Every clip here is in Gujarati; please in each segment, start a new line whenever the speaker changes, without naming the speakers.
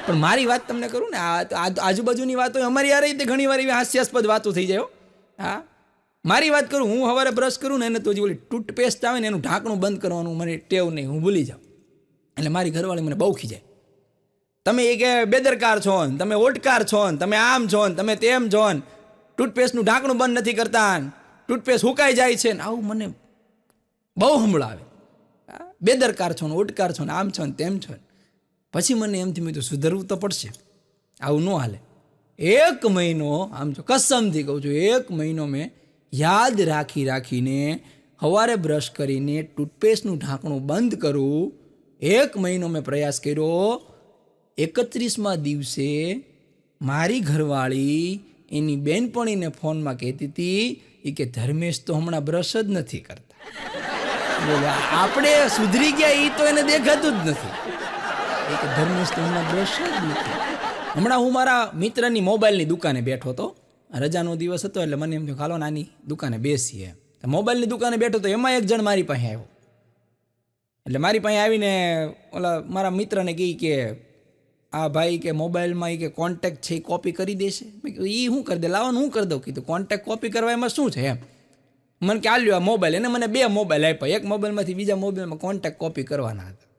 પણ મારી વાત તમને કરું ને, આ આજુબાજુની વાતો અમારી આ રીતે ઘણી વાર એવી હાસ્યાસ્પદ વાતો થઈ જાય. હા, મારી વાત કરું, હું સવારે બ્રશ કરું ને એને તો જે ઓલી ટૂથપેસ્ટ આવે ને એનું ઢાંકણું બંધ કરવાનું મને ટેવ નહીં, હું ભૂલી જાઉં. એટલે મારી ઘરવાળી મને બહુ ખીજાય. તમે એ કે બેદરકાર છો ને, તમે ઓટકાર છો ને, તમે આમ છો ને, તમે તેમ છો ને, ટૂથપેસ્ટનું ઢાંકણું બંધ નથી કરતા, ટૂથપેસ્ટ હુકાઈ જાય છે ને, આવું મને બહુ સંભળાવે. બેદરકાર છો ને, ઓટકાર છો ને, આમ છો ને, તેમ છો ને. પછી મને એમથી મેં તો સુધરવું તો પડશે, આવું ન હાલે. 1 મહિનો, આમ જો કસમથી કહું છું, 1 મહિનો મેં યાદ રાખીને સવારે બ્રશ કરીને ટૂથપેસ્ટનું ઢાંકણું બંધ કરું. 1 મહિનો મેં પ્રયાસ કર્યો. 31મા દિવસે મારી ઘરવાળી એની બેનપણીને ફોનમાં કહેતી હતી એ કે ધર્મેશ તો હમણાં બ્રશ જ નથી કરતા. બોલે આપણે સુધરી ગયા એ તો એને દેખાતું જ નથી. એ કે ધર્મેશ તો હમણાં બ્રશ જ નથી. હમણાં હું મારા મિત્રની મોબાઈલની દુકાને બેઠો હતો, રજાનો દિવસ હતો એટલે મને એમ થયું ખાલો નાની દુકાને બેસીએ. મોબાઈલની દુકાને બેઠો તો એમાં એક જણ મારી પાસે આવ્યો. એટલે મારી પાસે આવીને ઓલા મારા મિત્રને કહી કે આ ભાઈ કે મોબાઈલમાં કે કોન્ટેક્ટ છે એ કોપી કરી દેશે. મેં કીધું એ શું કરી દે, લાવવાનું હું કરી દઉં. કીધું કોન્ટેક્ટ કોપી કરવા એમાં શું છે એમ. મને કે આલ્યો આ મોબાઈલ, એને મને 2 મોબાઈલ આપ્યા. એક મોબાઈલમાંથી બીજા મોબાઈલમાં કોન્ટેક્ટ કોપી કરવાના હતા.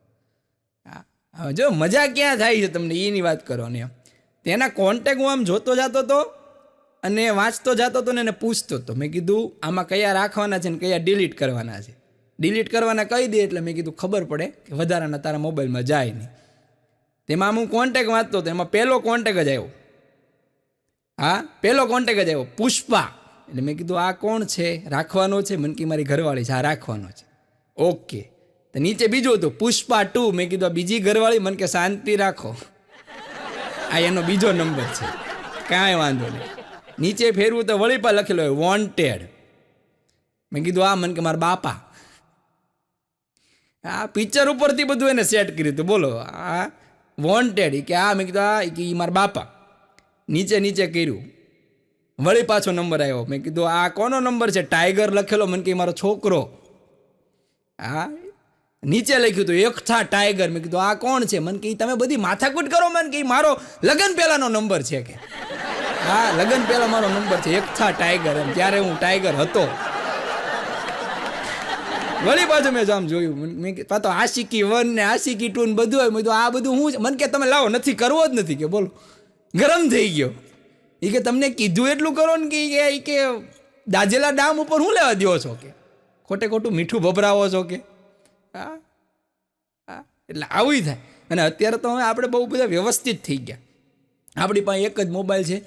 હા, જો મજા ક્યાં થાય છે તમને એની વાત કરો ને. તેના કોન્ટેક્ટ હું આમ જોતો જતો હતો અને વાંચતો જતો હતો ને એને પૂછતો હતો. મેં કીધું આમાં કયા રાખવાના છે ને કયા ડિલીટ કરવાના છે. ડિલીટ કરવાના કહી દે એટલે મેં કીધું ખબર પડે કે વધારાના તારા મોબાઈલમાં જાય નહીં. તેમાં હું કોન્ટેક્ટ વાંચતો હતો, એમાં પહેલો કોન્ટેક્ટ જ આવ્યો. હા, પહેલો કોન્ટેક્ટ જ આવ્યો, પુષ્પા. એટલે મેં કીધું આ કોણ છે, રાખવાનો છે? મને કે મારી ઘરવાળી છે. આ રાખવાનો છે. ઓકે. તો નીચે બીજું હતું પુષ્પા 2. મેં કીધું આ બીજી ઘરવાળી? મને કે શાંતિ રાખો, આ એનો બીજો નંબર છે, કાંઈ વાંધો નહીં. નીચે ફેરવું તો વળી પણ લખેલો હોય વોન્ટેડ. મેં કીધું આ? મને કે મારા બાપા. આ પિક્ચર ઉપરથી બધું એને સેટ કર્યું હતું. બોલો, આ વોન્ટેડ કે આ? મેં કીધું આ કે મારા બાપા. નીચે કર્યું, વળી પાછો નંબર આવ્યો. મેં કીધું આ કોનો નંબર છે? ટાઈગર લખેલો. મને કે મારો છોકરો. હા, નીચે લખ્યું હતું એકથા ટાઈગર. મેં કીધું આ કોણ છે? મને કે તમે બધી માથાકૂટ કરો. મને કે મારો લગ્ન પહેલાનો નંબર છે કે. હા, લગ્ન પહેલા મારો નંબર છે, એકથા ટાઈગર. એમ ત્યારે હું ટાઈગર હતો. વળી પાછું મેં આમ જોયું. મેં પાછો આશિકી 1 ને આશિકી 2 ને બધું હોય. મેં કીધું આ બધું હું? મને કે તમે લાવો, નથી કરવો જ નથી કે. બોલો, ગરમ થઈ ગયો. એ કે તમને કીધું એટલું કરો ને કે દાજેલા ડામ ઉપર શું લેવા દો છો કે ખોટે ખોટું મીઠું ભભરાવો છો કે. હા હા, એટલે આવું થાય. અને અત્યારે તો હવે આપણે બહુ બધા વ્યવસ્થિત થઈ ગયા. આપણી પાસે એક જ મોબાઈલ છે,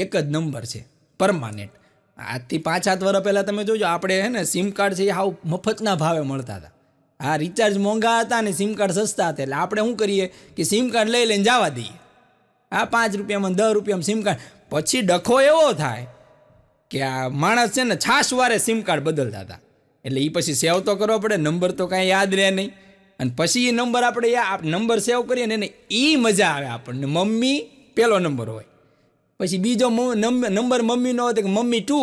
એક જ નંબર છે, પરમાનેન્ટ. આજથી 5-7 વર્ષ પહેલાં તમે જોજો, આપણે હે ને સિમ કાર્ડ છે એ હાવ મફતના ભાવે મળતા હતા. હા, રિચાર્જ મોંઘા હતા ને સિમ કાર્ડ સસ્તા હતા. એટલે આપણે શું કરીએ કે સિમ કાર્ડ લઈને જવા દઈએ. હા, 5 રૂપિયામાં 10 રૂપિયામાં સિમ કાર્ડ. પછી ડખો એવો થાય કે આ માણસ છે ને છાશવારે સિમ કાર્ડ બદલતા હતા. એટલે એ પછી સેવ તો કરવો પડે, નંબર તો કાંઈ યાદ રહે નહીં. અને પછી એ નંબર આપણે નંબર સેવ કરીએ ને એને એ મજા આવે આપણને. મમ્મી પહેલો નંબર હોય, પછી બીજો નંબર મમ્મીનો હોય તો કે mummy 2,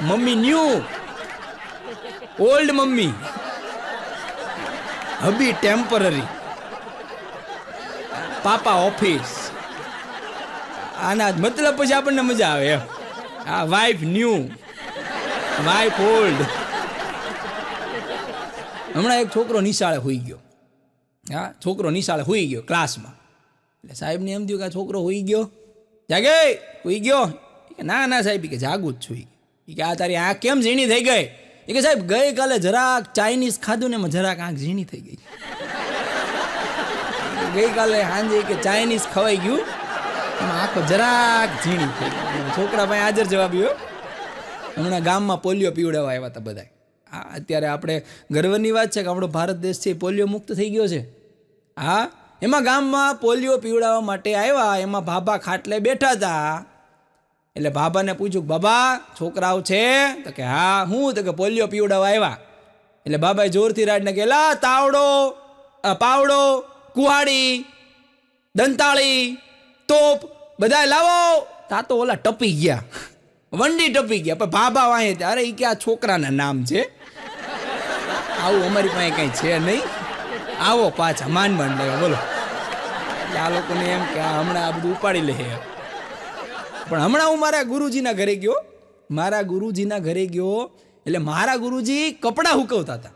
mummy new, old mummy, hubby temporary, papa office. આના મતલબ પછી આપણને મજા આવે એમ. હા, વાઇફ ન્યૂ, વાઇફ ઓલ્ડ. હમણાં એક છોકરો નિશાળે હોઈ ગયો. હા, છોકરો નિશાળે હોઈ ગયો ક્લાસમાં. એટલે સાહેબને એમ થયું કે આ છોકરો હોઈ ગયો, જાગે હોઈ ગયો. ના સાહેબ કે જાગું જ છું. એ કે આ તારી આંખ કેમ ઝીણી થઈ ગઈ? એ કે સાહેબ ગઈકાલે જરાક ચાઇનીઝ ખાધું ને એમાં જરાક આંખ ઝીણી થઈ ગઈ. ગઈકાલે સાંજે કે ચાઇનીઝ ખવાઈ ગયું, એમાં આંખો જરાક ઝીણી થઈ ગઈ. છોકરા ભાઈ હાજર જવાબી. હમણાં ગામમાં પોલિયો પીવડાવવા આવ્યા હતા બધા. હા, અત્યારે આપણે ગર્વની વાત છે કે આપણો ભારત દેશ છે પોલિયો મુક્ત થઈ ગયો છે. હા, એમાં ગામમાં પોલિયો પીવડાવવા માટે આવ્યા. એમાં બાબા ખાટલે બેઠા હતા. એટલે બાબાને પૂછ્યું, બાબા છોકરાઓ છે? તો કે હા. હું? તો કે પોલિયો પીવડાવવા આવ્યા. એટલે બાબાએ જોરથી રાડને કે લા તાવડો, પાવડો, કુહાડી, દંતાળી, તોપ બધા લાવો. તા તો ઓલા ટપી ગયા, વંડી ટપી ગયા. પણ બાબા વાંહે અરે એ કે આ છોકરાના નામ છે, આવું અમારી પાસે કંઈ છે નહીં, આવો પાછા માંડ લેવા. બોલો, એટલે આ લોકોને એમ કે આ હમણાં આ બધું ઉપાડી લે. પણ હમણાં હું મારા ગુરુજીના ઘરે ગયો. મારા ગુરુજીના ઘરે ગયો એટલે મારા ગુરુજી કપડાં હુકવતા હતા.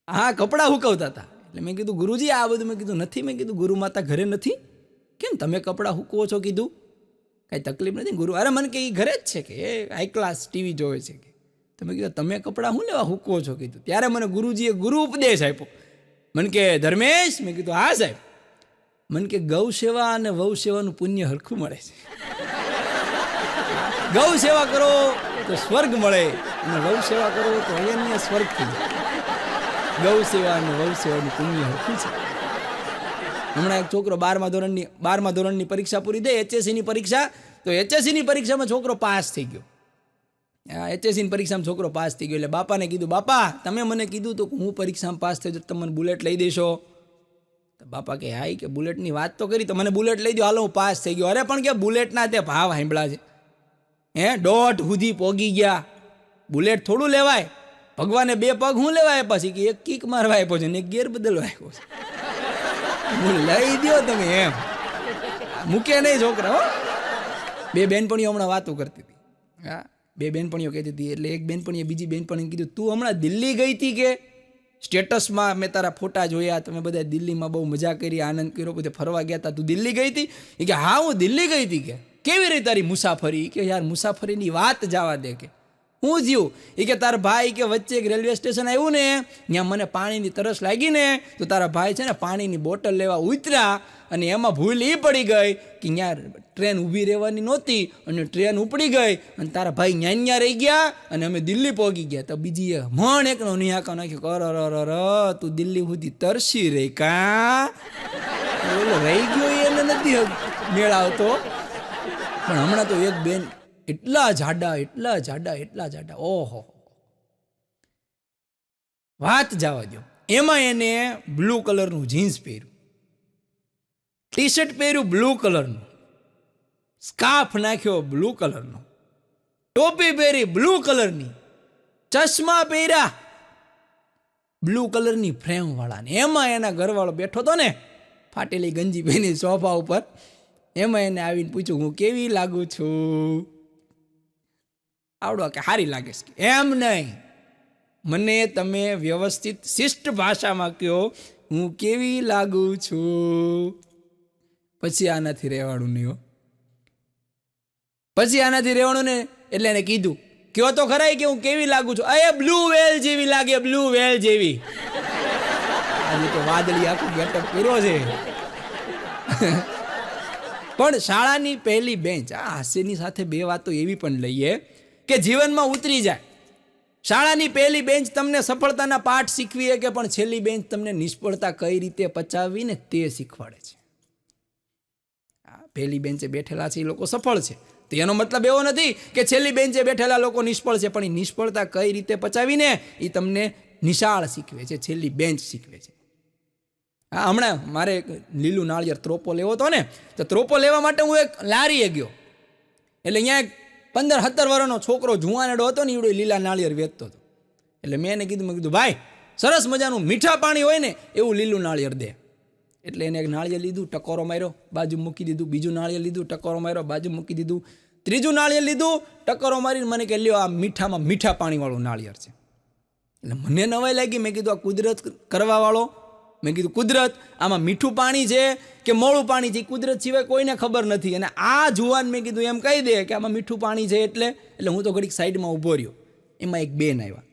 હા, કપડાં હુકવતા હતા. એટલે મેં કીધું ગુરુજી આ બધું, મેં કીધું નથી, મેં કીધું ગુરુ માતા ઘરે નથી, કેમ તમે કપડાં હુકવો છો? કીધું કાંઈ તકલીફ નથી ગુરુ. અરે મને કે એ ઘરે જ છે, કે એ હાઈ ક્લાસ ટીવી જોવે છે. કે તમે કીધું તમે કપડાં શું લેવા હુકવો છો? કીધું ત્યારે મને ગુરુજીએ ગુરુ ઉપદેશ આપ્યો. મને કે ધર્મેશ, મેં કીધું હા સાહેબ. મને કે ગૌ સેવા અને વહુ સેવાનું પુણ્ય હરખું મળે છે. ગૌ સેવા કરો તો સ્વર્ગ મળે અને વહુ સેવા કરો તો અહીંયા સ્વર્ગ થઈ જાય. ગૌ સેવા અને વહુ સેવાનું પુણ્ય હરખું છે. હમણાં એક છોકરો 12મા ધોરણની પરીક્ષા પૂરી થઈ, HSCની પરીક્ષા. તો HSCની પરીક્ષામાં છોકરો પાસ થઈ ગયો. HSCની પરીક્ષામાં છોકરો પાસ થઈ ગયો. એટલે બાપાને કીધું, બાપા તમે મને કીધું તો હું પરીક્ષામાં પાસ થઈ તો તમે મને બુલેટ લઈ દેશો? તો બાપા કે હાઈ, કે બુલેટની વાત તો કરી, તો મને બુલેટ લઈ દો, હાલો હું પાસ થઈ ગયો. અરે પણ કે બુલેટના તે ભાવ સાંભળ્યા છે, હે 1.5 સુધી પોગી ગયા. બુલેટ થોડું લેવાય? ભગવાને 2 પગ હું લેવાય પછી, કે એક કિક મારવા આપ્યો છે ને એક ગેર બદલવા આપ્યો છે. હું લઈ દો તમે, એમ મૂકે નહીં છોકરા. 2 બેનપણીઓ હમણાં વાતો કરતી હતી. હા, 2 બેનપણીઓ કહેતી હતી. એટલે એક બેનપણીએ બીજી બેનપણીને કીધું, તું હમણાં દિલ્હી ગઈ હતી કે? સ્ટેટસમાં મેં તારા ફોટા જોયા, તમે બધા દિલ્હીમાં બહુ મજા કરી, આનંદ કર્યો, બધે ફરવા ગયા હતા, તું દિલ્હી ગઈ હતી? એ કે હા હું દિલ્હી ગઈ હતી. કે કેવી રહી તારી મુસાફરી? કે યાર મુસાફરીની વાત જવા દે. કે હું થયું? એ કે તારા ભાઈ કે વચ્ચે એક રેલવે સ્ટેશન આવ્યું ને, ત્યાં મને પાણીની તરસ લાગી ને, તો તારા ભાઈ છે ને પાણીની બોટલ લેવા ઉતર્યા અને એમાં ભૂલ એ પડી ગઈ કે ત્યાં ટ્રેન ઊભી રહેવાની નહોતી અને ટ્રેન ઉપડી ગઈ અને તારા ભાઈ ન્યા રહી ગયા અને અમે દિલ્હી પહોંચી ગયા. તો બીજી મણ એકનો નિહાકો નાખ્યો, કર તું દિલ્હી સુધી તરસી રહી કા? રહી ગયો એને નથી મેળ આવતો. પણ હમણાં તો એક બેન એટલા જાડા, ઓહો વાત જવા દો. એમાં એને બ્લુ કલરનું જીન્સ પહેર્યું, ટી શર્ટ પહેર્યું બ્લુ કલરનું, સ્કાર્ફ નાખ્યો બ્લુ કલરનો, ટોપી પહેરી બ્લુ કલરની, ચશ્મા પહેર્યા બ્લુ કલરની ફ્રેમ વાળા. ને એમાં એના ઘરવાળો બેઠો હતો ને, ફાટેલી ગંજી પહેરી સોફા ઉપર. એમાં એને આવીને પૂછ્યું, હું કેવી લાગુ છું? આવડો કે હારી લાગે છે? એમ નહીં, મને તમે વ્યવસ્થિત શિષ્ટ ભાષામાં કહો, હું કેવી લાગુ છું? પછી આનાથી રહેવાનું નહીં હો. પછી આનાથી રહેવાનું ને. એટલે એને કીધું, કયો તો ખરાય કે હું કેવી લાગુ છું? અરે બ્લુ વેલ જેવી લાગે, બ્લુ વેલ જેવી. આજે તો વાદળી આખું ગેટઅપ કર્યો છે. પણ શાળાની પહેલી બેન્ચ, આ હાસ્યની સાથે 2 વાતો એવી પણ લઈએ કે જીવનમાં ઉતરી જાય. શાળાની પહેલી બેન્ચ તમને સફળતાના પાઠ શીખવીએ કે, પણ છેલ્લી બેન્ચ તમને નિષ્ફળતા કઈ રીતે પચાવવી ને તે શીખવાડે છે. પહેલી બેન્ચે બેઠેલા છે એ લોકો સફળ છે, તો એનો મતલબ એવો નથી કે છેલ્લી બેન્ચે બેઠેલા લોકો નિષ્ફળ છે, પણ એ નિષ્ફળતા કઈ રીતે પચાવીને એ તમને નિશાળ શીખવે છે, છેલ્લી બેન્ચ શીખવે છે. હા, હમણાં મારે લીલું નાળિયેર ત્રોપો લેવો હતો ને, તો ત્રોપો લેવા માટે હું એક લારીએ ગયો. એટલે અહીંયા એક 15-17 વર્ષનો છોકરો જુવાનેડો હતો ને, એવડો લીલા નાળિયેર વેચતો હતો. એટલે મેં એને કીધું, ભાઈ સરસ મજાનું મીઠા પાણી હોય ને એવું લીલું નાળિયેર દે. એટલે એને એક નાળિયેર લીધું, ટકોરો માર્યો, બાજુ મૂકી દીધું. બીજું નાળિયેર લીધું, ટકોરો માર્યો, બાજુ મૂકી દીધું. ત્રીજું નાળિયેર લીધું, ટકોરો મારીને મને કે લ્યો આ મીઠામાં મીઠા પાણીવાળું નાળિયેર છે. એટલે મને નવાઈ લાગી. મેં કીધું આ કુદરત કરવાવાળો, મેં કીધું કુદરત આમાં મીઠું પાણી છે કે મોળું પાણી છે, કુદરત સિવાય કોઈને ખબર નથી. અને આ જુવાન મેં કીધું એમ કહી દે કે આમાં મીઠું પાણી છે. એટલે હું તો ઘડીક સાઈડમાં ઊભો રહ્યો. એમાં એક બેન આવ્યા.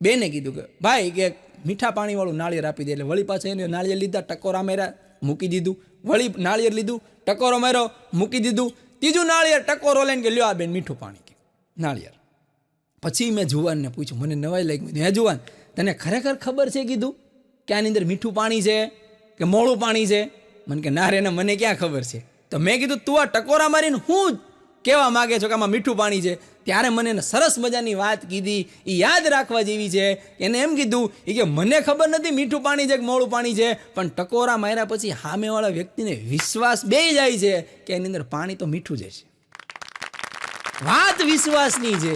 બેને કીધું કે ભાઈ કે મીઠા પાણીવાળું નાળિયેર આપી દે. એટલે વળી પાછા એને નાળિયેર લીધા, ટકોરા માર્યા, મૂકી દીધું. વળી નાળિયેર લીધું, ટકોરો માર્યો, મૂકી દીધું. ત્રીજું નાળિયેર ટકોરો લઈને કે લ્યો આ બેન મીઠું પાણી કે નાળિયેર. પછી મેં જુવાનને પૂછ્યું, મને નવાઈ લાગી. હે જુવાન, તને ખરેખર ખબર છે કીધું કે આની અંદર મીઠું પાણી છે કે મોળું પાણી છે? મને કે ના રે ને, મને ક્યાં ખબર છે. તો મેં કીધું તું આ ટકોરા મારીને હું કહેવા માગે છો કે આમાં મીઠું પાણી છે? ત્યારે મને એને સરસ મજાની વાત કીધી, એ યાદ રાખવા જેવી છે. એને એમ કીધું કે મને ખબર નથી મીઠું પાણી છે કે મોળું પાણી છે, પણ ટકોરા માર્યા પછી સામેવાળા વ્યક્તિને વિશ્વાસ બેસી જાય છે કે એની અંદર પાણી તો મીઠું જ છે. વાત વિશ્વાસની છે.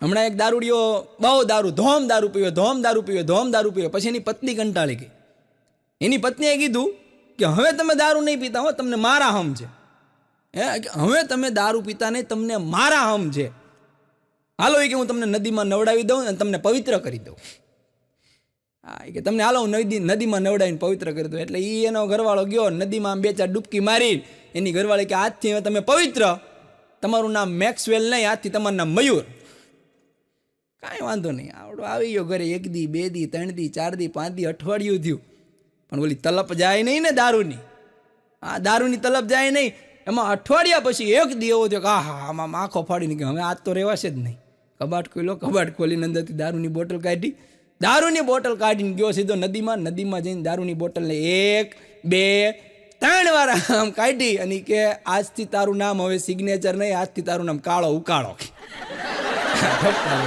હમણાં એક દારૂડિયો બહુ ધોમ દારૂ પીવે. પછી એની પત્ની કંટાળી ગઈ. એની પત્નીએ કીધું કે હવે તમે દારૂ નહીં પીતા હો, તમને મારા હમ છે. હવે તમે દારૂ પીતા નહીં, તમને મારા હમ છે. હાલો એ કે હું તમને નદીમાં નવડાવી દઉં અને તમને પવિત્ર કરી દઉં. હા એ કે તમને હાલો હું નદીમાં નવડાવીને પવિત્ર કરી દઉં. એટલે એ એનો ઘરવાળો ગયો નદીમાં આમ 2-4 ડૂબકી મારી. એની ઘરવાળી કે આજથી હવે તમે પવિત્ર, તમારું નામ મેક્સવેલ નહીં, આજથી તમારું નામ મયુર. કાંઈ વાંધો નહીં, આવડો આવી ગયો ઘરે. 1 દી 2 દી 3 દી 4 દી 5 દી અઠવાડિયું થયું, પણ ઓલી તલપ જાય નહીં ને દારૂની. હા દારૂની તલપ જાય નહીં. એમાં અઠવાડિયા પછી 1 દી એવો થયો કે હા આમાં આંખો ફાડીને કે હવે આજ તો રહેવાશે જ નહીં. કબાટ ખોલ્યો, કબાટ ખોલીને અંદરથી દારૂની બોટલ કાઢી. દારૂની બોટલ કાઢીને ગયો સીધો નદીમાં. નદીમાં જઈને દારૂની બોટલને 1 2 3 વાર આમ કાઢી અને કે આજથી તારું નામ હવે સિગ્નેચર નહીં, આજથી તારું નામ કાળો ઉકાળો.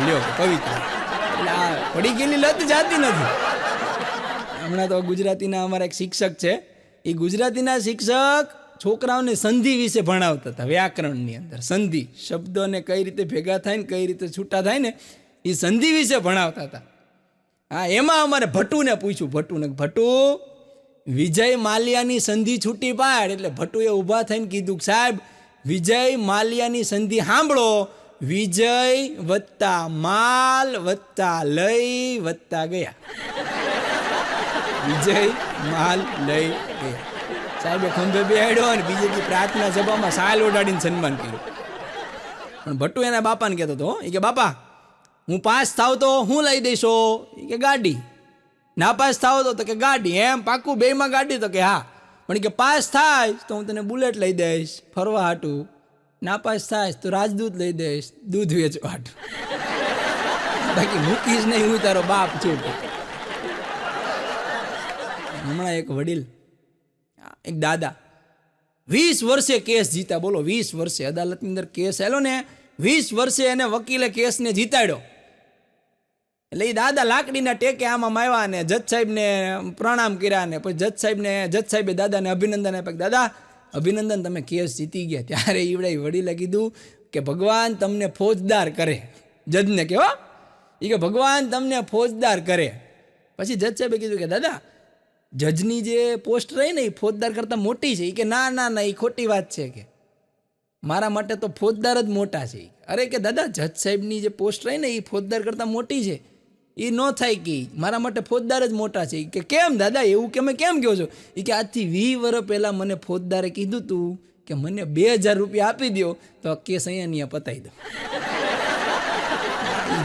લ્યો પવિત્ર. એટલે આ પડી ગયેલી લત જાતી નથી. હમણાં તો ગુજરાતીના અમારા એક શિક્ષક છે, એ ગુજરાતીના શિક્ષક છોકરાઓને સંધિ વિશે ભણાવતા હતા. વ્યાકરણની અંદર સંધિ શબ્દોને કઈ રીતે ભેગા થાય ને કઈ રીતે છૂટા થાય ને એ સંધિ વિશે ભણાવતા હતા. હા એમાં અમારે ભટ્ટુને પૂછ્યું. ભટ્ટુ વિજય માલ્યાની સંધિ છૂટી પાડ. એટલે ભટ્ટુએ ઊભા થઈને કીધું સાહેબ વિજય માલ્યાની સંધિ સાંભળો. વિજય વત્તા માલ વત્તા લઈ વત્તા ગયા. વિજય માલ લઈ ગયા. સાહેબે ખંભે બેહાડ્યો અને બીજેથી પ્રાર્થના સભામાં સાલ ઓઢાડીને સન્માન કર્યું. પણ ભટ્ટુ એના બાપાને કહેતો હતો એ કે બાપા હું પાસ થાવ તો હું લઈ દઈશો? એ કે ગાડી. ના પાસ થાવ તો કે ગાડી. એમ પાકું બેમાં ગાડી? તો કે હા. પણ કે પાસ થાય તો હું તને બુલેટ લઈ દઈશ ફરવા હાટું. ના પાસ થાય તો રાજદૂત લઈ દઈશ દૂધ વેચવા હાટું. બાકી મૂકીશ નહીં, હું તારો બાપ છું. હમણાં એક વડીલ, એક દાદા 20 વર્ષે કેસ જીતા. બોલો 20 વર્ષે અદાલતની અંદર કેસ આવેલો ને, 20 વર્ષે એને વકીલે કેસને જીતાડ્યો. એટલે એ દાદા લાકડીના ટેકે આમાં આવ્યા ને જજ સાહેબને પ્રણામ કર્યા ને પછી જજ સાહેબે દાદાને અભિનંદન આપ્યા. દાદા અભિનંદન, તમે કેસ જીતી ગયા. ત્યારે ઈવડે વડીલે કીધું કે ભગવાન તમને ફોજદાર કરે. જજને કેવો એ કે ભગવાન તમને ફોજદાર કરે. પછી જજ સાહેબે કીધું કે દાદા જજની જે પોસ્ટ રહી ને એ ફોજદાર કરતાં મોટી છે. એ કે ના ના ના, એ ખોટી વાત છે, કે મારા માટે તો ફોજદાર જ મોટા છે. અરે કે દાદા જજ સાહેબની જે પોસ્ટ રહી ને એ ફોજદાર કરતાં મોટી છે, એ ન થાય કે મારા માટે ફોજદાર જ મોટા છે. કે કેમ દાદા એવું કે મેં કેમ કહો છો? એ કે આજથી 20 વર્ષ પહેલાં મને ફોજદારે કીધું તું કે મને 2000 રૂપિયા આપી દો તો કેસ અહીંયા પતાવી દો.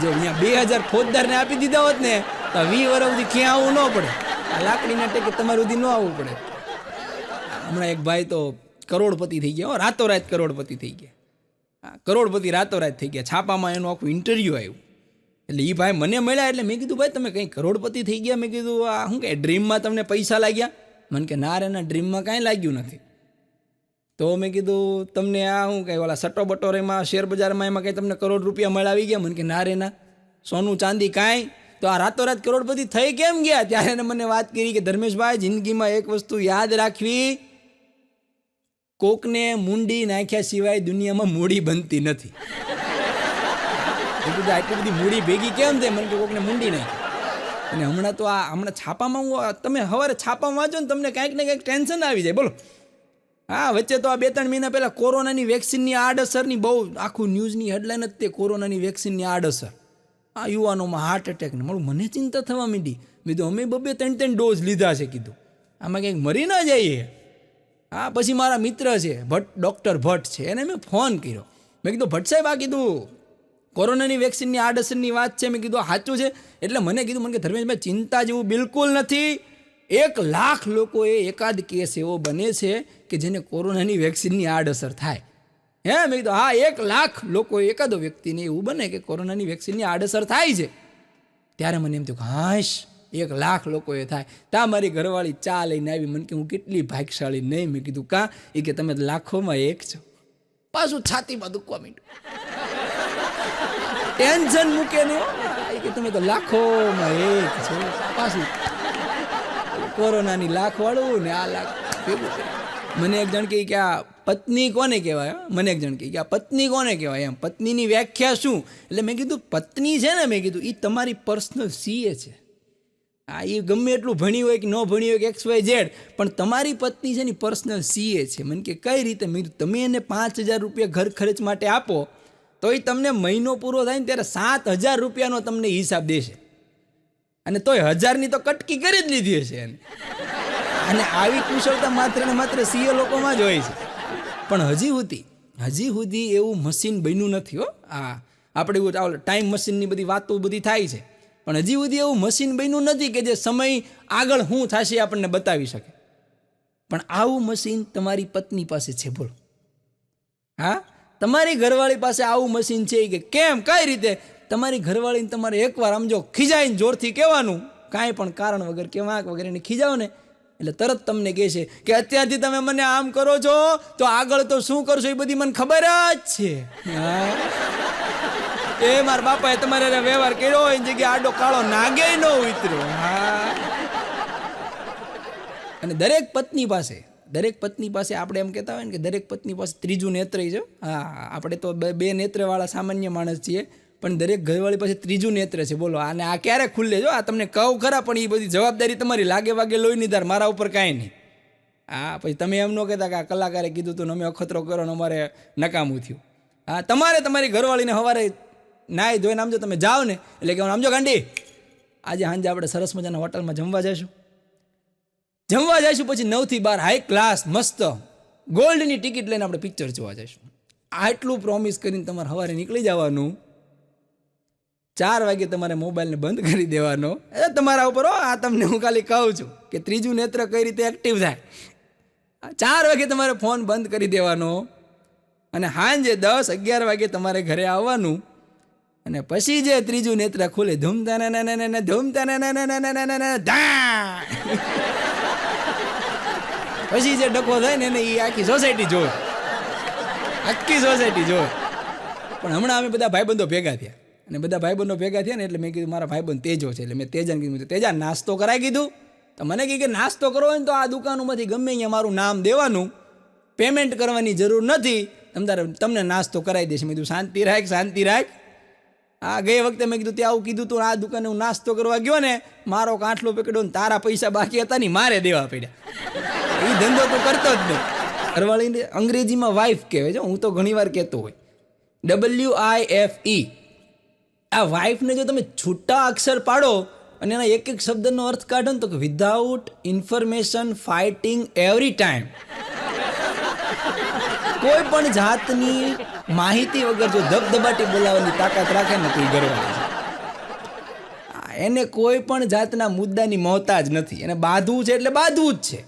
જો અહીંયા 2000 ફોજદારને આપી દીધા હોત ને તો 20 વર્ષ સુધી ક્યાં આવવું ન પડે. આ લાકડીના ટેકે તમારું સુધી ન આવવું પડે. હમણાં એક ભાઈ તો કરોડપતિ થઈ ગયા, રાતોરાત કરોડપતિ થઈ ગયા. કરોડપતિ રાતોરાત થઈ ગયા. છાપામાં એનું આખું ઇન્ટરવ્યૂ આવ્યું. એટલે એ ભાઈ મને મળ્યા. એટલે મેં કીધું ભાઈ તમે કંઈ કરોડપતિ થઈ ગયા? મેં કીધું આ શું કે ડ્રીમમાં તમને પૈસા લાગ્યા? મને કે ના રે ના, ડ્રીમમાં કાંઈ લાગ્યું નથી. તો મેં કીધું તમને આ શું કંઈ ઓલા સટ્ટો બટોરેમાં શેર બજારમાં એમાં કંઈ તમને કરોડ રૂપિયા મળાવી ગયા? મને કે ના રે ના, સોનું ચાંદી કાંઈ. તો આ રાતોરાત કરોડપતિ થઈ કેમ ગયા? ત્યારે એને મને વાત કરી કે ધર્મેશભાઈ જિંદગીમાં એક વસ્તુ યાદ રાખવી, કોકને મુંડી નાખ્યા સિવાય દુનિયામાં મૂડી બનતી નથી. આટલી બધી મૂડી ભેગી કેમ થાય? મને કે કોકને મુંડી નાખી. અને હમણાં છાપામાં તમે સવારે છાપામાં વાંચો ને તમને કાંઈક ને કાંઈક ટેન્શન આવી જાય. બોલો હા, વચ્ચે તો આ 2-3 મહિના પહેલાં કોરોનાની વેક્સિનની આડઅસરની બહુ આખું ન્યૂઝની હેડલાઇન જ તે કોરોનાની વેક્સિનની આડઅસર. આ યુવાનોમાં હાર્ટ એટેકને મળું. મને ચિંતા થવા માંડી. મેં કીધું અમે 2-3 ડોઝ લીધા છે. કીધું આમાં કંઈક મરી ના જઈએ. હા પછી મારા મિત્ર છે ડૉક્ટર ભટ્ટ છે, એને મેં ફોન કર્યો. મેં કીધું ભટ્ટ સાહેબ આ કીધું કોરોનાની વેક્સિનની આડઅસરની વાત છે. મેં કીધું સાચું છે? એટલે મને કીધું મને કે ધર્મેશભાઈ ચિંતા જેવું બિલકુલ નથી. 1 લાખ લોકોએ એકાદ કેસ એવો બને છે કે જેને કોરોનાની વેક્સિનની આડઅસર થાય. મેં કીધું હા 1 લાખ લોકો એકાદો વ્યક્તિને એવું બને કે કોરોનાની વેક્સિનની આડઅસર થાય છે. ત્યારે મને એમ થયું કે હાશ 1 લાખ લોકોએ થાય. ત્યાં મારી ઘરવાળી ચા લઈને આવી. મને કે હું કેટલી ભાગ્યશાળી નહીં. મેં કીધું કાં? એ કે તમે લાખોમાં એક છો. પાછું છાતીમાં દુખવા માંડ્યું. ટેન્શન મૂકે ને કે તમે તો લાખોમાં એક છો. પાછું કોરોનાની લાખ વાળું ને આ લાખ ભેગું. મને એક જણ કહે કે આ પત્ની કોને કહેવાય? મને એક જણ કહે કે આ પત્ની કોને કહેવાય? એમ પત્નીની વ્યાખ્યા શું? એટલે મેં કીધું પત્ની છે ને, મેં કીધું એ તમારી પર્સનલ સીએ છે. એ ગમે એટલું ભણી હોય કે ન ભણી હોય કે XYZ, પણ તમારી પત્ની છે ને પર્સનલ CA છે. મને કે કઈ રીતે? મેં કીધું તમે એને 5,000 રૂપિયા ઘર ખર્ચ માટે આપો તો એ તમને મહિનો પૂરો થાય ને ત્યારે 7,000 રૂપિયાનો તમને હિસાબ દેશે, અને તોય 1,000ની તો કટકી કરી જ લીધી હશે એને. અને આવી કુશળતા માત્ર ને માત્ર CA લોકોમાં જ હોય છે. પણ હજી સુધી એવું મશીન બન્યું નથી હો. આપણે એવું ટાઈમ મશીનની બધી વાતો બધી થાય છે, પણ હજી સુધી એવું મશીન બન્યું નથી કે જે સમય આગળ શું થશે આપણને બતાવી શકે. પણ આવું મશીન તમારી પત્ની પાસે છે, બોલો. હા, તમારી ઘરવાળી પાસે આવું મશીન છે કે કેમ, કઈ રીતે? તમારી ઘરવાળીને તમારે એકવાર આમ જો ખીજાઈને જોરથી કહેવાનું, કાંઈ પણ કારણ વગર કે વાંક વગર એને ખીજાવો ને એટલે તરત તમને કહે છે કે અત્યારથી તમે મને આમ કરો છો તો આગળ તો શું કરશો એ બધી મને ખબર જ છે. એ મારા બાપાએ તમારે વ્યવહાર કર્યો હોય જગ્યાએ આડો કાળો નાગે ન ઉતર્યો. અને દરેક પત્ની પાસે આપણે એમ કહેતા હોય ને કે દરેક પત્ની પાસે ત્રીજું નેત્ર છે. આપણે તો 2 નેત્રવાળા સામાન્ય માણસ છીએ, પણ દરેક ઘરવાળી પાસે ત્રીજું નેત્ર છે. બોલો, અને આ ક્યારે ખુલ્લે? જો આ તમને કહું ખરા, પણ એ બધી જવાબદારી તમારી લાગે વાગે લોહી નિધાર, મારા ઉપર કાંઈ નહીં. પછી તમે એમ ન કહેતા કે આ કલાકારે કીધું તું અમે અખતરો કરો ને અમારે નકામું થયું. તમારે તમારી ઘરવાળીને સવારે નાઈ ધોઈને આમ જો તમે જાઓ ને એટલે કે આમ જો ગાંડી, આજે સાંજે આપણે સરસ મજાના હોટલમાં જમવા જઈશું, પછી 9 થી 12 હાઈ ક્લાસ મસ્ત ગોલ્ડની ટિકિટ લઈને આપણે પિક્ચર જોવા જઈશું. આટલું પ્રોમિસ કરીને તમારે સવારે નીકળી જવાનું. 4 વાગે તમારે મોબાઈલને બંધ કરી દેવાનો. તમારા ઉપર આ તમને હું ખાલી કહું છું કે ત્રીજું નેત્ર કઈ રીતે એક્ટિવ થાય. 4 વાગે તમારે ફોન બંધ કરી દેવાનો, અને સાંજે 10-11 વાગે તમારે ઘરે આવવાનું. અને પછી જે ત્રીજું નેત્ર ખુલે, ધૂમતા ને ધૂમતા ને ધા, પછી જે ડકો થાય ને એને એ આખી સોસાયટી જોવે. પણ હમણાં અમે બધા ભાઈબંધો ભેગા થયા, અને બધા ભાઈબંધો ભેગા થયા ને એટલે મેં કીધું મારા ભાઈબંધ તેજો છે, એટલે મેં તેજાને કીધું, તેજા નાસ્તો કરાવી કીધું. તો મને કહે કે નાસ્તો કરવો હોય ને તો આ દુકાનોમાંથી ગમે અહીંયા મારું નામ દેવાનું, પેમેન્ટ કરવાની જરૂર નથી, તમને નાસ્તો કરાવી દેશે. મેં કીધું શાંતિ રાખ. ગઈ વખતે મેં કીધું ત્યાં આવું કીધું તું, આ દુકાને હું નાસ્તો કરવા ગયો ને, મારો કાંઠલો પકડ્યો ને તારા પૈસા બાકી હતા ને મારે દેવા પડ્યા. એ ધંધો તો કરતો જ નહીં. ઘરવાળીને અંગ્રેજીમાં વાઇફ કહેવાય છે, હું તો ઘણી વાર કહેતો હોય WIFE. આ વાઇફને જો તમે છૂટા અક્ષર પાડો અને એના એક શબ્દનો અર્થ કાઢો ને તો કે without information fighting every time. કોઈ પણ જાતની માહિતી વગર જો ધબધબાટી બોલાવવાની તાકાત રાખે ને તો એ ઘરવાળી છે. એને કોઈ પણ જાતના મુદ્દાની મોહતાજ નથી, એને બાંધવું છે એટલે બાંધવું જ છે.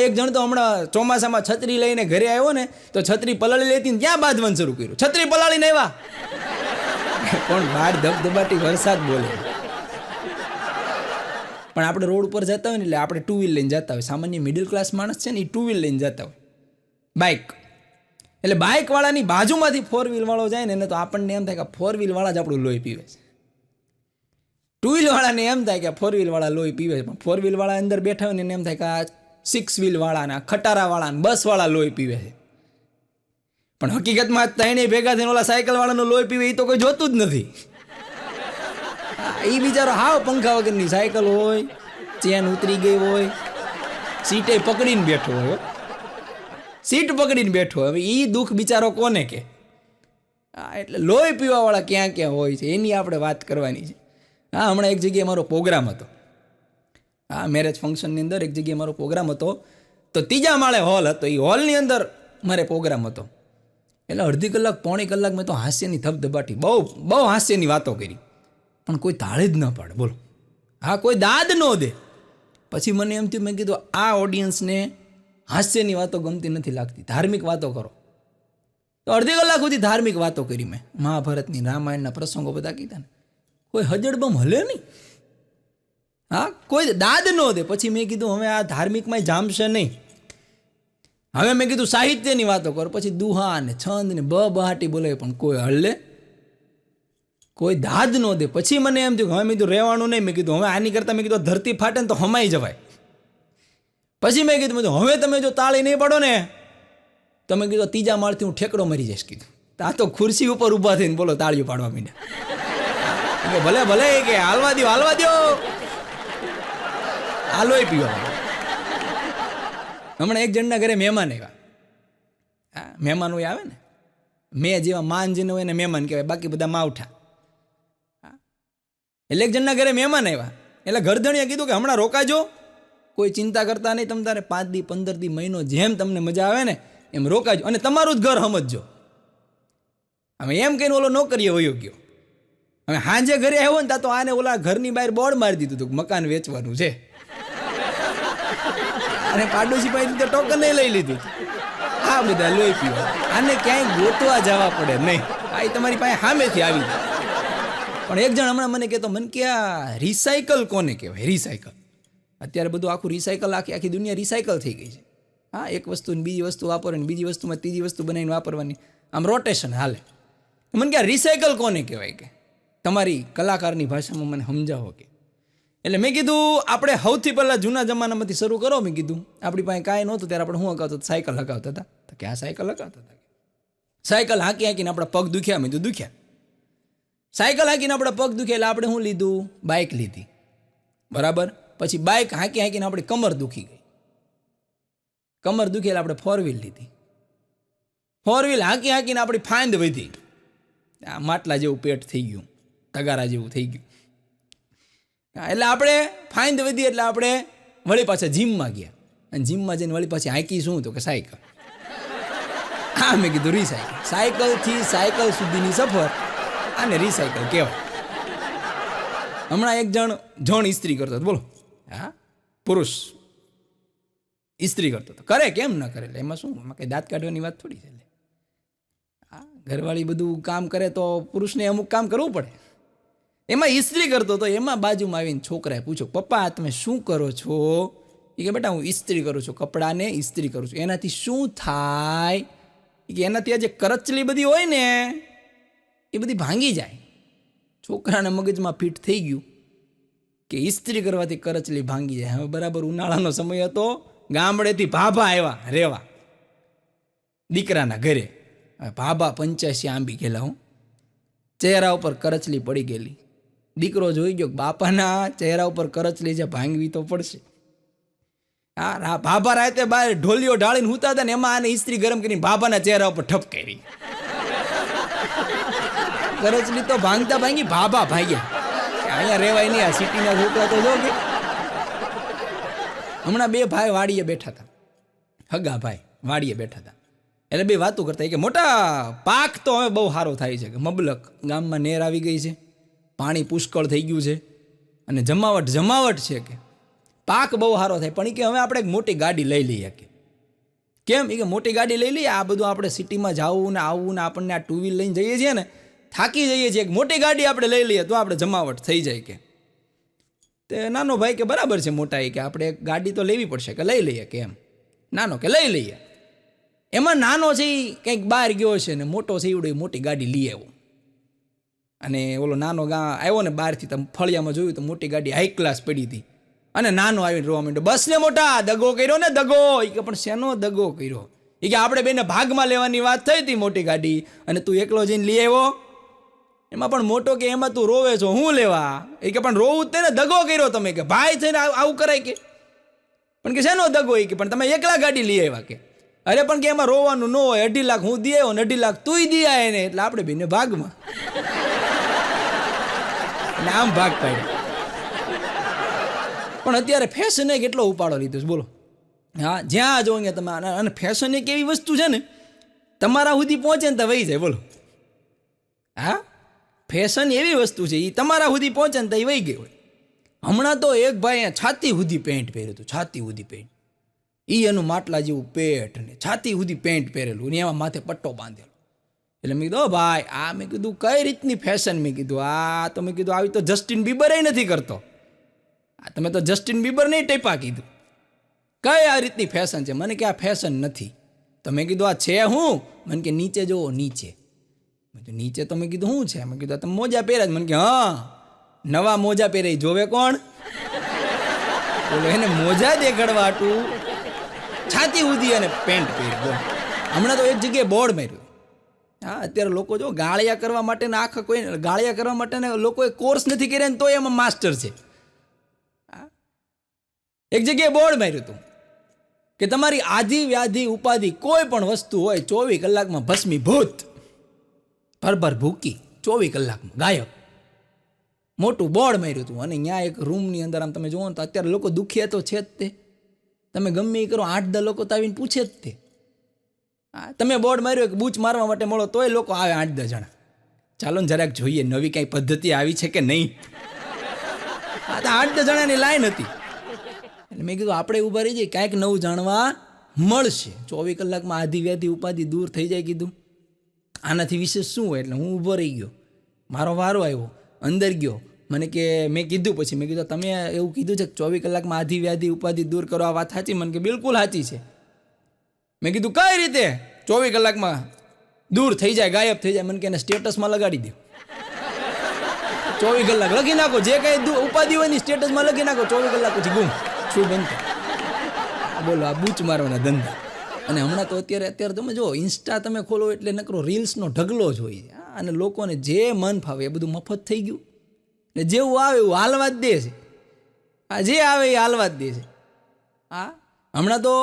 એક જણ તો હમણાં ચોમાસામાં છત્રી લઈને ઘરે આવ્યો ને તો છત્રી પલાળી લેતી ને ત્યાં બાંધવાનું શરૂ કર્યું. છત્રી પલાળીને આવ્યા, પણ બહાર ધબધબાટી વરસાદ બોલે. પણ આપણે રોડ ઉપર જતા હોય ને એટલે આપણે 2 વ્હીલ લઈને જતા હોય. સામાન્ય મિડલ ક્લાસ માણસ છે ને એ 2 વ્હીલ લઈને જતા હોય, બાઇક. એટલે બાઇકવાળાની બાજુમાંથી 4 વ્હીલ વાળો જાય ને એને તો આપણને એમ થાય કે 4 વ્હીલ વાળા જ આપણું લોહી પીવે છે. 2 વ્હીલ વાળાને એમ થાય કે 4 વ્હીલ વાળા લોહી પીવે છે, પણ 4 વ્હીલ વાળા અંદર બેઠા હોય ને એને એમ થાય કે આ 6 વ્હીલ વાળાના, ખટારા વાળાને, બસ વાળા લોહી પીવે છે. પણ હકીકતમાં ત્રણેય ભેગા થઈને ઓલા સાયકલ વાળાનો લોહી પીવે એ તો કોઈ જોતું જ નથી. એ બિચારો હાવ પંખા વગરની સાયકલ હોય, ચેન ઉતરી ગઈ હોય, સીટે પકડીને બેઠો હોય, સીટ પકડીને બેઠો હોય. હવે એ દુઃખ બિચારો કોને કે? એટલે લોહી પીવાવાળા ક્યાં ક્યાં હોય છે એની આપણે વાત કરવાની છે. હમણાં એક જગ્યાએ મારો પ્રોગ્રામ હતો. મેરેજ ફંક્શનની અંદર એક જગ્યાએ મારો પ્રોગ્રામ હતો, તો 3જા માળે હોલ હતો. એ હોલની અંદર મારે પ્રોગ્રામ હતો. એટલે અડધી કલાક 1.5 કલાક મેં તો હાસ્યની ધબધબાટી, બહુ હાસ્યની વાતો કરી, પણ કોઈ તાળી જ ન પાડે. બોલો, કોઈ દાદ ન દે. પછી મને એમ થયું, મેં કીધું આ ઓડિયન્સને હાસ્યની વાતો ગમતી નથી લાગતી, ધાર્મિક વાતો કરો. તો અડધી કલાક સુધી ધાર્મિક વાતો કરી મેં, મહાભારતની, રામાયણના પ્રસંગો બધા કીધા ને. કોઈ હજડબમ હલે નહીં, કોઈ દાદ ન દે. પછી મેં કીધું હવે આ ધાર્મિકમાં જામશે નહીં, હવે મેં કીધું સાહિત્યની વાતો કરો. પછી દુહા ને છંદ ને બહાટી બોલાવે, પણ કોઈ હળલે, કોઈ દાદ ન દે. પછી મને એમ થયું હવે મેં કીધું રહેવાનું નહીં. મેં કીધું હવે આની કરતાં મેં કીધું ધરતી ફાટે ને તો હમાઈ જવાય. પછી મેં કીધું હવે તમે જો તાળી નહીં પાડો ને તો મેં કીધું 3જા માળથી હું ઠેકડો મરી જઈશ. કીધું આ તો ખુરશી ઉપર ઊભા થઈને બોલો તાળીઓ પાડવા માંડ્યા. કે ભલે ભલે કે હાલવા દો હાલોય પીવા. હમણાં એક જણના ઘરે મહેમાન આવ્યા. હા, મહેમાન હોય આવે ને, મેં જેવા માન જેને હોય ને મહેમાન કહેવાય, બાકી બધા માવઠા. એટલે એક જણના ઘરે મહેમાન આવ્યા, એટલે ઘરધણીએ કીધું કે હમણાં રોકાજો, કોઈ ચિંતા કરતા નહીં, તમ તારે 5 દી 15 દી મહિનો જેમ તમને મજા આવે ને એમ રોકાજો, અને તમારું જ ઘર સમજજો. હવે એમ કહીને ઓલો નોકરીએ વયો ગયો. હવે હાંજે ઘરે આવ્યો ને તા તો આને ઓલા ઘરની બહાર બોર્ડ મારી દીધું હતું મકાન વેચવાનું છે, અને પાડોશી પાસે તો ટોકન લઈ લીધું. આ બધા લોહી પીવા, આને ક્યાંય ગોતવા જવા પડે નહીં, આ તમારી પાસે સામેથી આવી જાય. પણ એક જણ હમણાં મને કહેતો, મને કે આ રિસાયકલ કોને કહેવાય? રિસાયકલ અત્યારે બધું આખું રિસાયકલ, આખી દુનિયા રિસાયકલ થઈ ગઈ છે. હા, એક વસ્તુને બીજી વસ્તુ વાપરવાની, બીજી વસ્તુમાં ત્રીજી વસ્તુ બનાવીને વાપરવાની, આમ રોટેશન હાલે. મને કે આ રિસાયકલ કોને કહેવાય? કે તમારી કલાકારની ભાષામાં મને સમજાવો. કે એટલે મેં કીધું આપણે સૌથી પહેલાં જૂના જમાનામાંથી શરૂ કરો. મેં કીધું આપણી પાસે કાંઈ નહોતું ત્યારે આપણે શું હકાવતા? સાયકલ હકાવતા હતા. તો કે આ સાયકલ હકાવતા હતા, સાયકલ હાંકી હાંકીને આપણા પગ દુખ્યા. મેં તો દુખ્યા. સાયકલ હાંકીને આપણા પગ દુખ્યા એટલે આપણે શું લીધું? બાઇક લીધી, બરાબર. પછી બાઇક હાંકી હાંકીને આપણી કમર દુખી ગઈ, કમર દુખી એટલે આપણે 4 વ્હીલ લીધી, 4 વ્હીલ હાંકી હાંકીને આપણી ફાંદ વધી, આ માટલા જેવું પેટ થઈ ગયું, તગારા જેવું થઈ ગયું. એટલે આપણે ફાઇન્ડ વધી એટલે આપણે વળી પાછા જીમમાં ગયા, અને જીમમાં જઈને વળી પાછી હાંકી શું? તો કે સાયકલ. હા, મેં કીધું રિસાયકલ. સાયકલથી સાયકલ સુધીની સફર આને રિસાયકલ કહેવાય. હમણાં એક જણ ઇસ્ત્રી કરતો હતો, બોલો. હા, પુરુષ ઇસ્ત્રી કરતો હતો. કરે કેમ ન કરે? એટલે એમાં શું? એમાં કંઈ દાંત કાઢવાની વાત થોડી છે. હા, ઘરવાળી બધું કામ કરે તો પુરુષને અમુક કામ કરવું પડે. એમાં ઇસ્ત્રી કરતો હતો, એમાં બાજુમાં આવીને છોકરાએ પૂછ્યું, પપ્પા તમે શું કરો છો? એ કે બેટા હું ઇસ્ત્રી કરું છું, કપડાને ઇસ્ત્રી કરું છું. એનાથી શું થાય? એ કે એનાથી આ જે કરચલી બધી હોય ને એ બધી ભાંગી જાય. છોકરાના મગજમાં ફિટ થઈ ગયું કે ઇસ્ત્રી કરવાથી કરચલી ભાંગી જાય. હવે બરાબર ઉનાળાનો સમય હતો, ગામડેથી ભાભા આવ્યા રહેવા દીકરાના ઘરે. ભાભા 85 આંબી ગયેલા, હું ચહેરા ઉપર કરચલી પડી ગયેલી. દીકરો જોઈ ગયો બાપાના ચહેરા ઉપર કરચલી છે, ભાંગવી તો પડશે. હા, ભાભા રાતે બહાર ઢોલીઓ ઢાળીને હુતા હતા ને એમાં આને ઇસ્ત્રી ગરમ કરીને ભાભાના ચહેરા ઉપર ઠપકારી. કરચલી તો ભાંગતા ભાંગી ભાભા ભાગ્યા. અહીંયા રહેવાય નહીં, આ સિટીના છોકરા તો જો કે. હમણાં 2 ભાઈ વાડીએ બેઠા હતા, હગા ભાઈ વાડીએ બેઠા હતા. એટલે 2 વાતો કરતા કે મોટા પાક તો હવે બહુ સારો થાય છે, કે મબલક ગામમાં નેર આવી ગઈ છે, પાણી પુષ્કળ થઈ ગયું છે, અને જમાવટ છે, કે પાક બહુ સારો થાય. પણ એ કે હવે આપણે એક મોટી ગાડી લઈ લઈએ. કે કેમ? એ કે મોટી ગાડી લઈ લઈએ, આ બધું આપણે સિટીમાં જવું ને આવવું ને આપણને આ 2 વ્હીલ લઈને જઈએ છીએ ને થાકી જઈએ છીએ, એક મોટી ગાડી આપણે લઈ લઈએ તો આપણે જમાવટ થઈ જાય. કે તે નાનો ભાઈ કે બરાબર છે મોટા, એ કે આપણે એક ગાડી તો લેવી પડશે, કે લઈ લઈએ. કે એમ નાનો કે લઈ લઈએ. એમાં નાનો છે એ કંઈક બહાર ગયો છે ને મોટો છે એવડો મોટી ગાડી લઈ આવ્યો. અને ઓલો નાનો આવ્યો ને બહારથી તમે ફળિયામાં જોયું તો મોટી ગાડી હાઈ ક્લાસ પડી હતી, અને નાનો આવીને રોવા માંડ્યો, બસ ને મોટા દગો કર્યો ને દગો. એ કે પણ શેનો દગો કર્યો? એ કે આપણે બેને ભાગમાં લેવાની વાત થઈ હતી મોટી ગાડી, અને તું એકલો જઈને લઈ આવ્યો. એમાં પણ મોટો કે એમાં તું રોવે છો, હું લેવા? એ કે પણ રોવું જ તેને, દગો કર્યો તમે, કે ભાઈ થઈને આવું કરાય? કે પણ કે શેનો દગો? એ કે પણ તમે એકલા ગાડી લઈ આવ્યા. કે અરે પણ કે એમાં રોવાનું ન હોય, 2.5 લાખ હું દઈ આવ્યો ને 2.5 લાખ તું દઈ આવે ને, એટલે આપણે બેને ભાગમાં. અને આમ ભાગ પાડ્યો. પણ અત્યારે ફેશને કેટલો ઉપાડો લીધો છે, બોલો. હા, જ્યાં જો અહીંયા તમે, અને ફેશન એક એવી વસ્તુ છે ને તમારા સુધી પહોંચે ને તો વહી જાય, બોલો. હા, ફેશન એવી વસ્તુ છે એ તમારા સુધી પહોંચે ને તો એ વહી ગઈ હોય. હમણાં તો એક ભાઈ છાતી સુધી પેન્ટ પહેર્યું હતું, છાતી સુધી પેન્ટ, એ એનું માટલા જેવું પેટ ને છાતી સુધી પેન્ટ પહેરેલું ને એમાં માથે પટ્ટો બાંધેલો. એટલે મેં કીધું ભાઈ આ, મેં કીધું કઈ રીતની ફેશન? મેં કીધું આ તો, મેં કીધું આવી તો જસ્ટિન બીબર નથી કરતો, આ તમે તો જસ્ટિન બીબર નહીં ટેપા. કીધું કઈ આ રીતની ફેશન છે? મને કે આ ફેશન નથી. તો મેં કીધું આ છે હું? મને કે નીચે જોવો, નીચે. મેં કીધું નીચે? તો મેં કીધું શું છે? મેં કીધું તમે મોજા પહેર્યા? મને કે હા, નવા મોજા પહેરે જોવે કોણ? બોલો, એને મોજા દેખાડવા છાતી ઉધી અને પેન્ટ પહેર્યું. હમણાં તો એક જગ્યાએ બોર્ડ માર્યું, હા, અત્યારે લોકો જો ગાળિયા કરવા માટેના આખા કોઈ ગાળિયા કરવા માટેના લોકોએ કોર્સ નથી કર્યા ને તો એમાં માસ્ટર છે. એક જગ્યાએ બોર્ડ માર્યું હતું કે તમારી આધિ વ્યાધિ ઉપાધિ કોઈ પણ વસ્તુ હોય 24 કલાકમાં ભસ્મીભૂત, ભરભર ભૂકી 24 કલાકમાં ગાયબ. મોટું બોર્ડ માર્યું હતું. અને ત્યાં એક રૂમની અંદર આમ તમે જુઓ ને તો અત્યારે લોકો દુખિયા તો છે જ તે. તમે ગમે એ કરો 8-10 લોકો તો આવીને પૂછે જ તે. તમે બોર્ડ માર્યો કે બૂચ મારવા માટે મળો તોય લોકો આવે 8-10 જણા. ચાલો ને જરાક જોઈએ નવી કાંઈ પદ્ધતિ આવી છે કે નહીં. આ તો 8-10 જણાની લાઈન હતી. એટલે મેં કીધું આપણે ઊભા રહી જઈએ, કાંઈક નવું જાણવા મળશે. 24 કલાકમાં આધિ વ્યાધિ ઉપાધિ દૂર થઈ જાય. કીધું આનાથી વિશેષ શું હોય? એટલે હું ઊભો રહી ગયો. મારો વારો આવ્યો, અંદર ગયો. મને કે મેં કીધું પછી મેં કીધું તમે એવું કીધું છે કે 24 કલાકમાં આધિ વ્યાધિ ઉપાધિ દૂર કરો, આ વાત સાચી? મને કે બિલકુલ સાચી છે. મેં કીધું કઈ રીતે 24 કલાકમાં દૂર થઈ જાય, ગાયબ થઈ જાય? મને કે એને સ્ટેટસમાં લગાડી દો. 24 કલાક લખી નાખો, જે કાંઈ ઉપાધિ હોય ને સ્ટેટસમાં લખી નાખો, 24 કલાક પછી ગુમ શું બનતો. બોલો, આ બૂચ મારવાના ધંધા. અને હમણાં તો અત્યારે તમે જો ઇન્સ્ટા તમે ખોલો એટલે નકરો રીલ્સનો ઢગલો જ હોય. અને લોકોને જે મન ફાવે એ બધું મફત થઈ ગયું. ને જેવું આવે એવું હાલવા જ દે છે. આ જે આવે એ હાલવા જ દે છે. હા, હમણાં તો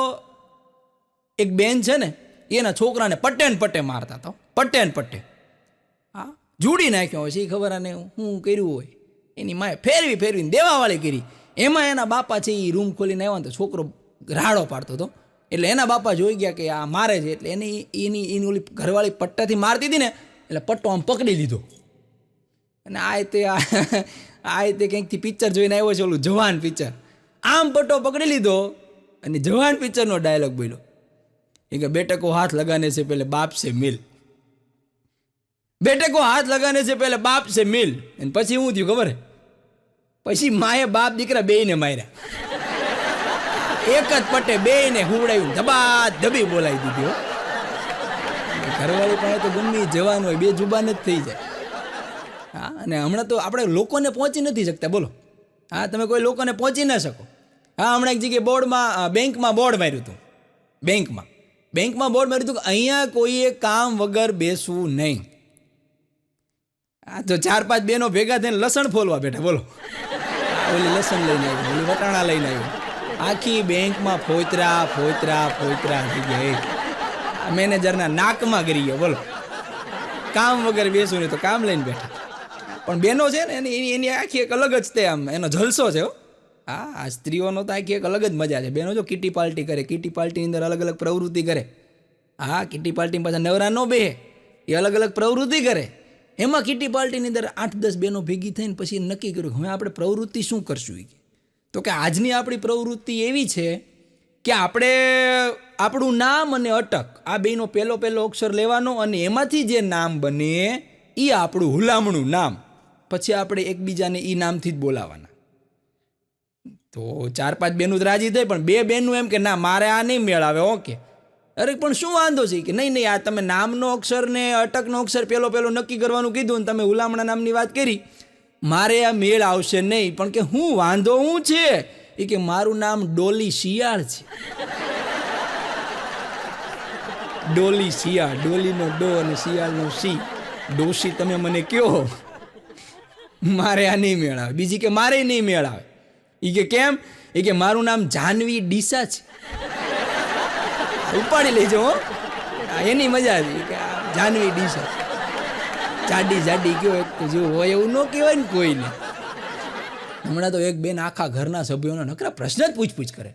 એક બેન છે ને એના છોકરાને પટ્ટે મારતા તો પટ્ટે. હા, જુડી નાખ્યો હોય છે એ ખબર આને શું કર્યું હોય. એની માએ ફેરવીને દેવાવાળી કરી. એમાં એના બાપા છે એ રૂમ ખોલીને આવ્યા તો છોકરો રાડો પાડતો હતો. એટલે એના બાપા જોઈ ગયા કે આ મારે છે. એટલે એની ઓલી ઘરવાળી પટ્ટાથી મારતી હતી ને એટલે પટ્ટો આમ પકડી લીધો. અને આ તે કંઈકથી પિક્ચર જોઈને આવ્યો છે, ઓલું જવાન પિક્ચર. આમ પટ્ટો પકડી લીધો અને જવાન પિક્ચરનો ડાયલોગ બોલ્યો કે બેटे को हाथ लगाने से पहले बाप से मिल, बेटे को हाथ लगाने से पहले बाप से मिल. અને પછી શું થયું ખબર? પછી માએ બાપ દીકરા બેયને માર્યા. એક જ પટ્ટે બેયને હુવડાવ્યું, ધબી બોલાવી દીધી. ઘરવાળી પાસે તો ગમે જવાન હોય, બે જુબાન જ થઈ જાય. હા, અને હમણાં તો આપણે લોકોને પહોંચી નથી શકતા. બોલો, હા, તમે કોઈ લોકોને પહોંચી ના શકો. હા, હમણાં એક જગ્યાએ બેંકમાં બોર્ડ માર્યું હતું. બેંકમાં બોર્ડ માર્યું હતું કે અહીંયા કોઈએ કામ વગર બેસવું નહીં. આ તો 4-5 બહેનો ભેગા થઈને લસણ ફોલવા બેઠા. બોલો, ઓલી લસણ લઈને આવી, ઓલી વટાણા લઈને આવી. આખી બેંકમાં ફોતરા થઈ ગયા. મેનેજરના નાકમાં ગરી ગયો. બોલો, કામ વગર બેસવું નહીં તો કામ લઈને બેઠા. પણ બહેનો છે ને એની આખી એક અલગ જ તે આમ એનો જલસો છે. હા, આ સ્ત્રીઓનો તો આખી એક અલગ જ મજા છે. બહેનો જો કીટી પાર્ટી કરે, કીટી પાર્ટીની અંદર અલગ અલગ પ્રવૃત્તિ કરે. હા, કીટી પાર્ટીમાં પાછા નવરા ન બેહે, એ અલગ અલગ પ્રવૃત્તિ કરે. એમાં કીટી પાર્ટીની અંદર 8-10 બહેનો ભેગી થઈને પછી નક્કી કર્યું હવે આપણે પ્રવૃત્તિ શું કરશું. તો કે આજની આપણી પ્રવૃત્તિ એવી છે કે આપણે આપણું નામ અને અટક આ બેનો પહેલો અક્ષર લેવાનો અને એમાંથી જે નામ બને એ આપણું હુલામણું નામ. પછી આપણે એકબીજાને એ નામથી જ બોલાવાના. તો 4-5 બહેનું જ રાજી થાય, પણ 2 બહેનું એમ કે ના મારે આ નહીં મેળ આવે. ઓકે, અરે પણ શું વાંધો છે કે નહીં આ તમે નામનો અક્ષર ને અટકનો અક્ષર પહેલો નક્કી કરવાનું કીધું ને તમે હુલામણા નામની વાત કરી, મારે આ મેળ આવશે નહીં. પણ કે હું વાંધો હું છે એ કે મારું નામ ડોલી શિયાળ છે. ડોલી શિયાળ, ડોલીનો ડો અને શિયાળનો સી. ડોશી તમે મને કહો, મારે આ નહીં મેળ આવે. બીજી કે મારે નહીં મેળ આવે. એ કે કેમ? એ કે મારું નામ જાનવી ડીસા છે. ઉપાડી લેજો, એની મજા આવી કે જાનવી ડીસા. જાડી કયો એક તો જેવું હોય એવું ન કહેવાય ને કોઈને. હમણાં તો એક બેન આખા ઘરના સભ્યોનો નકરા પ્રશ્ન જ પૂછ કરે.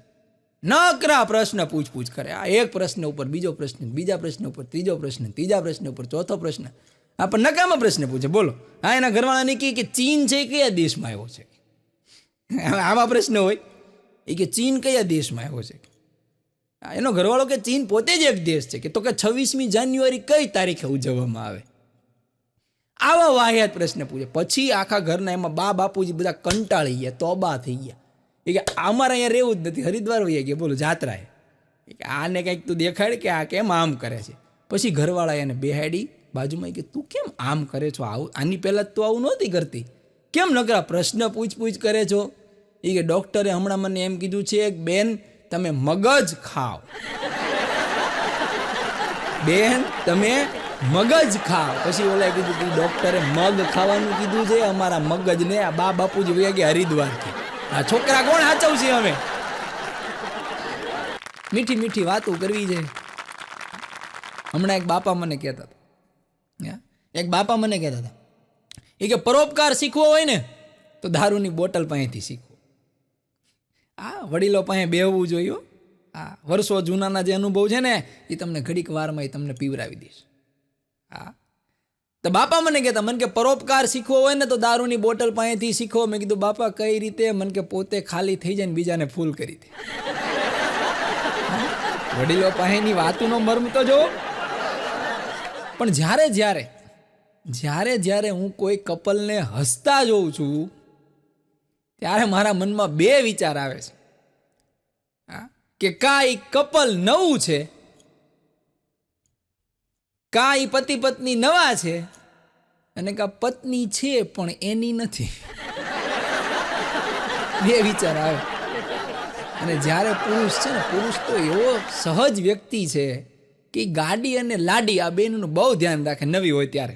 નકરા પ્રશ્ન પૂછ કરે. આ એક પ્રશ્ન ઉપર બીજો પ્રશ્ન, બીજા પ્રશ્ન ઉપર ત્રીજો પ્રશ્ન, ત્રીજા પ્રશ્ન ઉપર ચોથો પ્રશ્ન. આ પણ નકામા પ્રશ્ન પૂછે. બોલો, હા, એના ઘરવાળાને કહે કે ચીન છે કયા દેશમાં આવ્યો છે? આવા પ્રશ્ન હોય. એ કે ચીન કયા દેશમાં આવ્યો છે? એનો ઘરવાળો કે ચીન પોતે જ એક દેશ છે. કે તો કે 26મી જાન્યુઆરી કઈ તારીખે ઉજવવામાં આવે? આવા વાહિયાત પ્રશ્ન પૂછે. પછી આખા ઘરના એમાં બાપુજી બધા કંટાળી ગયા, તોબા થઈ ગયા. એ કે અમારે અહીંયા રહેવું જ નથી, હરિદ્વાર વહી ગયા. બોલો, જાત્રાએ. કે આને કંઈક તું દેખાડ કે આ કેમ આમ કરે છે. પછી ઘરવાળા એને બેહાડી બાજુમાં કે તું કેમ આમ કરે છો? આની પહેલાં તું આવું નહોતી કરતી, કેમ નકરા પ્રશ્ન પૂછ કરે છો? એ કે ડૉક્ટરે હમણાં મને એમ કીધું છે કે બેન તમે મગજ ખાઓ. બેન તમે મગજ ખાવ. પછી ઓલા કીધું કે ડોક્ટરે મગ ખાવાનું કીધું છે, અમારા મગજને આ બા બાપુજી વયા ગયા હરિદ્વારથી. આ છોકરા કોણ સાચવશે હવે? મીઠી મીઠી વાતો કરવી છે. હમણાં એક બાપા મને કહેતા હતા, એ કે પરોપકાર શીખવો હોય ને તો દારૂની બોટલ પાસેથી શીખવો. હા, વડીલો પાસે બેહવું જોઈએ. હા, વર્ષો જૂનાના જે અનુભવ છે ને એ તમને ઘડીક વારમાં એ તમને પીવરાવી દઈશ. હા, તો બાપા મને કહેતા, મને કે પરોપકાર શીખવો હોય ને તો દારૂની બોટલ પાસેથી શીખવો. મેં કીધું બાપા કઈ રીતે? મને કે પોતે ખાલી થઈ જાય ને બીજાને ફૂલ કરી દે. વડીલો પાસેની વાતોનો મર્મ તો જો. પણ જ્યારે હું કોઈ કપલને હસતા જોઉં છું ત્યારે મારા મનમાં બે વિચાર આવે છે. કે કા ઈ કપલ નવું છે, કા ઈ પતિ પત્ની નવા છે, અને કા પત્ની છે પણ એની નથી. બે વિચાર આવે. અને જ્યારે પુરુષ છે ને, પુરુષ તો એવો સહજ વ્યક્તિ છે કે ગાડી અને લાડી આ બેનનું બહુ ધ્યાન રાખે નવી હોય ત્યારે.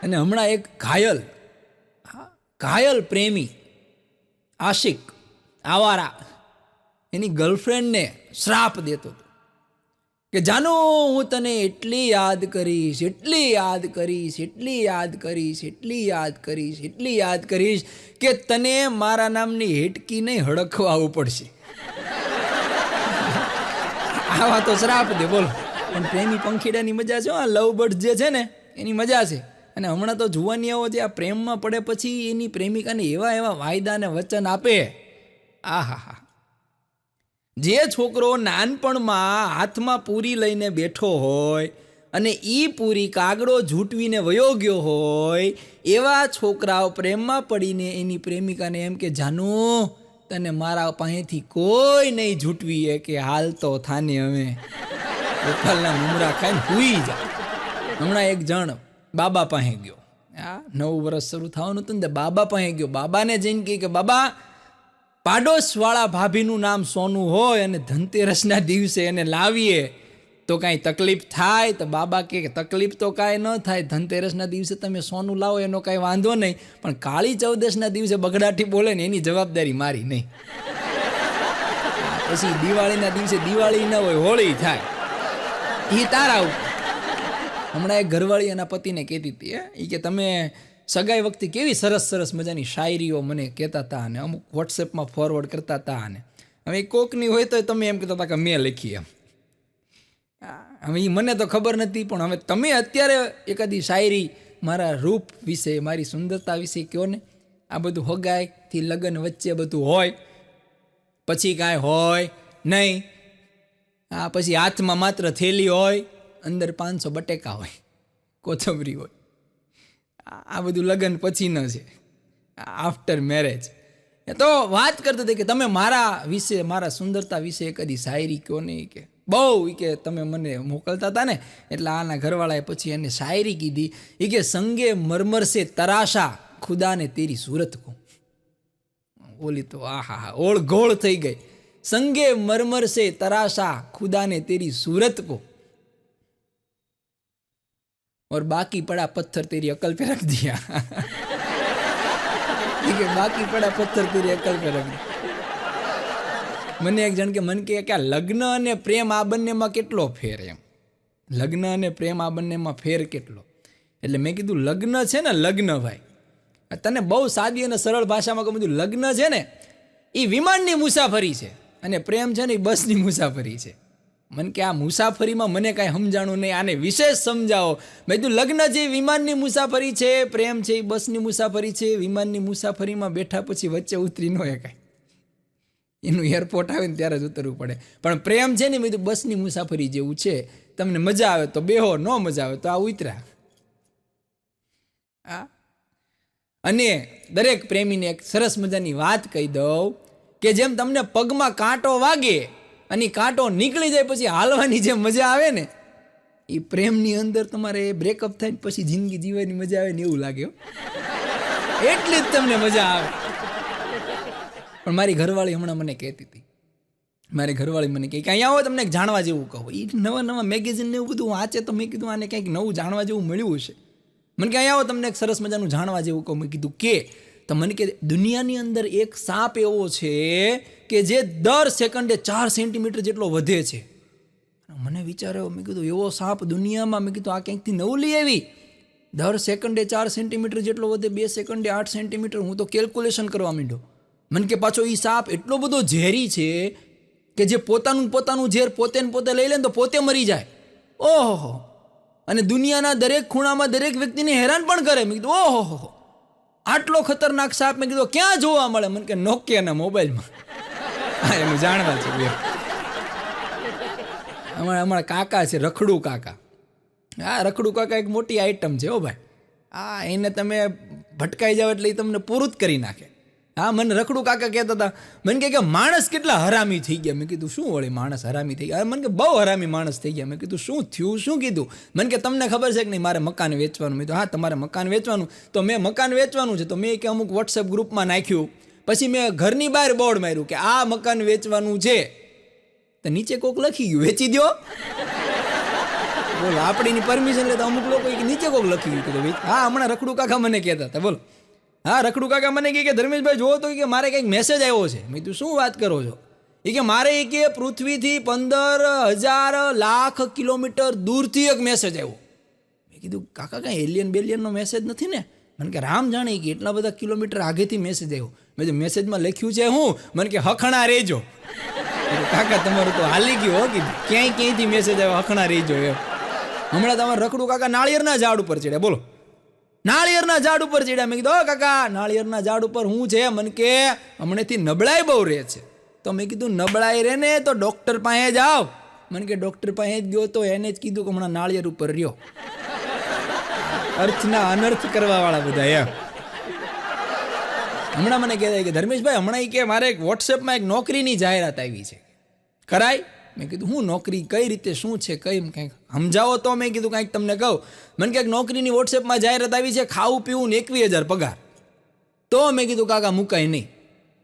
અને હમણાં એક ઘાયલ પ્રેમી, આશિક, આવારા એની ગર્લફ્રેન્ડને શ્રાપ દેતો હતો કે જાનો હું તને એટલી યાદ કરીશ, એટલી યાદ કરીશ, એટલી યાદ કરીશ, એટલી યાદ કરીશ, એટલી યાદ કરીશ કે તને મારા નામની હેટકી નહીં હડકવાવું પડશે. આવા તો શ્રાપ દે બોલો. પણ પ્રેમી પંખીડાની મજા છે. આ લવ બર્ડ જે છે ને એની મજા છે. અને હમણાં તો જુવાનીઓ જે આ પ્રેમમાં પડે પછી એની પ્રેમિકાને એવા વાયદા ને વચન આપે. આહા, જે છોકરો નાનપણમાં હાથમાં પૂરી લઈને બેઠો હોય અને ઈ પૂરી કાગડો ઝૂંટવીને વયો ગયો હોય, એવા છોકરાઓ પ્રેમમાં પડીને એની પ્રેમિકાને એમ કે જાનુ તને મારા પાસેથી કોઈ નહીં ઝૂંટવીએ કે હાલ તો થાને હવે ઉથલના મુમરા ખાઈને હુઈ જા. હમણાં એક જણ બાબા પાસે ગયો. 9 વર્ષ શરૂ થવાનું હતું ને, બાબા પાસે ગયો. બાબાને જઈને કહે કે બાબા, પાડોશવાળા ભાભીનું નામ સોનું હોય અને ધનતેરસના દિવસે એને લાવીએ તો કાંઈ તકલીફ થાય? તો બાબા કહે કે તકલીફ તો કાંઈ ન થાય, ધનતેરસના દિવસે તમે સોનું લાવો એનો કાંઈ વાંધો નહીં, પણ કાળી ચૌદસના દિવસે બગડાટી બોલે ને એની જવાબદારી મારી નહીં. પછી દિવાળીના દિવસે દિવાળી ન હોય, હોળી થાય, એ તારા ઉપર. હમણાં એક ઘરવાળી એના પતિને કહેતી હતી એ કે તમે સગાઈ વખતે કેવી સરસ મજાની શાયરીઓ મને કહેતા હતા અને અમુક વોટ્સએપમાં ફોરવર્ડ કરતા હતા. અને હવે કોકની હોય તો તમે એમ કહેતા હતા કે મેં લખી એમ. હવે એ મને તો ખબર નથી, પણ હવે તમે અત્યારે એકાદી શાયરી મારા રૂપ વિશે, મારી સુંદરતા વિશે કહો ને. આ બધું હગાઈથી લગ્ન વચ્ચે બધું હોય, પછી કાંઈ હોય નહીં. પછી હાથમાં માત્ર થેલી હોય, અંદર 500 બટેકા હોય, કોથમરી હોય. આ બધું લગ્ન પછીનો છે, આફ્ટર મેરેજ. તો વાત કરતો હતો કે તમે મારા વિશે, મારા સુંદરતા વિશે કદી શાયરી કહો નહીં. કે બહુ કે તમે મને મોકલતા હતા ને, એટલે આના ઘરવાળાએ પછી એને શાયરી કીધી. એ કે સંગે મરમર સે તરાશા ખુદા ને તેરી સુરત કો. બોલી તો આહા ઓળઘોળ થઈ ગઈ. સંગે મરમર સે તરાશા ખુદા ને તેરી સુરત કો, और बाकी पड़ा पत्थर तेरी अकल पे रख दिया. ठीक है, बाकी पड़ा पत्थर तेरी अकल पे रख दिया. મને એક જણ કે મન કે આ લગ્ન અને પ્રેમ આ બંનેમાં કેટલો ફેર? એમ લગ્ન અને પ્રેમ આ બંનેમાં ફેર કેટલો? એટલે મેં કીધું લગ્ન છે ને, લગ્ન ભાઈ, તને બહુ સાદી અને સરળ ભાષામાં કહું છું. લગ્ન છે ને એ વિમાનની મુસાફરી છે અને પ્રેમ છે ને એ બસની મુસાફરી છે. મને કે આ મુસાફરીમાં મને કાંઈ સમજાણું નહીં, આને વિશેષ સમજાવો. મેં કીધું લગ્ન જે વિમાનની મુસાફરી છે, પ્રેમ છે એ બસની મુસાફરી છે. વિમાનની મુસાફરીમાં બેઠા પછી વચ્ચે ઉતરી ન શકાય, એનું એરપોર્ટ આવે ને ત્યારે જ ઉતરવું પડે. પણ પ્રેમ છે ને, મેં કીધું બસની મુસાફરી જેવું છે. તમને મજા આવે તો બેહો, ન મજા આવે તો આ ઉતરા. અને દરેક પ્રેમીને એક સરસ મજાની વાત કહી દઉં કે જેમ તમને પગમાં કાંટો વાગે અને કાંટો નીકળી જાય પછી હાલવાની જે મજા આવે ને, એ પ્રેમની અંદર તમારે બ્રેકઅપ થાય ને પછી જિંદગી જીવવાની મજા આવે ને એવું લાગે. એટલી જ તમને મજા આવે. પણ મારી ઘરવાળી હમણાં મને કહેતી હતી મારી ઘરવાળી મને કહે કે અહીંયા આવો તમને જાણવા જેવું કહો. એ નવા નવા મેગેઝિન ને એવું બધું વાંચે તો મેં કીધું આને કંઈક નવું જાણવા જેવું મળ્યું હશે. મને કે અહીંયા આવો તમને એક સરસ મજાનું જાણવા જેવું કહું. મેં કીધું કે તો મને કે દુનિયાની અંદર એક સાપ એવો છે કે જે દર સેકન્ડે 4 સેન્ટીમીટર જેટલો વધે છે. મને વિચાર્યો, મેં કીધું એવો સાપ દુનિયામાં, મેં કીધું આ ક્યાંકથી નવું લઈ આવી. દર સેકન્ડે 4 સેન્ટીમીટર જેટલો વધે, 2 સેકન્ડે 8 સેન્ટીમીટર. હું તો કેલ્ક્યુલેશન કરવા માંડ્યો. મને કે પાછો એ સાપ એટલો બધો ઝેરી છે કે જે પોતાનું ઝેર પોતે લઈ લે ને તો પોતે મરી જાય. ઓહો! અને દુનિયાના દરેક ખૂણામાં દરેક વ્યક્તિને હેરાન પણ કરે. મેં કીધું ઓહો, આટલો ખતરનાક સાપ મેં કીધું ક્યાં જોવા મળે? મને કે નોકિયાના મોબાઈલમાં. હા, એનું જાણવા છે. અમારા કાકા છે, રખડું કાકા. હા, રખડું કાકા એક મોટી આઈટમ છે હો ભાઈ. હા, એને તમે ભટકાઈ જાવ એટલે એ તમને પૂરું જ કરી નાખે. હા, મને રખડું કાકા કહેતા હતા, મને કે માણસ કેટલા હરામી થઈ ગયા. મેં કીધું શું વળી માણસ હરામી થઈ ગયા? મને કે બહુ હરામી માણસ થઈ ગયા. મેં કીધું શું થયું, શું કીધું? મને કે તમને ખબર છે કે નહીં મારે મકાન વેચવાનું. મેં કીધું હા, તમારે મકાન વેચવાનું? તો મેં મકાન વેચવાનું છે તો મેં કે અમુક વોટ્સએપ ગ્રુપમાં નાખ્યું. પછી મેં ઘરની બહાર બોર્ડ માર્યું કે આ મકાન વેચવાનું છે. તો નીચે કોક લખી ગયું વેચી દો. બોલો, આપણીની પરમિશન લેતા અમુક લોકો નીચે કોક લખી ગયું કીધું. હા, હમણાં રખડું કાકા મને કહેતા હતા. બોલો, હા, રખડું કાકા મને કહે કે ધર્મેશભાઈ જોવો તો કે મારે કંઈક મેસેજ આવ્યો છે. મેં તું શું વાત કરો છો? એ કે મારે એ કે પૃથ્વીથી 15,000 લાખ કિલોમીટર દૂરથી એક મેસેજ આવ્યો. મેં કીધું કાકા કાંઈ એલિયન બેલિયનનો મેસેજ નથી ને? મને કે રામ જાણે કે એટલા બધા કિલોમીટર આગેથી મેસેજ આવ્યો. મેં તો મેસેજમાં લખ્યું છે હું? મને કે હખણા રહેજો. કાકા તમારું તો હાલી ગયું હો, કીધું ક્યાંયથી મેસેજ આવ્યો હખણા રહેજો એમ. હમણાં તમારે રખડું કાકા નાળિયેરના ઝાડ ઉપર ચડ્યા. બોલો, નાળિયેરના ઝાડ ઉપર ચડ્યા. મેં કીધું કાકા નાળિયેરના ઝાડ ઉપર હું છે? મને કે હમણાંથી નબળાઈ બહુ રહે છે. તો મેં કીધું નબળાઈ રહે ને તો ડૉક્ટર પાસે જાઓ. મને કે ડૉક્ટર પાસે જ ગયો તો એને જ કીધું કે હમણાં નાળિયેર ઉપર રહ્યો. અર્થના અનર્થ કરવાવાળા બધા એમ. હમણાં મને કહેતા કે ધર્મેશભાઈ હમણાં કે મારે એક વોટ્સએપમાં એક નોકરીની જાહેરાત આવી છે, કરાય? મેં કીધું હું નોકરી, કઈ રીતે, શું છે, કંઈક સમજાવો તો. મેં કીધું કાંઈક તમને કહું. મને કંઈક નોકરીની વોટ્સએપમાં જાહેરાત આવી છે, ખાવું પીવું ને 21,000 પગાર. તો મેં કીધું કાકા મુકાય નહીં,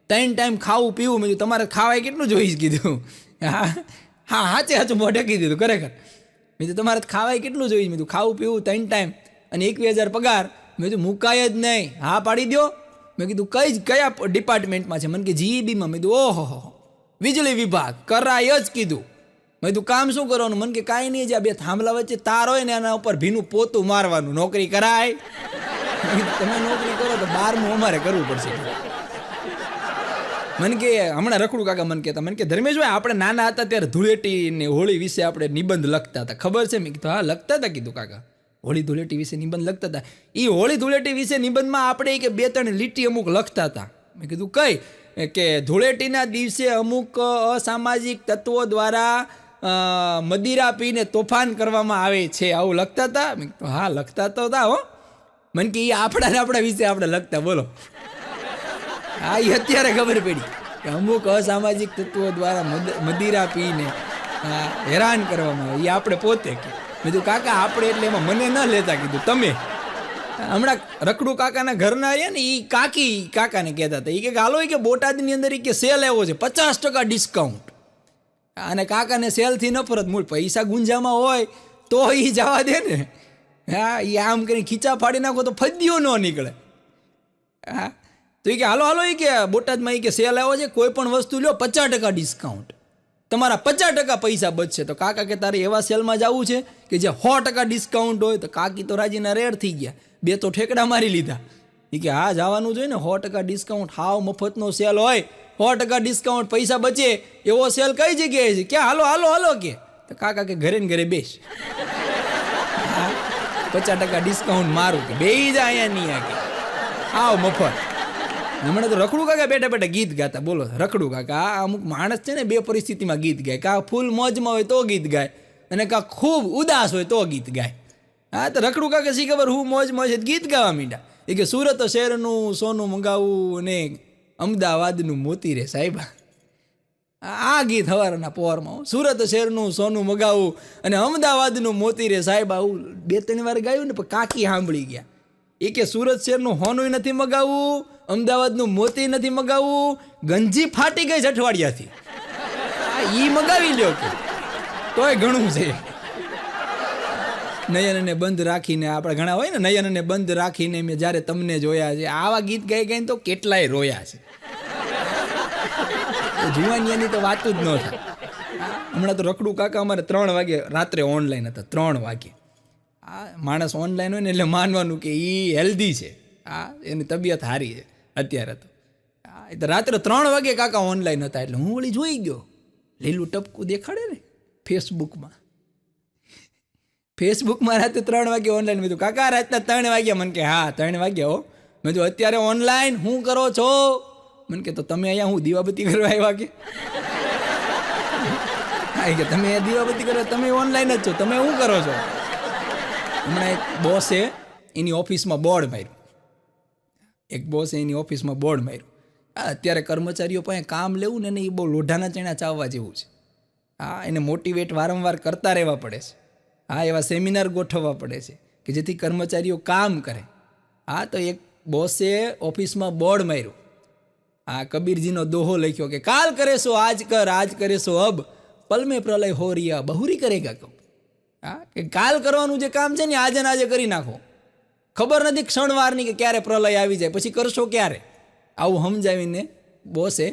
3 ટાઈમ ખાવું પીવું. મેં કીધું તમારે ખાવાય કેટલું જોઈશ? કીધું હા સાચું મોઢે કીધું ખરેખર. મેં કીધું તમારે ખાવાય કેટલું જોઈશ? મેં કીધું ખાવું પીવું 3 ટાઈમ અને 21,000 પગાર. મેં કીધું મુકાય જ નહીં, હા પાડી દો. મેં કીધું કયા ડિપાર્ટમેન્ટમાં છે? મને કે જીઈબીમાં. મેં કીધું ઓહો, વીજળી વિભાગ, કરાય જ કીધું. મેં કીધું કામ શું કરવાનું? મને કે કાંઈ નહીં, જે 2 થાંભલા વચ્ચે તાર હોય ને એના ઉપર ભીનું પોતું મારવાનું. નોકરી કરાય? તમે નોકરી કરો તો 12મું અમારે કરવું પડશે. મને કે હમણાં રખડું કાકા મને કહેતા, મને કે ધર્મેશભાઈ આપણે નાના હતા ત્યારે ધૂળેટી ને હોળી વિશે આપણે નિબંધ લખતા હતા, ખબર છે? મેં કીધું હા લખતા હતા. કીધું કાકા હોળી ધૂળેટી વિશે નિબંધ લખતા હતા. એ હોળી ધૂળેટી વિશે નિબંધમાં આપણે કે 2-3 લીટી અમુક લખતા હતા. મેં કીધું કઈ? કે ધૂળેટીના દિવસે અમુક અસામાજિક તત્વો દ્વારા મદિરા પીને તોફાન કરવામાં આવે છે, આવું લખતા હતા. મેં કીધું હા લખતા તો હતા હો. મને કે એ આપણા વિશે આપણે લખતા. બોલો, હા એ અત્યારે ખબર પડી કે અમુક અસામાજિક તત્વો દ્વારા મદિરા પીને હેરાન કરવામાં આવે, એ આપણે પોતે. મેં કીધું કાકા આપણે એટલે એમાં મને ન લેતા. કીધું તમે. હમણાં રખડું કાકાના ઘરના રહ્યા ને એ કાકાને કહેતા હતા, એ કે હાલો કે બોટાદની અંદર કે સેલ આવ્યો છે 50% ડિસ્કાઉન્ટ. અને કાકાને સેલથી નફરત, મૂળ પૈસા ગુંજામાં હોય તો એ જવા દે ને. હા, એ આમ કરીને ખીચા ફાડી નાખો તો ફદ્યો ન નીકળે. હા, તો એ કે હાલો એ કે બોટાદમાં એ કે સેલ આવ્યો છે, કોઈ પણ વસ્તુ લો 50% ડિસ્કાઉન્ટ, તમારા 50% પૈસા બચશે. તો કાકા કે તારે એવા સેલમાં જવું છે કે જે 100% ડિસ્કાઉન્ટ હોય? તો કાકી તો રાજીના રેડ થઈ ગયા, 2 તો ઠેકડા મારી લીધા. એ કે હા જવાનું જોઈએ ને, 100% ડિસ્કાઉન્ટ, હાવ મફતનો સેલ હોય, 100% ડિસ્કાઉન્ટ, પૈસા બચે એવો સેલ કઈ જગ્યાએ છે? ક્યાં? હાલો કે. તો કાકા કે ઘરે ને ઘરે બેસ, 50% ડિસ્કાઉન્ટ મારું કે બેહી જા અહીંયા નહીં આ કે હાવ મફત. હમણાં તો રખડું કાકા બેઠા ગીત ગાતા. બોલો, રખડું કાકા અમુક માણસ છે ને 2 પરિસ્થિતિમાં ગીત ગાય, કાં ફૂલ મોજમાં હોય તો ગીત ગાય અને કાં ખૂબ ઉદાસ હોય તો ગીત ગાય. હા, તો રખડું કાકા શી ખબર હું મોજ ગીત ગાવા માંડ્યા. એ કે સુરત શહેરનું સોનું મંગાવું અને અમદાવાદનું મોતી રે સાહેબા. આ ગીત હવારના પોરમાં, સુરત શહેરનું સોનું મગાવું અને અમદાવાદનું મોતી રે સાહેબા. આવું 2-3 વાર ગાયું ને પણ કાકી સાંભળી ગયા. એ કે સુરત શહેરનું હોનું નથી મગાવવું, અમદાવાદનું મોતી નથી મગાવવું, ગંજી ફાટી ગઈ અઠવાડિયાથી. ઈ મગાવી લ્યો કે તોય ઘણું છે. નયનને બંધ રાખીને આપણે ઘણા હોય ને, નયનને બંધ રાખીને મેં જ્યારે તમને જોયા છે, આવા ગીત ગાઈ ગાઈને તો કેટલાય રોયા છે. જુવાનિયાની તો વાત જ ન થાય. હમણાં તો રખડું કાકા અમારે 3 વાગે રાત્રે ઓનલાઈન હતા. 3 વાગે માણસ ઓનલાઈન હોય ને એટલે માનવાનું કે એ હેલ્ધી છે, એની તબિયત સારી છે અત્યારે તો. તો રાત્રે 3 વાગે કાકા ઓનલાઈન હતા એટલે હું વળી જોઈ ગયો. લીલું ટપકું દેખાડે ને ફેસબુકમાં રાતે 3 વાગે ઓનલાઈન. મેં કીધું કાકા રાતના 3 વાગ્યા? મને કે હા 3 વાગ્યા હો. મેં કીધું અત્યારે ઓનલાઈન શું કરો છો? મને કે તો તમે અહીંયા હું દીવાબત્તી કરવા આવ્યા કે? કે તમે દીવાબત્તી કરવા, તમે ઓનલાઈન જ છો, તમે શું કરો છો? હમણાં એક બોસે એની ઓફિસમાં બોર્ડ માર્યું. અત્યારે કર્મચારીઓ પાસે કામ લેવું ને એ બહુ લોઢાના ચણા ચાવવા જેવું છે. એને મોટિવેટ વારંવાર કરતા રહેવા પડે છે. એવા સેમિનાર ગોઠવવા પડે છે કે જેથી કર્મચારીઓ કામ કરે. તો એક બોસે ઓફિસમાં બોર્ડ માર્યું. કબીરજીનો દોહો લખ્યો કે કાલ કરે સો આજ કર, આજ કરે સો અબ, પલ મેં પ્રલય હો રિયા બહુરી કરેગા કબ. કે કાલ કરવાનું જે કામ છે ને આજે ને આજે કરી નાખો. ખબર નથી ક્ષણવારની કે ક્યારે પ્રલય આવી જાય, પછી કરશો ક્યારે. આવું સમજાવીને બોસે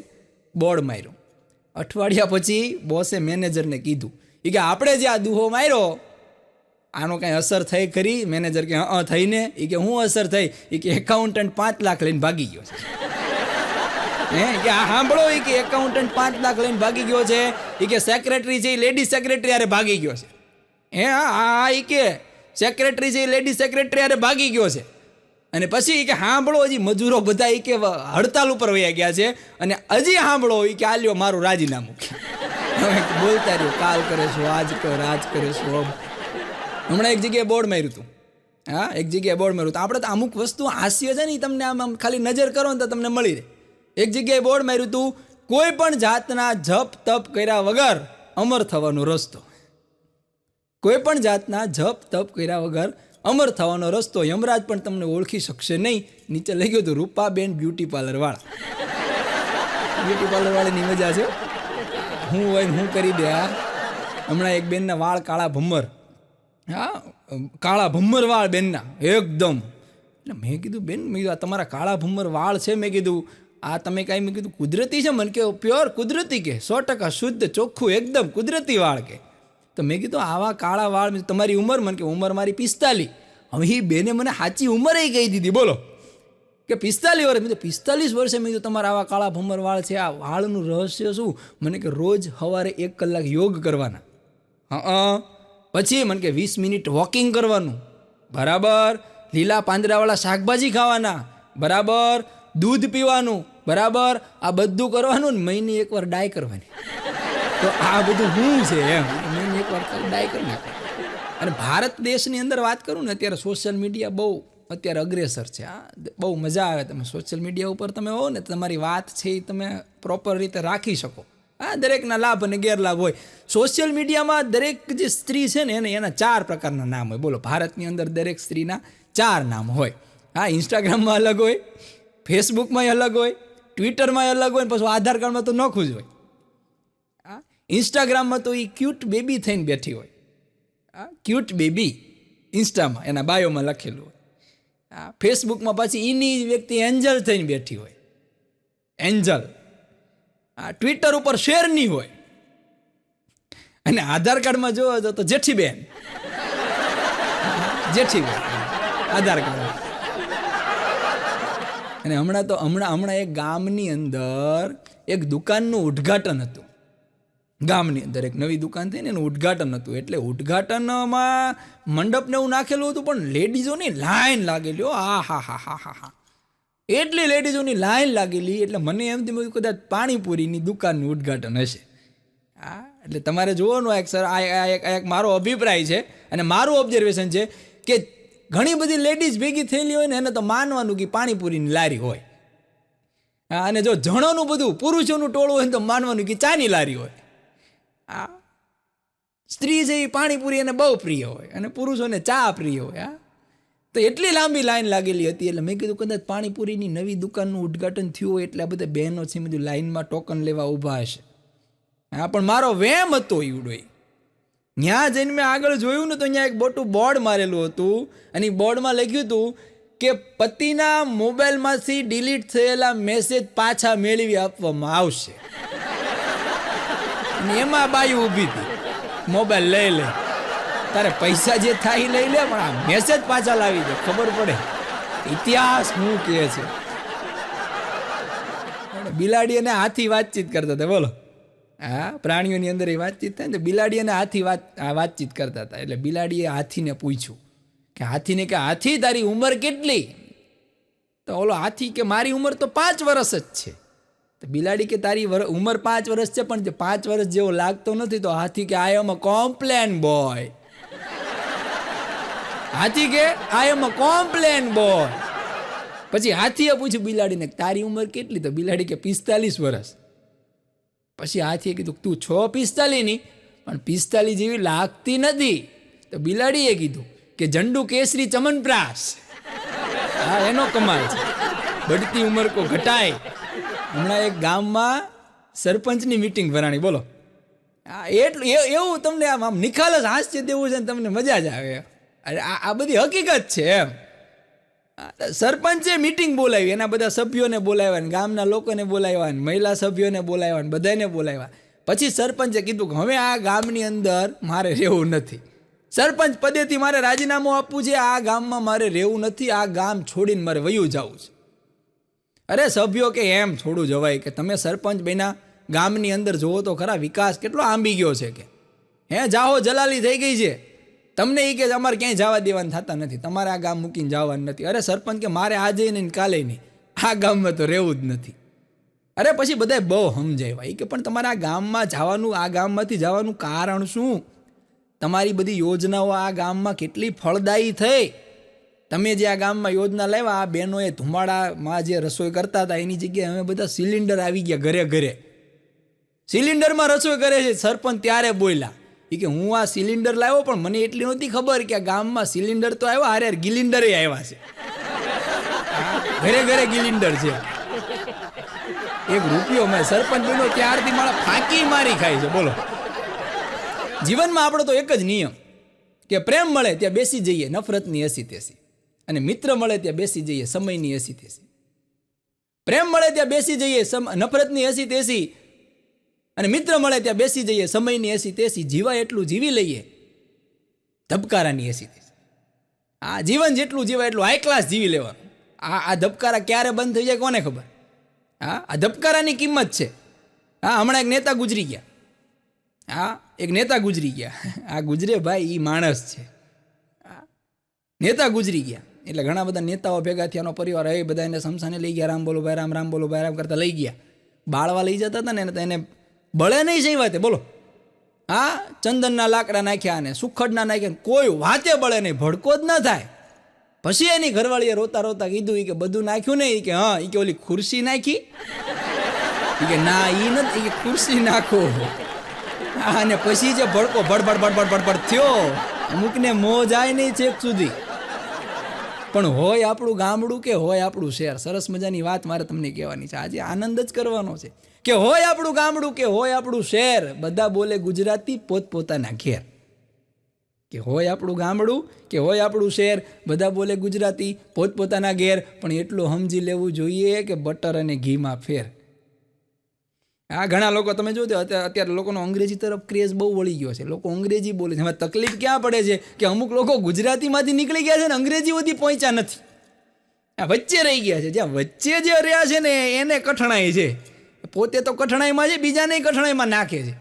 બોર્ડ માર્યું. અઠવાડિયા પછી બોસે મેનેજરને કીધું કે આપણે જે આ દુહો માર્યો આનો કાંઈ અસર થઈ ખરી? મેનેજર કે હા થઈને. કે હું અસર થઈ? કે એકાઉન્ટન્ટ 5 લાખ લઈને ભાગી ગયો છે. કે આ સાંભળો, કે એકાઉન્ટન્ટ 5 લાખ લઈને ભાગી ગયો છે. કે સેક્રેટરી છે એ લેડી સેક્રેટરી હારે ભાગી ગયો છે. કે સેક્રેટરી છે એ લેડી સેક્રેટરી હારે ભાગી ગયો છે. અને પછી કે સાંભળો, હજી મજૂરો બધા કે હડતાલ ઉપર વયા ગયા છે, અને હજી સાંભળો કે આ લ્યો મારું રાજીનામું. બોલતા રહ્યો કાલ કરે છો, આજ કર, આજ કરે છો. હમણાં એક જગ્યાએ બોર્ડ માર્યું હતું. આપણે તો અમુક વસ્તુ હાસ્ય છે ને એ તમને આમ ખાલી નજર કરો ને તો તમને મળી રહે. એક જગ્યાએ બોર્ડ માર્યું હતું, કોઈ પણ જાતના જપ તપ કર્યા વગર અમર થવાનો રસ્તો. કોઈ પણ જાતના જપ તપ કર્યા વગર અમર થવાનો રસ્તો. યમરાજ પણ તમને ઓળખી શકશે નહીં. નીચે લઈ ગયું હતું રૂપાબેન બ્યુટી પાર્લરવાળાની મજા છે. હું હોય હું કરી દે. હમણાં એક બેનના વાળ કાળા ભમ્મર વાળ બેનના એકદમ. એટલે મેં કીધું બેન, મેં કીધું આ તમારા કાળા ભમ્મર વાળ છે, મેં કીધું આ તમે કાંઈ, મેં કીધું કુદરતી છે? મને કે પ્યોર કુદરતી, કે 100% શુદ્ધ ચોખ્ખું એકદમ કુદરતી વાળ. કે તો મેં કીધું આવા કાળા વાળ, તમારી ઉંમર? મને કે ઉંમર મારી 45. હવે એ બેને મને સાચી ઉંમરે કહી દીધી. બોલો કે 45 વર્ષ. મેં તો 45 વર્ષે મેં કીધું તમારા આવા કાળા ભમ્મર વાળ છે, આ વાળનું રહસ્ય શું? મને કે રોજ સવારે 1 કલાક યોગ કરવાના. પછી મને કે 20 મિનિટ વોકિંગ કરવાનું, બરાબર. લીલા પાંદડાવાળા શાકભાજી ખાવાના, બરાબર. દૂધ પીવાનું, બરાબર. આ બધું કરવાનું ને મહિને 1 વાર ડાય કરવાની. તો આ બધું શું છે એમ? મહિને 1 વાર ડાય કરી નાખે. અને ભારત દેશની અંદર વાત કરું ને, અત્યારે સોશિયલ મીડિયા બહુ અત્યારે અગ્રેસર છે. બહુ મજા આવે. તમે સોશિયલ મીડિયા ઉપર તમે હો ને, તમારી વાત છે એ તમે પ્રોપર રીતે રાખી શકો. દરેકના લાભ અને ગેરલાભ હોય. સોશિયલ મીડિયામાં દરેક જે સ્ત્રી છે ને એના 4 પ્રકારના નામ હોય. બોલો, ભારતની અંદર દરેક સ્ત્રીના 4 નામ હોય. ઇન્સ્ટાગ્રામમાં અલગ હોય, ફેસબુકમાં અલગ હોય, ટ્વિટરમાં અલગ હોય, પછી આધાર કાર્ડમાં તો નોખું જ હોય. ઇન્સ્ટાગ્રામમાં તો એ ક્યુટ બેબી થઈને બેઠી હોય. ક્યુટ બેબી ઇન્સ્ટામાં એના બાયોમાં લખેલું હોય. ફેસબુકમાં પાછી એની વ્યક્તિ એન્જલ થઈને બેઠી હોય, એન્જલ. ટ્વિટર ઉપર શેરની હોય, અને આધાર કાર્ડમાં જોવો તો જેઠીબેન આધાર કાર્ડ. અને હમણાં એક ગામની અંદર એક દુકાનનું ઉદ્ઘાટન હતું. ગામની અંદર એક નવી દુકાન થઈ ને એનું ઉદ્ઘાટન હતું. એટલે ઉદ્ઘાટનમાં મંડપને એવું નાખેલું હતું, પણ લેડીઝોની લાઈન લાગેલી. હા એટલી લેડીઝોની લાઈન લાગેલી. એટલે મને એમ થયું કદાચ પાણીપુરીની દુકાનનું ઉદ્ઘાટન હશે. એટલે તમારે જોવાનું એક મારો અભિપ્રાય છે અને મારું ઓબ્ઝર્વેશન છે કે ઘણી બધી લેડીઝ ભેગી થયેલી હોય ને એને તો માનવાનું કે પાણીપુરીની લારી હોય. અને જો જણોનું બધું પુરુષોનું ટોળું હોય ને તો માનવાનું કે ચાની લારી હોય. સ્ત્રી છે એ પાણીપુરી એને બહુ પ્રિય હોય અને પુરુષોને ચા પ્રિય હોય. તો એટલી લાંબી લાઈન લાગેલી હતી. એટલે મેં કીધું કદાચ પાણીપુરીની નવી દુકાનનું ઉદ્ઘાટન થયું હોય એટલે આ બધા બહેનો છે બધું લાઈનમાં ટોકન લેવા ઊભા હશે. હા, પણ મારો વેમ હતો ઈવડો. ત્યાં જઈને મેં આગળ જોયું ને તો અહીંયા એક મોટું બોર્ડ મારેલું હતું અને એ બોર્ડમાં લખ્યું હતું કે પતિના મોબાઈલમાંથી ડિલીટ થયેલા મેસેજ પાછા મેળવી આપવામાં આવશે. અને એમાં બાયું ઊભી હતી, મોબાઈલ લઈ લે, તારે પૈસા જે થાય એ લઈ લે, પણ આ મેસેજ પાછા લાવી દે, ખબર પડે ઇતિહાસ શું કહે છે. બિલાડી અને હાથી વાતચીત કરતા હતા, બોલો. હા, પ્રાણીઓની અંદર એ વાતચીત થાય ને, બિલાડી અને હાથી વાતચીત કરતા હતા. એટલે બિલાડીએ હાથીને પૂછ્યું કે હાથી તારી ઉંમર કેટલી? તો ઓલો હાથી કે મારી ઉંમર તો 5 વર્ષ જ છે. તો બિલાડી કે તારી ઉંમર 5 વર્ષ છે, પણ 5 વર્ષ જેવો લાગતો નથી. તો હાથી કે આઈ એમ અ કોમ્પ્લેન બોય. હાથી કે આઈ એમ અ કોમ્પ્લેન બોય. પછી હાથીએ પૂછ્યું બિલાડીને તારી ઉંમર કેટલી? તો બિલાડી કે 45 વર્ષ. પછી હાથીએ કીધું તું 45 ની, પણ 45 જેવી લાગતી નથી. તો બિલાડીએ કીધું કે ઝંડુ કેસરી ચમનપ્રાસ. હા, એનો કમાલ છે, બઢતી ઉંમર કો ઘટાય. હમણાં એક ગામમાં સરપંચની મીટિંગ ભરાણી, બોલો. હા, એટલું એવું તમને આમ નિખાલસ હાસ્ય દેવું છે ને તમને મજા જ આવે. અરે આ બધી હકીકત છે એમ. સરપંચે મીટિંગ બોલાવી, એના બધા સભ્યોને બોલાવ્યા, ને ગામના લોકોને બોલાવ્યા, ને મહિલા સભ્યોને બોલાવ્યા, ને બધાને બોલાવ્યા. પછી સરપંચે કીધું કે હવે આ ગામની અંદર મારે રહેવું નથી, સરપંચ પદેથી મારે રાજીનામું આપવું છે, આ ગામમાં મારે રહેવું નથી, આ ગામ છોડીને મારે વયું જવું છે. અરે સભ્યો કે એમ થોડું જવાય કે તમે સરપંચ બન્યા, ગામની અંદર જોવો તો ખરા વિકાસ કેટલો આંબી ગયો છે કે જાહો જલાલી થઈ ગઈ છે. તમને એ કે અમારે ક્યાંય જવા દેવાના થતા નથી, તમારે આ ગામ મૂકીને જવાનું નથી. અરે સરપંચ કે મારે આજે નહીં કાલે નહીં, આ ગામમાં તો રહેવું જ નથી. અરે પછી બધાએ બહુ સમજાવ્યા, એ કે પણ તમારે આ ગામમાં જવાનું, આ ગામમાંથી જવાનું કારણ શું? તમારી બધી યોજનાઓ આ ગામમાં કેટલી ફળદાયી થઈ. તમે જે આ ગામમાં યોજના લાવ્યા, આ બહેનોએ ધુમાડામાં જે રસોઈ કરતા હતા એની જગ્યાએ અમે બધા સિલિન્ડર આવી ગયા, ઘરે ઘરે સિલિન્ડરમાં રસોઈ કરે છે. સરપંચ ત્યારે બોલ્યા કે હું આ સિલિન્ડર લાવ્યો, પણ મને એટલી નહોતી ખબર કે આ ગામમાં સિલિન્ડર તો આવ્યા, હારે ગિલિન્ડર આવ્યા છે. ઘરે ઘરે ગિલિન્ડર છે. 1 રૂપિયો મેં સરપંચ બન્યો ત્યારથી મારા ફાંકી મારી ખાય છે, બોલો. જીવનમાં આપણો તો એક જ નિયમ કે પ્રેમ મળે ત્યાં બેસી જઈએ નફરતની એસી તેસી, અને મિત્ર મળે ત્યાં બેસી જઈએ સમયની એસી તેસી. પ્રેમ મળે ત્યાં બેસી જઈએ નફરતની એસી તેસી, અને મિત્ર મળે ત્યાં બેસી જઈએ સમયની એસી તેસી. જીવાય એટલું જીવી લઈએ ધબકારાની એસી તેસી. આ જીવન જેટલું જીવાય એટલું હાઈ ક્લાસ જીવી લેવાનું. આ ધબકારા ક્યારે બંધ થઈ જાય કોને ખબર. હા, આ ધબકારાની કિંમત છે. હા, હમણાં એક નેતા ગુજરી ગયા. હા, એક નેતા ગુજરી ગયા. આ ગુજરે ભાઈ એ માણસ છે. નેતા ગુજરી ગયા એટલે ઘણા બધા નેતાઓ ભેગા થયાનો પરિવાર, એ બધા એને શમશાને લઈ ગયા, રામ બોલો ભાઈ રામ, રામ બોલો ભાઈ રામ કરતા લઈ ગયા. બાળવા લઈ જતા હતા ને એને બળે નહીં જઈ વાતે, બોલો. હા, ચંદનના લાકડા નાખ્યા અને સુખડના નાખ્યા, કોઈ વાતે બળે નહીં, ભડકો જ ન થાય. પછી એની ઘરવાળીએ રોતા રોતા કીધું કે બધું નાખ્યું ને? કે હા. કે ઓલી ખુરશી નાખી? કે ના, એ નથી, કે ખુરશી નાખો. અને પછી જે ભડકો ભડભડ ભડભડ ભડભડ થયો, અમુકને મોં જાય નહીં છેક સુધી. પણ હોય આપણું ગામડું કે હોય આપણું શહેર, સરસ મજાની વાત મારે તમને કહેવાની છે, આજે આનંદ જ કરવાનો છે. કે હોય આપણું ગામડું કે હોય આપણું શહેર, બધા બોલે ગુજરાતી પોતપોતાના ઘેર. કે હોય આપણું ગામડું કે હોય આપણું શહેર, બધા બોલે ગુજરાતી પોતપોતાના ઘેર. પણ એટલું સમજી લેવું જોઈએ કે બટર અને ઘીમાં ફેર. આ ઘણા લોકો તમે જોજો અત્યારે લોકોનો અંગ્રેજી તરફ ક્રેઝ બહુ વળી ગયો છે, લોકો અંગ્રેજી બોલે છે. હવે તકલીફ ક્યાં પડે છે કે અમુક લોકો ગુજરાતીમાંથી નીકળી ગયા છે ને અંગ્રેજી સુધી પહોંચ્યા નથી, આ વચ્ચે રહી ગયા છે. જ્યાં વચ્ચે જે રહ્યા છે ને એને કઠણાઈ છે, પોતે તો કઠણાઈમાં છે, બીજાને કઠણાઈમાં નાખે છે.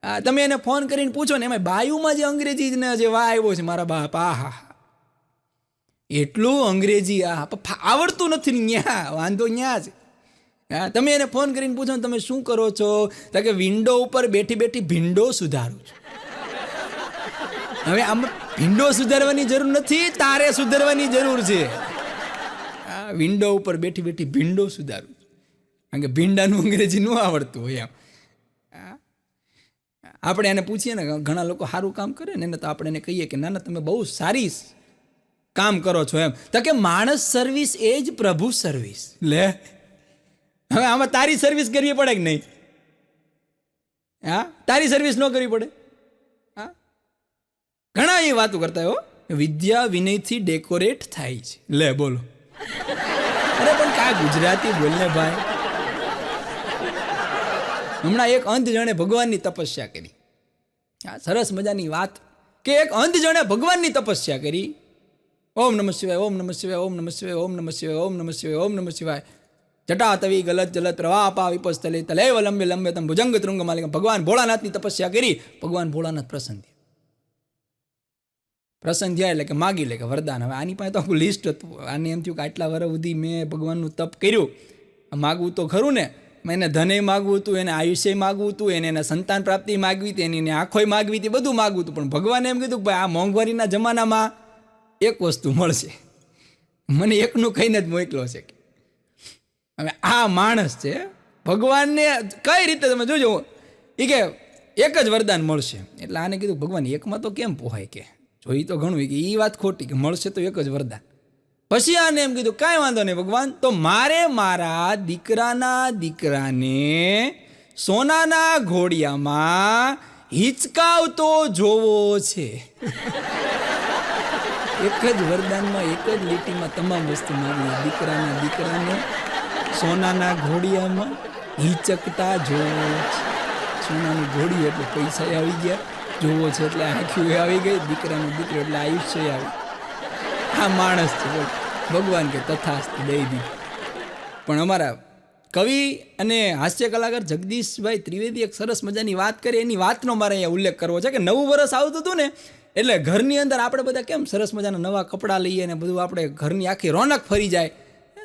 હા, તમે એને ફોન કરીને પૂછો ને, એમાં બાયુમાં જે અંગ્રેજીને જે વાહ આવ્યો છે મારા બાપ, હા, એટલું અંગ્રેજી આવડતું નથી ન્યા, વાંધો ન્યા છે. હા, તમે એને ફોન કરીને પૂછો તમે શું કરો છો? તો કે વિન્ડો ઉપર બેઠી બેઠી ભીંડો સુધારું છું. હવે આમ ભીંડો સુધારવાની જરૂર નથી, તારે સુધારવાની જરૂર છે. હા, વિન્ડો ઉપર બેઠી બેઠી ભીંડો સુધારું છું, કારણ કે ભીંડાનું અંગ્રેજી ન આવડતું હોય એમ. આપણે એને પૂછીએ ને, ઘણા લોકો સારું કામ કરે ને એને તો આપણે એને કહીએ કે ના ના તમે બહુ સારી કામ કરો છો એમ. તો કે માણસ સર્વિસ એ જ પ્રભુ સર્વિસ. લે, હવે આમાં તારી સર્વિસ કરવી પડે કે નહીં? હા, તારી સર્વિસ ન કરવી પડે. હા, ઘણા એ વાતો કરતા હો, વિદ્યા વિનયથી ડેકોરેટ થાય છે. લે બોલો, અરે પણ કા ગુજરાતી બોલને ભાઈ. હમણાં એક અંધ જણે ભગવાનની તપસ્યા કરી. હા, સરસ મજાની વાત કે એક અંધ જણે ભગવાનની તપસ્યા કરી. ઓમ નમઃ શિવાય, ઓમ નમઃ શિવાય, ઓમ નમઃ શિવાય, ઓમ નમઃ શિવાય, ઓમ નમઃ શિવાય, ઓમ નમઃ શિવાય. જટા તવી ગલત જલત પ્રવાહ પા વિપસ્તલે તલેવ લંબે લંબે તમ ભુજંગ ત્રુંગ માલિક. ભગવાન ભોળાનાથની તપસ્યા કરી. ભગવાન ભોળાનાથ પ્રસન્ન થયા. પ્રસન્ન થયા એટલે કે માગી લે કે વરદાન. હવે આની પાસે તો આખું લિસ્ટ હતું. આને એમ થયું કે આટલા વર્ષ સુધી મેં ભગવાનનું તપ કર્યું, માગવું તો ખરું ને. એને ધને માગવું હતું, એને આયુષ્ય માગવું હતું, એને સંતાન પ્રાપ્તિ માગવી હતી, એની આંખોય માગવી હતી, બધું માગવું હતું. પણ ભગવાને એમ કીધું કે ભાઈ આ મોંઘવારીના જમાનામાં એક વસ્તુ મળશે, મને એકનું કહીને જ મોકલો છે. હવે આ માણસ છે, ભગવાનને કઈ રીતે તમે જોજો એ કે એક જ વરદાન મળશે. એટલે આને કીધું ભગવાન એકમાં તો કેમ પોહાય, કે જોઈ તો ઘણું કે એ વાત ખોટી, કે મળશે તો એક જ વરદાન. પછી આને એમ કીધું કાંઈ વાંધો નહીં ભગવાન, તો મારે મારા દીકરાને સોનાના ઘોડિયામાં હિચકાવતો જોવો છે. એક જ વરદાનમાં એક જ લીટીમાં તમામ વસ્તુ માગી. દીકરાને સોનાના ઘોડિયામાં હિચકતા જોવો છે. સોનાની ઘોડી એટલે પૈસા આવી ગયા, જોવો છે એટલે આંખી આવી ગઈ, દીકરો એટલે આયુષ્ય આવી. આ માણસ છે બોલ. ભગવાન કે તથાસ્તુ દઈ દીધું. પણ અમારા કવિ અને હાસ્ય કલાકાર જગદીશભાઈ ત્રિવેદી એક સરસ મજાની વાત કરી. એની વાતનો મારે અહીંયા ઉલ્લેખ કરવો છે કે નવું વર્ષ આવતું હતું ને, એટલે ઘરની અંદર આપણે બધા કેમ સરસ મજાના નવા કપડાં લઈએ ને બધું, આપણે ઘરની આખી રોનક ફરી જાય.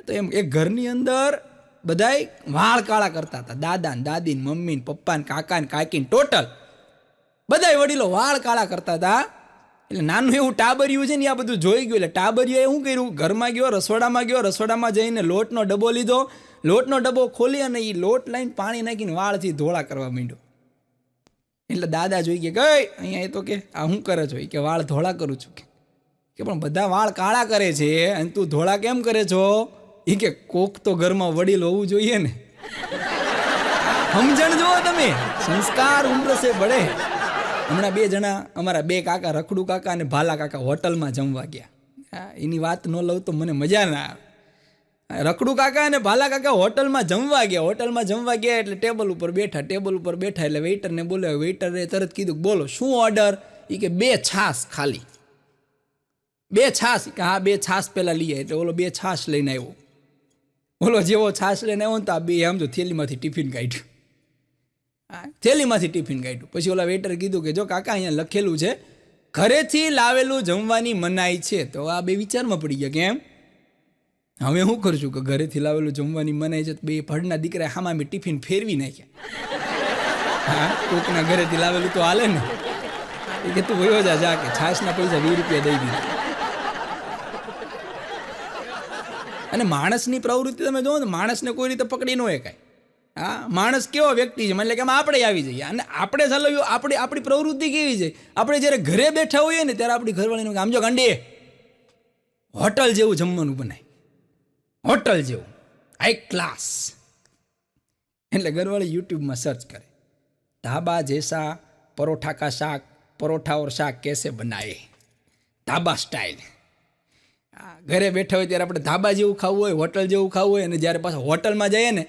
તો એમ એક ઘરની અંદર બધાય વાળ કાળા કરતા હતા. દાદા ને દાદી ને મમ્મી ને પપ્પા ને કાકા ને કાકી ને ટોટલ બધાય વડીલો વાળ કાળા કરતા હતા. એટલે નાનું એવું ટાબરિયું છે ને આ બધું જોઈ ગયું. એટલે ટાબરિયાએ શું કર્યું, ઘરમાં ગયો, રસોડામાં જઈને લોટનો ડબ્બો લીધો. લોટનો ડબ્બો ખોલી અને એ લોટ લઈને પાણી નાખીને વાળથી ધોળા કરવા માંડ્યો. એટલે દાદા જોઈ ગયા ગઈ અહીંયા એ તો કે આ શું કરે છો, કે વાળ ધોળા કરું છું. કે પણ બધા વાળ કાળા કરે છે અને તું ધોળા કેમ કરે છો? એ કે કોક તો ઘરમાં વડીલ હોવું જોઈએ ને. સમજણ જુઓ તમે, સંસ્કાર ઉમ્ર સે બડે. હમણાં બે જણા અમારા બે કાકા, રખડુ કાકા અને ભાલા કાકા હોટલમાં જમવા ગયા. એની વાત ન લઉં તો મને મજા ના આવે. રખડુ કાકા અને ભાલા કાકા હોટલમાં જમવા ગયા એટલે ટેબલ ઉપર બેઠા એટલે વેઇટરને બોલ્યો. વેઇટરે તરત કીધું બોલો શું ઓર્ડર? એ કે 2 છાશ ખાલી. 2 છાશ? કે હા 2 છાશ પહેલાં લઈએ. એટલે ઓલો 2 છાશ લઈને આવ્યો. ઓલો જેવો છાશ લઈને આવ્યો ને તો આ બે આમ જો થેલીમાંથી ટિફિન કાઢ્યું. પછી ઓલા વેઇટરે કીધું કે જો કાકા અહીંયા લખેલું છે ઘરેથી લાવેલું જમવાની મનાઈ છે. તો આ બે વિચારમાં પડી ગયા. કેમ હવે શું કરશું કે ઘરેથી લાવેલું જમવાની મનાઈ છે? તો બે ભડના દીકરા હામાં મેં ટિફિન ફેરવી નાખ્યા. હા, કોકના ઘરેથી લાવેલું તો હાલે ને. એ કે તું વયો જા કે છાશના પૈસા 20 રૂપિયા દઈ દીધા. અને માણસની પ્રવૃત્તિ તમે જોવો ને, માણસને કોઈ રીતે પકડી ન શકાય. હા, માણસ કેવો વ્યક્તિ છે, એટલે કે આપણે આવી જઈએ અને આપણે ચલાવ્યું. આપણી પ્રવૃત્તિ કેવી છે, આપણે જ્યારે ઘરે બેઠા હોઈએ ને ત્યારે આપણી ઘરવાળીનું આમ જો ગાંડી હોટલ જેવું જમવાનું બનાય, હોટલ જેવું હાઈ ક્લાસ. એટલે ઘરવાળી યુટ્યુબમાં સર્ચ કરે ઢાબા જૈસા પરોઠા કા શાક, પરોઠા ઓર શાક કેસે બનાએ, ઢાબા સ્ટાઇલ. ઘરે બેઠા હોય ત્યારે આપણે ધાબા જેવું ખાવું હોય, હોટલ જેવું ખાવું હોય. અને જ્યારે પાછા હોટલમાં જઈએ ને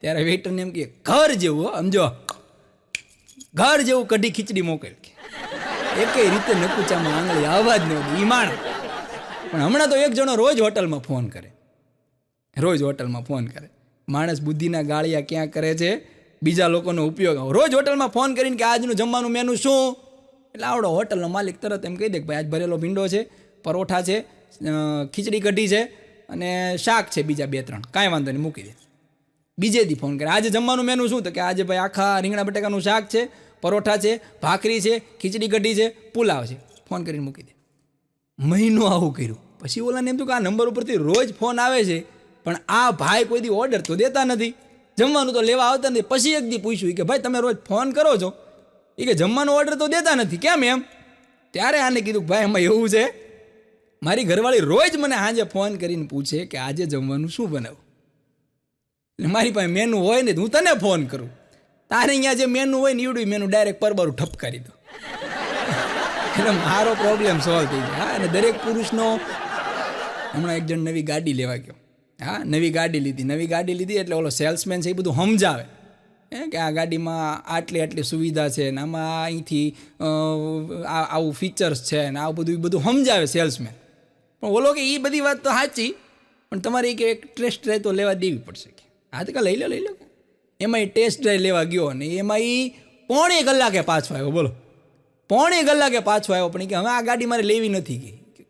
ત્યારે વેઇટરને એમ કે ઘર જેવું, સમજો ઘર જેવું કઢી ખીચડી મોકલ. એકેય રીતે નકુચામાં આંગળી આવવા જ નહીં ઈમાણ. પણ હમણાં તો એક જણો રોજ હોટલમાં ફોન કરે. માણસ બુદ્ધિના ગાળિયા ક્યાં કરે છે, બીજા લોકોનો ઉપયોગ. રોજ હોટલમાં ફોન કરીને કે આજનું જમવાનું મેનુ શું? એટલે આવડો હોટલનો માલિક તરત એમ કહી દે કે ભાઈ આજ ભરેલો ભીંડો છે, પરોઠા છે, ખીચડી કઢી છે અને શાક છે બીજા 2-3. કાંઈ વાંધો નહીં, મૂકી દે. બીજે દી ફોન કરે આજે જમવાનું મેનુ શું? તો કે આજે ભાઈ આખા રીંગણા બટાકાનું શાક છે, પરોઠા છે, ભાખરી છે, ખીચડી કઢી છે, પુલાવ છે. ફોન કરીને મૂકી દે. મહિનો આવું કર્યું. પછી ઓલાને એમ તો કે આ નંબર ઉપરથી રોજ ફોન આવે છે પણ આ ભાઈ કોઈ દી ઓર્ડર તો દેતા નથી, જમવાનું તો લેવા આવતા નથી. પછી એક દી પૂછ્યું કે ભાઈ તમે રોજ ફોન કરો છો, એ કે જમવાનો ઓર્ડર તો દેતા નથી, કેમ એમ? ત્યારે આને કીધું ભાઈ એમાં એવું છે, મારી ઘરવાળી રોજ મને સાંજે ફોન કરીને પૂછે કે આજે જમવાનું શું બનાવું. મારી પાસે મેનુ હોય ને હું તને ફોન કરું, તારે અહીંયા જે મેનુ હોય ને એવડું મેનુ ડાયરેક્ટ પરબારું ઠપકારી દો એટલે મારો પ્રોબ્લેમ સોલ્વ થઈ જાય. હા, અને દરેક પુરુષનો હમણાં એક જણ નવી ગાડી લેવા ગયો. હા, નવી ગાડી લીધી એટલે ઓલો સેલ્સમેન છે એ બધું સમજાવે કે આ ગાડીમાં આટલી સુવિધા છે ને આમાં અહીંથી આવું ફીચર્સ છે ને આવું બધું સમજાવે સેલ્સમેન. પણ ઓલો કે એ બધી વાત તો સાચી, પણ તમારે એક ટેસ્ટ ડ્રાઈવ તો લેવા દેવી પડશે. હા, તો લઈ લો. એમાં ટેસ્ટ ડ્રાઈવ લેવા ગયો ને એમાં એ પોણે કલાકે પાછો આવ્યો. બોલો, પોણે કલાકે પાછો આવ્યો. પણ કે હવે આ ગાડી મારે લેવી નથી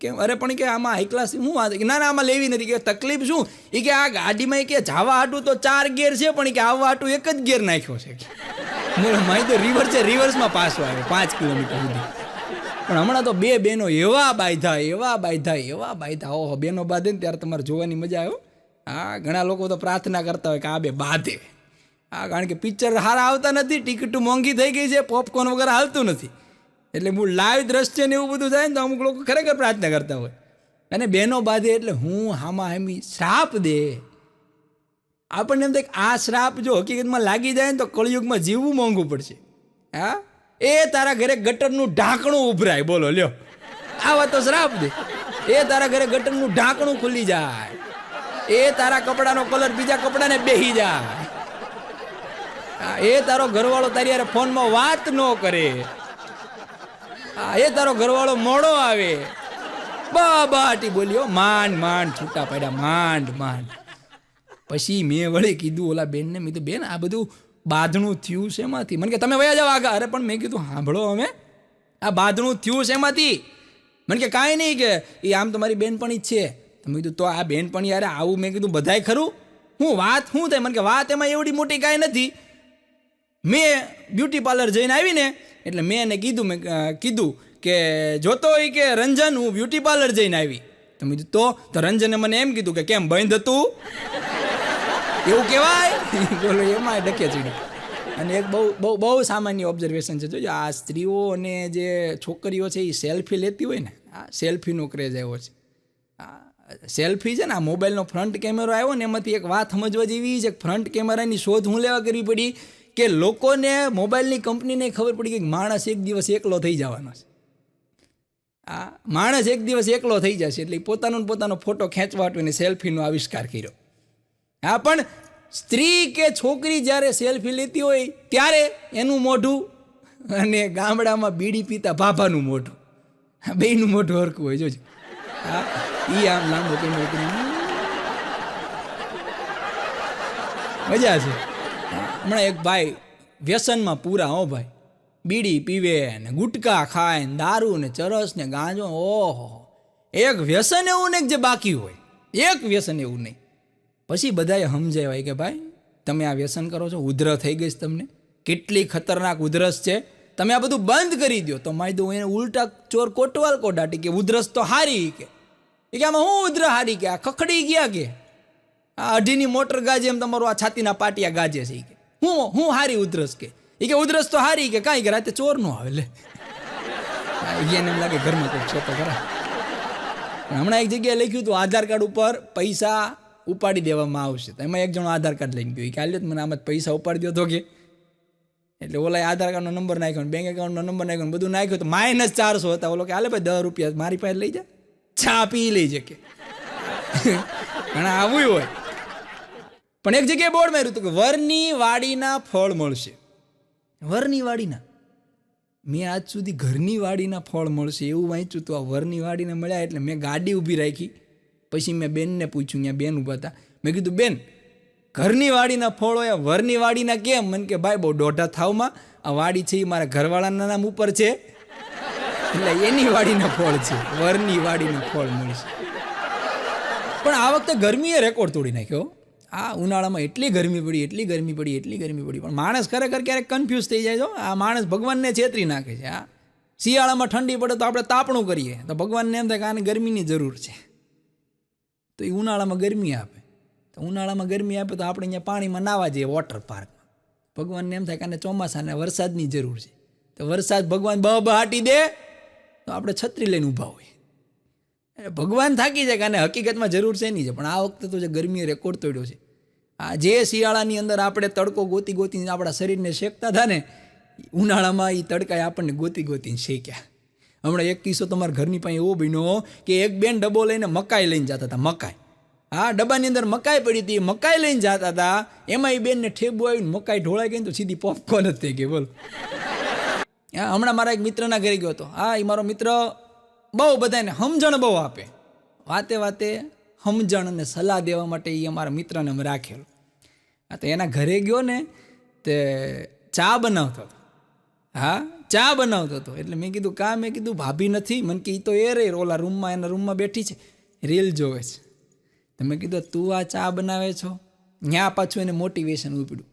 કે અરે પણ કે આમાં હાઈ ક્લાસ શું વાત, ના આમાં લેવી નથી. કે તકલીફ શું? એ કે આ ગાડીમાં કે જવા હાટું તો 4 ગેર છે, પણ કે આવવા હાટું એક જ ગેર નાખ્યો છે. મારી તો રિવર્સ છે, રિવર્સમાં પાછો આવ્યો 5 કિલોમીટર સુધી. પણ હમણાં તો 2 બહેનો એવા બાંધ્યા ઓહો, બહેનો બાંધે ને ત્યારે તમારે જોવાની મજા આવ્યો. હા, ઘણા લોકો તો પ્રાર્થના કરતા હોય કે આ 2 બાંધે. હા, કારણ કે પિક્ચર સારા આવતા નથી, ટિકિટ મોંઘી થઈ ગઈ છે, પોપકોર્ન વગેરે હાલતું નથી. એટલે હું લાઈવ દ્રશ્ય ને એવું બધું થાય ને તો અમુક લોકો ખરેખર પ્રાર્થના કરતા હોય. અને બહેનો બાંધે એટલે હું હામી શ્રાપ દે. આપણને એમ થાય કે આ શ્રાપ જો હકીકતમાં લાગી જાય ને તો કળિયુગમાં જીવવું મોંઘું પડશે. હા, એ તારા ઘરે ગટરનું ઢાંકણું ઉભરાય. બોલો લ્યો, આવા તો શ્રાપ દે. એ તારા ઘરે ગટરનું ઢાંકણું ખુલી જાય. એ તારા કપડાનો કલર બીજા કપડાને બેહી જાય. એ તારો ઘરવાળો તારી યાર ફોનમાં વાત ન કરે. એ તારો ઘરવાળો મોડો આવે. બાટી બોલ્યો, માંડ છૂટા પડ્યા, માંડ. પછી મેં વળી કીધું ઓલા બેનને, મેં કીધું બેન આ બધું બાંધણું થયું છે એમાંથી. મને કે તમે વયા જાવ આગળ. અરે પણ મેં કીધું સાંભળો, અમે આ બાંધણું થયું છે એમાંથી. મને કે કાંઈ નહીં, કે એ આમ તમારી બેનપણી જ છે. મેં કીધું તો આ બેનપણી યાર આવું, મેં કીધું બધાય ખરું, હું વાત શું થાય? મને કે વાત એમાં એવડી મોટી કાંઈ નથી. મેં બ્યુટી પાર્લર જઈને આવીને એટલે મેં એને કીધું કે જોતો હોય કે રંજન હું બ્યુટી પાર્લર જઈને આવી. તો મેં કીધું તો રંજને મને એમ કીધું કે કેમ બંધ હતું એવું કહેવાય? બોલો, એમાં ડકે ચડ્યું. અને એક બહુ સામાન્ય ઓબ્ઝર્વેશન છે. જોજો, આ સ્ત્રીઓ અને જે છોકરીઓ છે એ સેલ્ફી લેતી હોય ને, આ સેલ્ફીનો ક્રેઝ આવ્યો છે. સેલ્ફી છે ને, આ મોબાઈલનો ફ્રન્ટ કેમેરો આવ્યો ને એમાંથી એક વાત સમજવા જેવી છે. ફ્રન્ટ કેમેરાની શોધ હું લેવા કરવી પડી કે લોકોને મોબાઈલની કંપનીને ખબર પડી કે માણસ એક દિવસ એકલો થઈ જવાનો છે. આ માણસ એક દિવસ એકલો થઈ જશે એટલે પોતાનો ફોટો ખેંચવા માટે સેલ્ફીનો આવિષ્કાર કર્યો. હા, પણ સ્ત્રી કે છોકરી જ્યારે સેલ્ફી લેતી હોય ત્યારે એનું મોઢું અને ગામડામાં બીડી પીતા ભાભાનું મોઢું, બેયનું મોઢું હરખું હોય. જોજો, હા, એ આમ લાંબો કેમેરો મજા છે. હમણાં એક ભાઈ વ્યસનમાં પૂરા, હો ભાઈ, બીડી પીવે ને ગુટકા ખાય ને દારૂ ને ચરસ ને ગાંજો. ઓહો, એક વ્યસન એવું નહીં જે બાકી હોય, એક વ્યસન એવું નહીં. પછી બધાએ સમજાવાય કે ભાઈ તમે આ વ્યસન કરો છો, ઉધરસ થઈ ગઈ તમને, કેટલી ખતરનાક ઉધરસ છે, તમે આ બધું બંધ કરી દો. તો માય દો એને ઉલટા ચોર કોટવાલ કોડાટી કે ઉધરસ તો હારી, કે આમાં હું ઉધર હારી, કે આ ખખડી ગયા, કે આ 2.5ની મોટર ગાજે એમ તમારું આ છાતીના પાટિયા ગાજે છે, કે હું હારી ઉધરસ, કે ઉધરસ તો હારી, કે કાંઈ કે રાતે ચોર નો આવે. લે, એને એમ લાગે ઘરમાં કોઈ છે તો ખરા. હમણાં એક જગ્યાએ લખ્યું હતું આધાર કાર્ડ ઉપર પૈસા ઉપાડી દેવામાં આવશે. તો એમાં એક જણો આધાર કાર્ડ લઈને ગયો, કે હાલ્યો મને આમાં પૈસા ઉપાડી દો તો, કે એટલે ઓલા આધાર કાર્ડનો નંબર નાખ્યો, બેંક એકાઉન્ટનો નંબર નાખ્યો, બધું નાખ્યું તો -400 હતા. ઓલો કે હાલે ભાઈ 10 રૂપિયા મારી પાસે લઈ જા, ચા પી લઈ જાય. કે ઘણા આવું હોય. પણ એક જગ્યાએ બોર્ડ માર્યું હતું કે વરની વાડીના ફળ મળશે. વરની વાડીના, મેં આજ સુધી ઘરની વાડીના ફળ મળશે એવું વાંચ્યું હતું. આ વરની વાડીના મળ્યા એટલે મેં ગાડી ઊભી રાખી. પછી મેં બેનને પૂછ્યું, ત્યાં બેન ઊભા હતા. મેં કીધું બેન, ઘરની વાડીના ફળ હોય, વરની વાડીના કેમ? મને કે ભાઈ બહુ દોઢા થાવમાં આ વાડી છે એ મારા ઘરવાળાના નામ ઉપર છે એટલે એની વાડીના ફળ છે, વરની વાડીના ફળ મળશે. પણ આ વખતે ગરમીએ રેકોર્ડ તોડી નાખ્યો. આ ઉનાળામાં એટલી ગરમી પડી. પણ માણસ ખરેખર ક્યારેક કન્ફ્યુઝ થઈ જાય. આ માણસ ભગવાનને છેતરી નાખે છે. આ શિયાળામાં ઠંડી પડે તો આપણે તાપણું કરીએ તો ભગવાનને એમ થાય કે આને ગરમીની જરૂર છે, તો એ ઉનાળામાં ગરમી આપે. તો ઉનાળામાં ગરમી આપે તો આપણે અહીંયા પાણીમાં નાવા જઈએ વોટર પાર્કમાં. ભગવાનને એમ થાય કે આને ચોમાસાને વરસાદની જરૂર છે, તો વરસાદ ભગવાન બહાટી દે તો આપણે છત્રી લઈને ઊભા હોય. ભગવાન થાકી જાય કે આને હકીકતમાં જરૂર છે નહીં છે. પણ આ વખતે તો જે ગરમીએ રેકોર્ડ તોડ્યો છે, આ જે શિયાળાની અંદર આપણે તડકો ગોતી ગોતીને આપણા શરીરને શેકતા હતા ને, ઉનાળામાં એ તડકાએ આપણને ગોતી ગોતીને શેક્યા. હમણાં એક કિસ્સો તમારા ઘરની પાસે એવો બન્યો કે એક બેન ડબ્બો લઈને મકાઈ લઈને જતા હતા. મકાઈ, હા, ડબ્બાની અંદર મકાઈ પડી હતી, મકાઈ લઈને જતા હતા. એમાં એ બેનને ઠેબુ આવીને મકાઈ ઢોળાઈ ગઈ તો સીધી પોપકોર્ન જ થઈ ગઈ. બોલો. હા, હમણાં મારા એક મિત્રના ઘરે ગયો હતો. હા, એ મારો મિત્ર બહુ બધાને સમજણ બહુ આપે, વાતે વાતે સમજણ અને સલાહ દેવા માટે એ અમારા મિત્રને અમે રાખેલો. હા, તો એના ઘરે ગયો ને તે ચા બનાવતો હતો. હા, ચા બનાવતો હતો. એટલે મેં કીધું કા? મેં કીધું ભાભી નથી. મને કે એ તો એ રહી ઓલા રૂમમાં, એના રૂમમાં બેઠી છે, રીલ જોવે છે. તો મેં કીધું તું આ ચા બનાવે છો? ત્યાં પાછું એને મોટિવેશન ઉપડ્યું.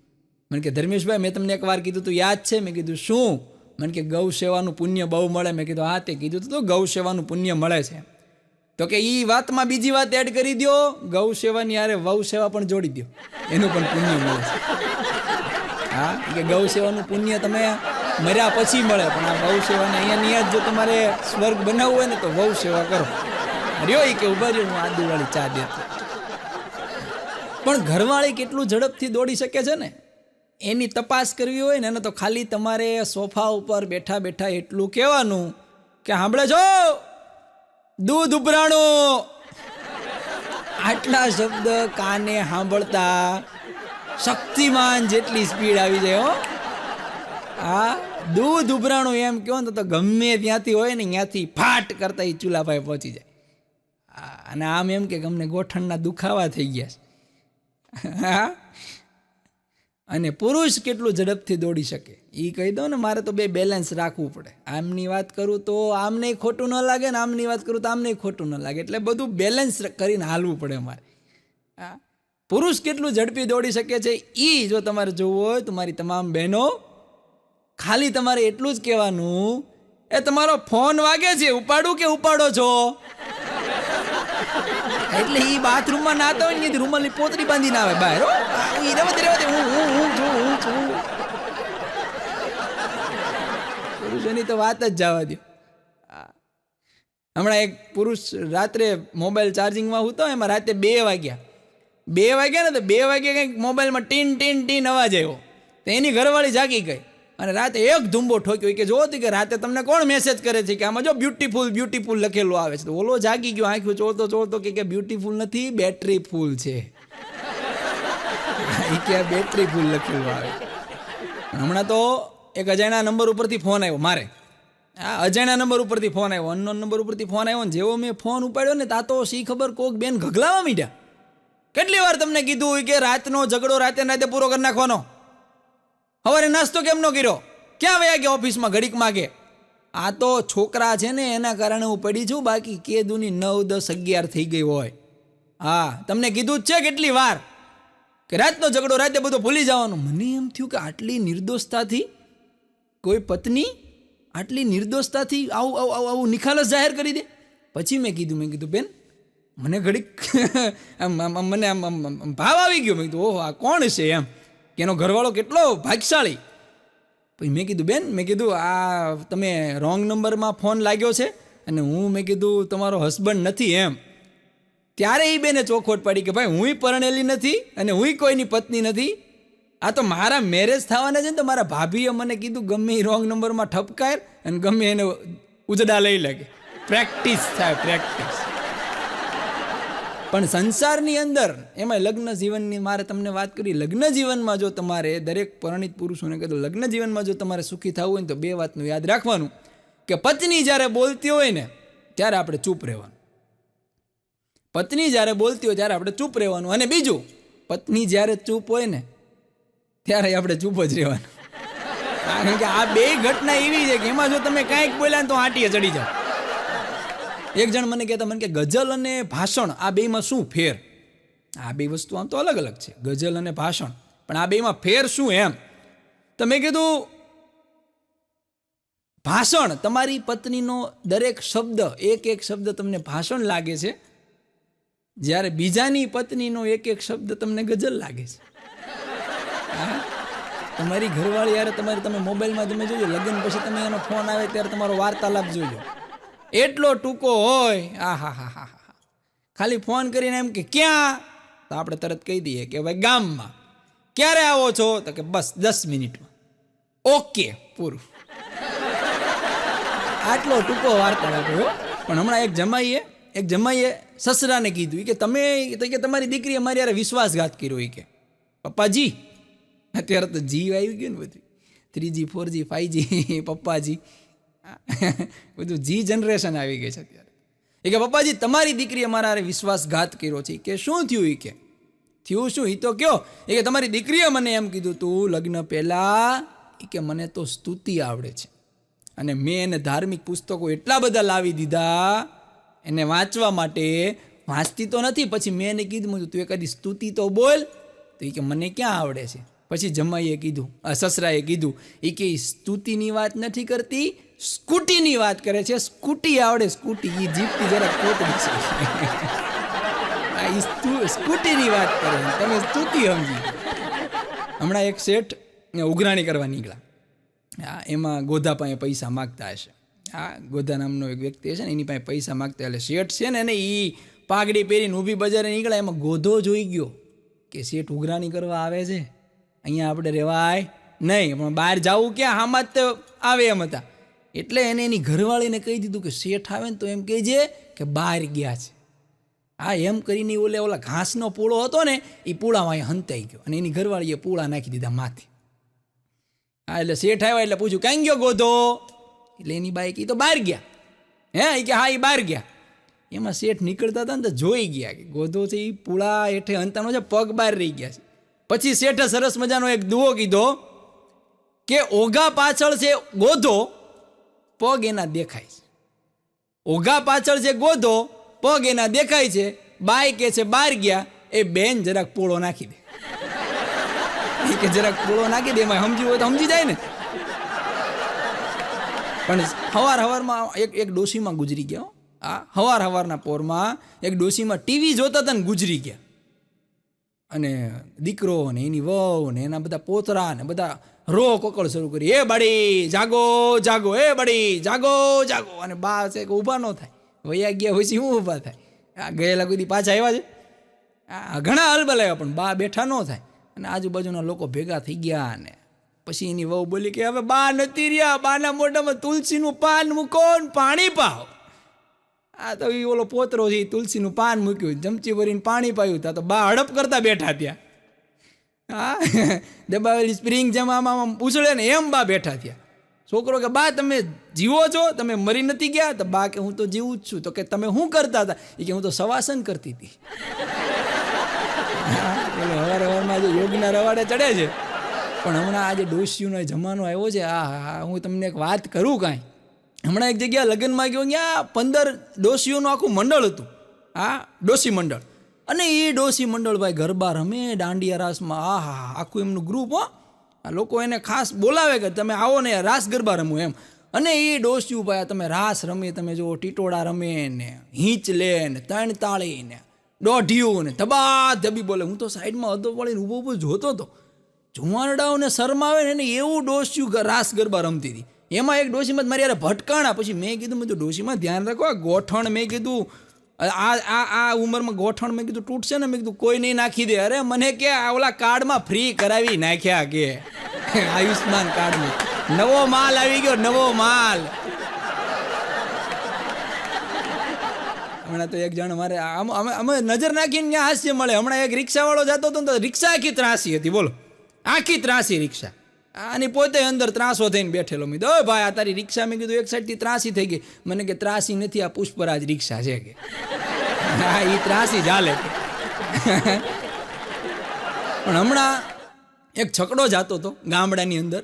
મને કે ધર્મેશભાઈ, મેં તમને એક વાર કીધું તું યાદ છે? મેં કીધું શું? મને કે ગૌ સેવાનું પુણ્ય બહુ મળે. મેં કીધું હા, તે કીધું તો ગૌ સેવાનું પુણ્ય મળે છે. તો કે એ વાતમાં બીજી વાત એડ કરી દો, ગૌ સેવાની યારે વહુ સેવા પણ જોડી દો, એનું પણ પુણ્ય મળે છે. હા, કે ગૌ સેવાનું પુણ્ય તમે મર્યા પછી મળે, પણ આ વહુ સેવાને અહીંયા જ જો તમારે સ્વર્ગ બનાવવું હોય ને તો વહુ સેવા કરો. રહ્યો એ કે ઉભા રહ્યો, હું આદુવાળી ચા દેતો. પણ ઘરવાળી કેટલું ઝડપથી દોડી શકે છે ને, એની તપાસ કરવી હોય ને એને તો ખાલી તમારે સોફા ઉપર બેઠા બેઠા એટલું કહેવાનું કે સાંભળે છો દૂધ ઉભરાણું. આટલા શબ્દ કાને સાંભળતા શક્તિમાન જેટલી સ્પીડ આવી જાય. હો, હા, દૂધ ઉભરાણું એમ કહો ને તો ગમે ત્યાંથી હોય ને ત્યાંથી ફાટ કરતા એ ચૂલા પાસે પહોંચી જાય. અને આમ એમ કે અમને ગોઠણના દુખાવા થઈ ગયા છે. હા, અને પુરુષ કેટલું ઝડપથી દોડી શકે એ કહી દો ને. મારે તો બે બેલેન્સ રાખવું પડે. આમની વાત કરું તો આમને ખોટું ન લાગે ને આમની વાત કરું તો આમને ખોટું ન લાગે. એટલે બધું બેલેન્સ કરીને હાલવું પડે અમારે. હા, પુરુષ કેટલું ઝડપી દોડી શકે છે એ જો તમારે જોવું હોય તો મારી તમામ બહેનો, ખાલી તમારે એટલું જ કહેવાનું, એ તમારો ફોન વાગે છે, ઉપાડું કે ઉપાડો છો? એટલે એ બાથરૂમમાં નાતા હોય ને રૂમાલની પોતરી બાંધીને આવે બહાર. પુરુષોની તો વાત જ જવા દો. હમણાં એક પુરુષ રાત્રે મોબાઈલ ચાર્જિંગમાં હતો, એમાં રાતે 2 વાગ્યા ને તો 2 વાગ્યા કંઈક મોબાઈલમાં ટીન ટીન ટીન અવાજ આવ્યો. તો એની ઘરવાળી જાગી ગઈ અને રાતે એક ધુંબો ઠોક્યો કે જો કે રાતે તમને કોણ મેસેજ કરે છે કે આમાં જો બ્યુટીફુલ બ્યુટીફુલ લખેલું આવે છે. તો ઓલો જાગી ગયો, આંખો ચોળતો ચોળતો કે બ્યુટીફુલ નથી, બેટરી ફૂલ છે. એ કે બેટરી ફૂલ લખેલું આવે. હમણાં તો એક અજાણ્યા નંબર ઉપરથી ફોન આવ્યો મારે. હા, અજાણ્યા નંબર ઉપરથી ફોન આવ્યો, અનનોન નંબર ઉપરથી ફોન આવ્યો ને જેવો મેં ફોન ઉપાડ્યો ને તા તો શી ખબર કોક બેન ગગલાવા મીડ્યા. કેટલી વાર તમને કીધું હોય કે રાતનો ઝઘડો રાતે પૂરો કરી નાખવાનો? સવારે નાસ્તો કેમ નો કર્યો? ક્યાં વયા ગયા ઓફિસમાં ઘડીક માગે? આ તો છોકરા છે ને એના કારણે હું પડી છું, બાકી કેદુની 9, 10, 11 થઈ ગઈ હોય. હા, તમને કીધું જ છે કેટલી વાર કે રાતનો ઝઘડો રાતે બધો ભૂલી જવાનું. મને એમ થયું કે આટલી નિર્દોષતાથી કોઈ પત્ની આટલી નિર્દોષતાથી આવું નિખાલસ જાહેર કરી દે. પછી મેં કીધું બેન, મને ઘડીક મને આમ ભાવ આવી ગયો. મેં કીધું ઓહો, આ કોણ છે એમ, કે એનો ઘરવાળો કેટલો ભાગ્યશાળી. પછી મેં કીધું આ તમે રોંગ નંબરમાં ફોન લાગ્યો છે અને મેં કીધું તમારો હસબન્ડ નથી એમ. ત્યારે એ બેને ચોખવટ પાડી કે ભાઈ હુંય પરણેલી નથી અને હુંય કોઈની પત્ની નથી. આ તો મારા મેરેજ થવાના છે ને તો મારા ભાભીએ મને કીધું ગમે એ રોંગ નંબરમાં ઠપકાય અને ગમે એને ઉજડા લઈ લાગે. પ્રેક્ટિસ થાય, પ્રેક્ટિસ. પણ સંસારની અંદર એમાં લગ્ન જીવનની મારે તમને વાત કરી. લગ્ન જીવનમાં જો તમારે દરેક પરણિત પુરુષોને કીધું, લગ્ન જીવનમાં જો તમારે સુખી થવું હોય ને તો 2 વાતનું યાદ રાખવાનું કે પત્ની જ્યારે બોલતી હોય ને ત્યારે આપણે ચૂપ રહેવાનું. પત્ની જ્યારે બોલતી હોય ત્યારે આપણે ચૂપ રહેવાનું. અને બીજું, પત્ની જ્યારે ચૂપ હોય ને ત્યારે આપણે ચૂપ જ રહેવાનું. કારણ કે આ 2 ઘટના એવી છે કે એમાં જો તમે કાંઈક બોલ્યા ને તો આંટીએ ચડી જાઓ. એક જણ મને કહેતા, મને કે ગઝલ અને ભાષણ આ બેમાં શું ફેર? આ 2 વસ્તુ આમ તો અલગ અલગ છે, ગઝલ અને ભાષણ, પણ આ બેમાં ફેર શું એમ? તો મેં કીધું ભાષણ, તમારી પત્નીનો દરેક શબ્દ, એક શબ્દ તમને ભાષણ લાગે છે, જ્યારે બીજાની પત્નીનો એક શબ્દ તમને ગઝલ લાગે છે. તમારી ઘરવાળી યાર તમે મોબાઈલમાં તમે જોજો, લગ્ન પછી તમે એનો ફોન આવે ત્યારે તમારો વાર્તાલાપ જોજો, એટલો ટૂંકો હોય. ખાલી ફોન કરીને એમ કે ક્યાં, તો આપણે તરત કહી દઈએ કે ભાઈ ગામમાં. ક્યારે આવો છો? તો કે બસ 10 મિનિટમાં. ઓકે, પૂરું. આટલો ટૂંકો વાર્તાલાપ હોય. પણ હમણાં એક જમાઈએ સસરાને કીધું કે તમે કે તમારી દીકરીએ મારી યારે વિશ્વાસઘાત કર્યો. કે પપ્પાજી, અત્યારે તો જીવ આવી ગયું ને બધું, 3G 4G 5G પપ્પાજી બધું જી જનરેશન આવી ગઈ છે અત્યારે. એ કે પપ્પાજી તમારી દીકરીએ મારા યારે વિશ્વાસઘાત કર્યો છે. કે શું થયું? એ કે થયું શું એ તો કયો. એ કે તમારી દીકરીએ મને એમ કીધું તું લગ્ન પહેલાં કે મને તો સ્તુતિ આવડે છે અને મેં એને ધાર્મિક પુસ્તકો એટલા બધા લાવી દીધા એને વાંચવા માટે. વાંચતી તો નથી. પછી મેં એને કીધું તું એકાદી સ્તુતિ તો બોલ. તો એ કે મને ક્યાં આવડે છે. પછી જમાઈએ કીધું, સસરાએ કીધું એ કે સ્તુતિની વાત નથી કરતી, સ્કૂટીની વાત કરે છે. સ્કૂટી આવડે, સ્કૂટી. એ જીપથી જરાક કોતરી છે. સ્કૂટીની વાત કરે, તમે સ્તુતિ સમજી. હમણાં એક શેઠ ઉઘરાણી કરવા નીકળ્યા. હા, એમાં ગોધા પાસે પૈસા માગતા હશે. હા, ગોધા નામનો એક વ્યક્તિ હશે ને, એની પાસે પૈસા માગતા. એટલે શેઠ છે ને એને એ પાઘડી પહેરીને ઊભી બજારે નીકળ્યા. એમાં ગોધો જોઈ ગયો કે શેઠ ઉઘરાણી કરવા આવે છે, અહીંયા આપણે રહેવાય નહીં, પણ બહાર જવું ક્યાં, આમાં જ તો આવે એમ હતા. એટલે એને એની ઘરવાળીને કહી દીધું કે શેઠ આવે ને તો એમ કહેજે કે બહાર ગયા છે. હા, એમ કરીને ઓલા ઘાસનો પૂળો હતો ને એ પૂળામાં હંતાઈ ગયો અને એની ઘરવાળીએ પૂળા નાખી દીધા માથે. હા, એટલે શેઠ આવ્યા એટલે પૂછ્યું ક્યાં ગયો ગોધો? એટલે એની બાઈ કે તો બહાર ગયા. હે? એ કે હા, એ બહાર ગયા. એમાં શેઠ નીકળતા હતા ને તો જોઈ ગયા કે ગોધો છે એ પૂળા હેઠે હંતાનો છે, પગ બહાર રહી ગયા છે. પછી શેઠે સરસ મજાનો એક દુઓ કીધો કે ઓઘા પાછળ છે ગોધો, પગ એના દેખાય છે. ઓઘા પાછળ છે ગોધો, પગ એના દેખાય છે. બાઈ કે છે બહાર ગયા, એ બેન જરાક પૂળો નાખી દે. કે જરાક પૂળો નાખી દે, એમાં સમજી હોય તો સમજી જાય ને. પણ હવારમાં એક ડોશીમાં ગુજરી ગયા. હા, હવારના પોરમાં એક ડોશીમાં ટીવી જોતા હતા ને ગુજરી ગયા. અને દીકરો ને એની વહુ ને એના બધા પોતરા ને બધા રો કોકળ શરૂ કરી, એ બડી જાગો જાગો, એ બડી જાગો જાગો. અને બા છે કે ઊભા ન થાય, વૈયા ગયા હોય શું ઊભા થાય. આ ગયેલા કોઈ પાછા આવ્યા છે, ઘણા હલબલ આવ્યા પણ બા બેઠા ન થાય. અને આજુબાજુના લોકો ભેગા થઈ ગયા. ને પછી એની વહુ બોલી કે હવે બા નથી રહ્યા, બાના મોઢામાં તુલસીનું પાન મૂકો ને પાણી પાઓ. આ તો એ ઓલો પોતરો છે, તુલસીનું પાન મૂક્યું, ચમચી ભરીને પાણી પાયું. તા તો બા હડપ કરતા બેઠા ત્યાં. હા, દબાવેલી સ્પ્રિંગ જેમ આમાં ઉછળે ને એમ બા બેઠા ત્યાં. છોકરો કે બા તમે જીવો છો, તમે મરી નથી ગયા? તો બા કે હું તો જીવું જ છું. તો કે તમે શું કરતા હતા? એ કે હું તો સવાસન કરતી હતી. હવારમાં જે યોગના રવાડે ચડે છે. પણ હમણાં આજે ડોશીઓનો જમાનો આવ્યો છે. હા, હું તમને એક વાત કરું કાંઈ. હમણાં એક જગ્યા લગ્નમાં ગયો, ત્યાં 15 ડોશીઓનું આખું મંડળ હતું. હા, ડોશી મંડળ. અને એ ડોશી મંડળ ભાઈ ગરબા રમે, દાંડિયા રાસમાં. આખું એમનું ગ્રુપ. હો, આ લોકો એને ખાસ બોલાવે કે તમે આવો ને રાસ ગરબા રમો એમ. અને એ ડોશીઓ ભાઈ તમે રાસ રમે, તમે જો ટીટોળા રમે ને હીંચ લે ને 3 તાળી ને દોઢિયું ને ધબા ધબી બોલે. હું તો સાઈડમાં અધો પડીને ઊભો જોતો હતો. જુવાનડાઓને શરમાવે ને એવું ડોશીયું રાસ ગરબા રમતી હતી. એમાં એક ડોશીમાં મારી યાર ભટકાણા. પછી મેં કીધું ડોશીમાં ધ્યાન રાખો, આ ગોઠણ મેં કીધું આ ઉંમરમાં ગોઠણ મેં કીધું તૂટશે ને, મેં કીધું કોઈ નહીં નાખી દે. અરે મને કે આ ઓલા કાર્ડમાં ફ્રી કરાવી નાખ્યા કે આયુષ્માન કાર્ડમાં નવો માલ આવી ગયો, નવો માલ. હમણાં તો એક જણ મારે અમે નજર નાખીને ત્યાં હાસ્ય મળે. હમણાં એક રિક્ષાવાળો જતો હતો ને તો રિક્ષા આખી ત્રાસી હતી. બોલો, આખી ત્રાસી રિક્ષા. આની પોતે અંદર ત્રાસો થઈને બેઠેલો. મેં કીધું ભાઈ આ તારી રિક્ષા, મેં કીધું એક સાઈડથી ત્રાસી થઈ ગઈ. મને કે ત્રાસી નથી, આ પુષ્પરાજ રિક્ષા છે કે. હા, એ ત્રાસી ચાલે. પણ હમણાં એક છકડો જતો હતો ગામડાની અંદર.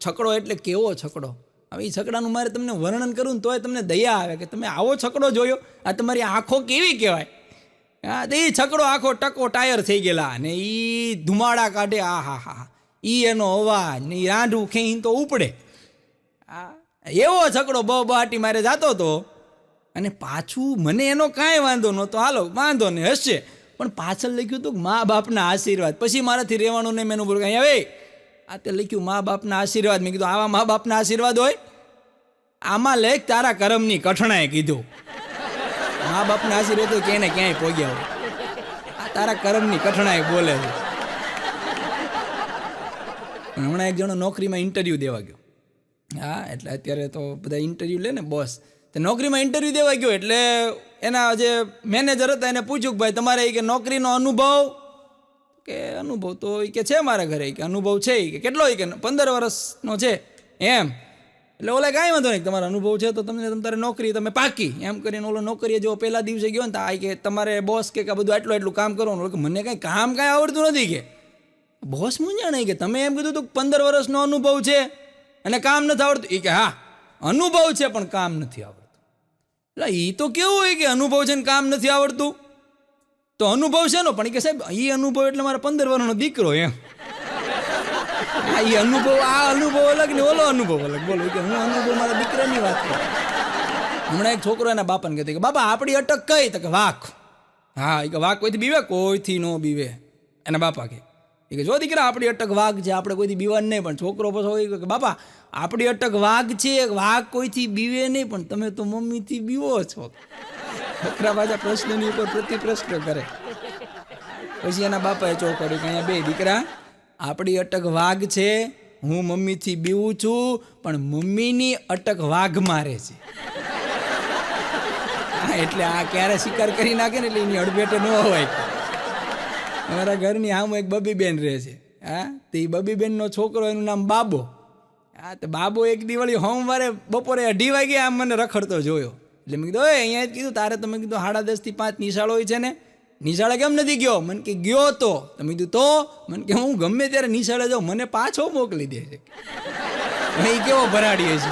છકડો એટલે કેવો છકડો! હવે એ છકડાનું મારે તમને વર્ણન કરું ને તોય તમને દયા આવે કે તમે આવો છકડો જોયો, આ તમારી આંખો કેવી કહેવાય. હા, તો એ છકડો આખો ટકો ટાયર થઈ ગયેલા અને એ ધુમાડા કાઢે. હા, ઈ એનો અવાજ ને રાંઢું ખેંચીને તો ઉપડે. એવો છકડો બહાટી મારે જતો હતો. અને પાછું મને એનો કાંઈ વાંધો નહોતો, હાલો વાંધો ને હશે. પણ પાછળ લખ્યું હતું મા બાપના આશીર્વાદ. પછી મારાથી રહેવાનું નહીં. મેં બોલ કાંઈ હવે આ તે લખ્યું મા બાપના આશીર્વાદ. મેં કીધું આવા મા બાપના આશીર્વાદ હોય? આમાં લેખ તારા કરમની કઠણાએ કીધું. મા બાપના આશીર્વાદ તો ક્યાંય ને ક્યાંય પહોંચ્યા હોય. તારા કર્મની કઠણાઈ બોલે છે. હમણાં એક જણો નોકરીમાં ઇન્ટરવ્યૂ દેવા ગયો. હા, એટલે અત્યારે તો બધા ઇન્ટરવ્યૂ લે ને બોસ, તો નોકરીમાં ઇન્ટરવ્યૂ દેવા ગયો એટલે એના જે મેનેજર હતા એને પૂછ્યું કે ભાઈ તમારે કે નોકરીનો અનુભવ, કે અનુભવ તો એ કે છે મારા ઘરે, કે અનુભવ છે એ કે કેટલો, કે 15 વર્ષનો છે એમ. એટલે ઓલા કાંઈ વાંધો નહીં, તમારો અનુભવ છે તો તમને તમારે નોકરી તમે પાકી એમ કરીને ઓલો નોકરીએ જો પહેલા દિવસે ગયો ને તો આ કે તમારે બોસ કે બધું એટલું કામ કરવાનું, કે મને કાંઈ કામ કાંઈ આવડતું નથી. કે બોસ મૂંઝાણે કે તમે એમ કીધું તો 15 વર્ષનો અનુભવ છે અને કામ નથી આવડતું. એ કે હા અનુભવ છે પણ કામ નથી આવડતું. એટલે એ તો કેવું હોય કે અનુભવ છે ને કામ નથી આવડતું, તો અનુભવ છે નો, પણ કે સાહેબ એ અનુભવ એટલે મારા 15 વર્ષનો દીકરો એમ. હા, એ અનુભવ, આ અનુભવ અલગ ને ઓલો અનુભવ અલગ. બોલો કે હું અનુભવ મારા દીકરાની વાત કરું. હમણાં એક છોકરો એના બાપાને કહેતો કે બાપા આપણી અટક કઈ, તો કે વાઘ. હા, એ કે વાઘ કોઈથી બીવે, કોઈથી નો બીવે. એના બાપા કે જો દીકરા આપણી અટક વાઘ છે, આપણે કોઈથી બીવાનું નહીં. પણ છોકરો પછી કે બાપા આપણી અટક વાઘ છે, વાઘ કોઈથી બીવે નહીં, પણ તમે તો મમ્મીથી બીવો છો. છોકરા પાછા પ્રશ્નની ઉપર પ્રતિ પ્રશ્ન કરે. પછી એના બાપાએ ચોખ્યું કે અહીંયા બે દીકરા, આપણી અટક વાઘ છે, હું મમ્મીથી બીવું છું, પણ મમ્મીની અટક વાઘ મારે છે. હા, એટલે આ ક્યારે શિકાર કરી નાખે ને એટલે એની અડભેટે ન હોય. અમારા ઘરની આમાં એક બબીબેન રહે છે. હા, તો એ બબીબેનનો છોકરો, એનું નામ બાબો. હા, તો બાબો એક દિવાળી સોમવારે બપોરે 2:30 વાગે આમ મને રખડતો જોયો. એટલે મેં કીધું ઓય અહીંયા જ કીધું તારે, તમે કીધું 4:30 થી 5 નિશાળ હોય છે ને, નિશાળે કેમ નથી ગયો? મને કે ગયો તો. તમે કીધું તો? મને કે હું ગમે ત્યારે નિશાળે જાઉં, મને પાછો મોકલી દે છે. એ કેવો ભરાડીએ છે,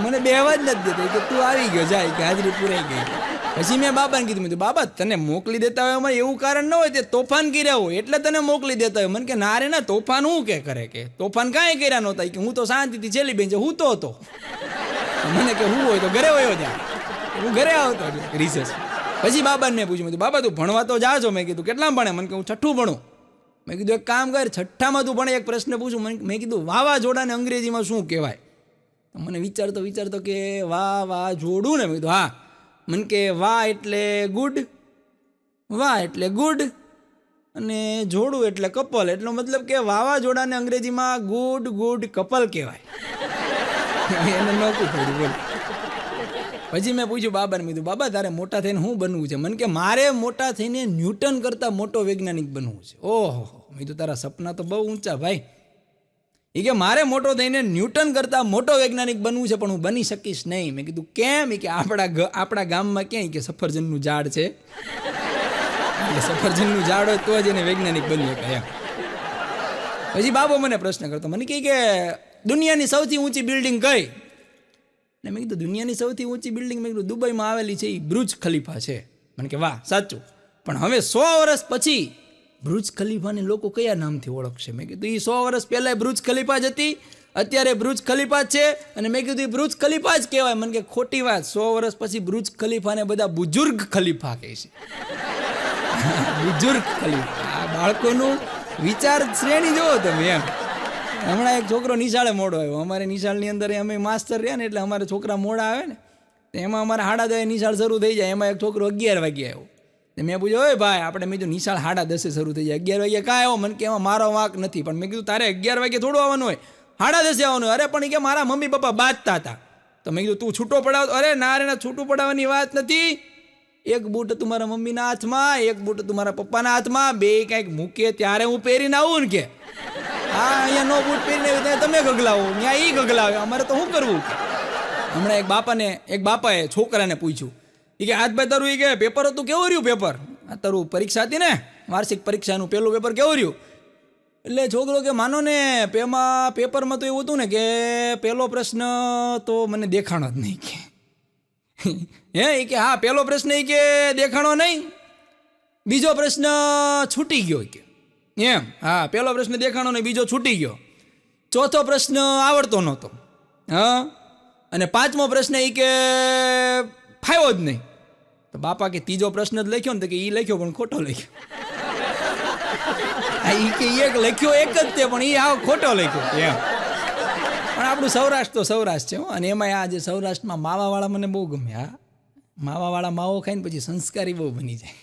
મને બેહવા જ નથી દેતો કે તું આવી ગયો જાય, કે હાજરી પૂરાઈ ગઈ. પછી મેં બાબાને કીધું, મેં બાબા તને મોકલી દેતા હોય એમાં એવું કારણ ન હોય, તે તોફાન કર્યા હોય એટલે તને મોકલી દેતા હોય. મને કે ના રે ના, તોફાન હું કે કરે, કે તોફાન કાંઈ કર્યા નહોતા, કે હું તો શાંતિથી છેલ્લી બેન છે હું તો હતો. મને કે હું હોય તો ઘરે વયો જાય, હું ઘરે આવતો રિસેસ. પછી બાબાને મેં પૂછ્યું, બાબા તું ભણવા તો જા છો? મેં કીધું કેટલા ભણે? મને કે હું 6ઠું ભણું. મેં કીધું એક કામ કર, 6ઠ્ઠામાં તું ભણે, એક પ્રશ્ન પૂછું. મેં કીધું વાવાઝોડાને અંગ્રેજીમાં શું કહેવાય? મને વિચારતો કે વાવાઝોડું ને. મેં કીધું હા. મને કે વા એટલે ગુડ, અને જોડું એટલે કપલ, એટલો મતલબ કે વાવાઝોડાને અંગ્રેજીમાં ગુડ કપલ કહેવાય. એને નોકું થોડું બોલ. પછી મેં પૂછ્યું બાબાને, કીધું બાબા તારે મોટા થઈને શું બનવું છે? મને કે મારે મોટા થઈને ન્યૂટન કરતાં મોટો વૈજ્ઞાનિક બનવું છે. ઓહો, મેં કીધું તારા સપના તો બહુ ઊંચા ભાઈ. એ કે મારે મોટો થઈને ન્યૂટન કરતાં મોટો વૈજ્ઞાનિક બનવું છે, પણ હું બની શકીશ નહીં. મેં કીધું કેમ? કે આપણા ગામમાં ક્યાંય કે સફરજનનું ઝાડ છે, એટલે સફરજનનું ઝાડ હોય તો જ એને વૈજ્ઞાનિક બની શકાય એમ. પછી બાબો મને પ્રશ્ન કરતો, મને કહે કે દુનિયાની સૌથી ઊંચી બિલ્ડિંગ કઈ? ને મેં કીધું દુનિયાની સૌથી ઊંચી બિલ્ડિંગ, મેં કીધું દુબઈમાં આવેલી છે, એ બુર્જ ખલીફા છે. મને કે વાહ સાચું, પણ હવે 100 વર્ષ પછી બુર્જ ખલીફાને લોકો કયા નામથી ઓળખશે? મેં કીધું એ 100 વર્ષ પહેલાં બુર્જ ખલીફા જ હતી, અત્યારે બુર્જ ખલીફા જ છે, અને મેં કીધું એ બુર્જ ખલીફા જ કહેવાય. મને કે ખોટી વાત, 100 વર્ષ પછી બુર્જ ખલીફાને બધા બુજુર્ગ ખલીફા કહે છે. બુજુર્ગ ખલીફા, આ બાળકોનું વિચાર શ્રેણી જુઓ તમે એમ. હમણાં એક છોકરો નિશાળે મોડો આવ્યો. અમારે નિશાળની અંદર અમે માસ્તર રહ્યા ને, એટલે અમારે છોકરા મોડા આવે ને, તો એમાં અમારે 10:30 નિશાળ શરૂ થઈ જાય. એમાં એક છોકરો 11 વાગે આવ્યો. મેં પૂછ્યું ઓય ભાઈ, આપણે મેં કીધું નિશાળ 10:30 શરૂ થઈ જાય, 11 વાગે કાં આવ્યો? મને કે એમાં મારો વાંક નથી. પણ મેં કીધું તારે 11 વાગે થોડું આવવાનું હોય, 10:30 આવવાનું હોય. અરે પણ એ કે મારા મમ્મી પપ્પા બાંધતા હતા. તો મેં કીધું તું છૂટો પડાવ? અરે ના રે ના, છૂટું પડાવવાની વાત નથી. એક બૂટ હતું મારા મમ્મીના હાથમાં, એક બૂટ હતું મારા પપ્પાના હાથમાં, બે કંઈક મૂકે ત્યારે હું પહેરીને આવું ને. કે હા, અહીંયા નો બૂટ પહેરીને આવ્યું તમે ગગલાવો, ત્યાં એ ગગલાવે, અમારે તો શું કરવું? હમણાં એક બાપાએ છોકરાને પૂછ્યું, એ કે આજ ભાઈ તારું એ કે પેપર હતું કેવું રહ્યું? પેપર આ તારું પરીક્ષા હતી ને, વાર્ષિક પરીક્ષાનું પહેલું પેપર કેવું રહ્યું? એટલે છોકરો કે માનો ને પેપરમાં તો એવું હતું ને કે પહેલો પ્રશ્ન તો મને દેખાણો જ નહીં. કે હે કે હા, પહેલો પ્રશ્ન એ કે દેખાણો નહીં, બીજો પ્રશ્ન છૂટી ગયો કે એમ. હા, પહેલો પ્રશ્ન દેખાણો નહીં, બીજો છૂટી ગયો, ચોથો પ્રશ્ન આવડતો નહોતો, હા, અને પાંચમો પ્રશ્ન એ કે ફાવ્યો જ નહીં. તો બાપા કે ત્રીજો પ્રશ્ન જ લખ્યો ને? તો કે એ લખ્યો પણ ખોટો લખ્યો. એ કે એક લખ્યો એક જ તે, પણ એ આવો ખોટો લખ્યો એમ. પણ આપણું સૌરાષ્ટ્ર તો સૌરાષ્ટ્ર છે. અને એમાં આ જે સૌરાષ્ટ્રમાં માવાવાળા મને બહુ ગમે. હા, માવાવાળા માવો ખાઈને પછી સંસ્કારી બહુ બની જાય.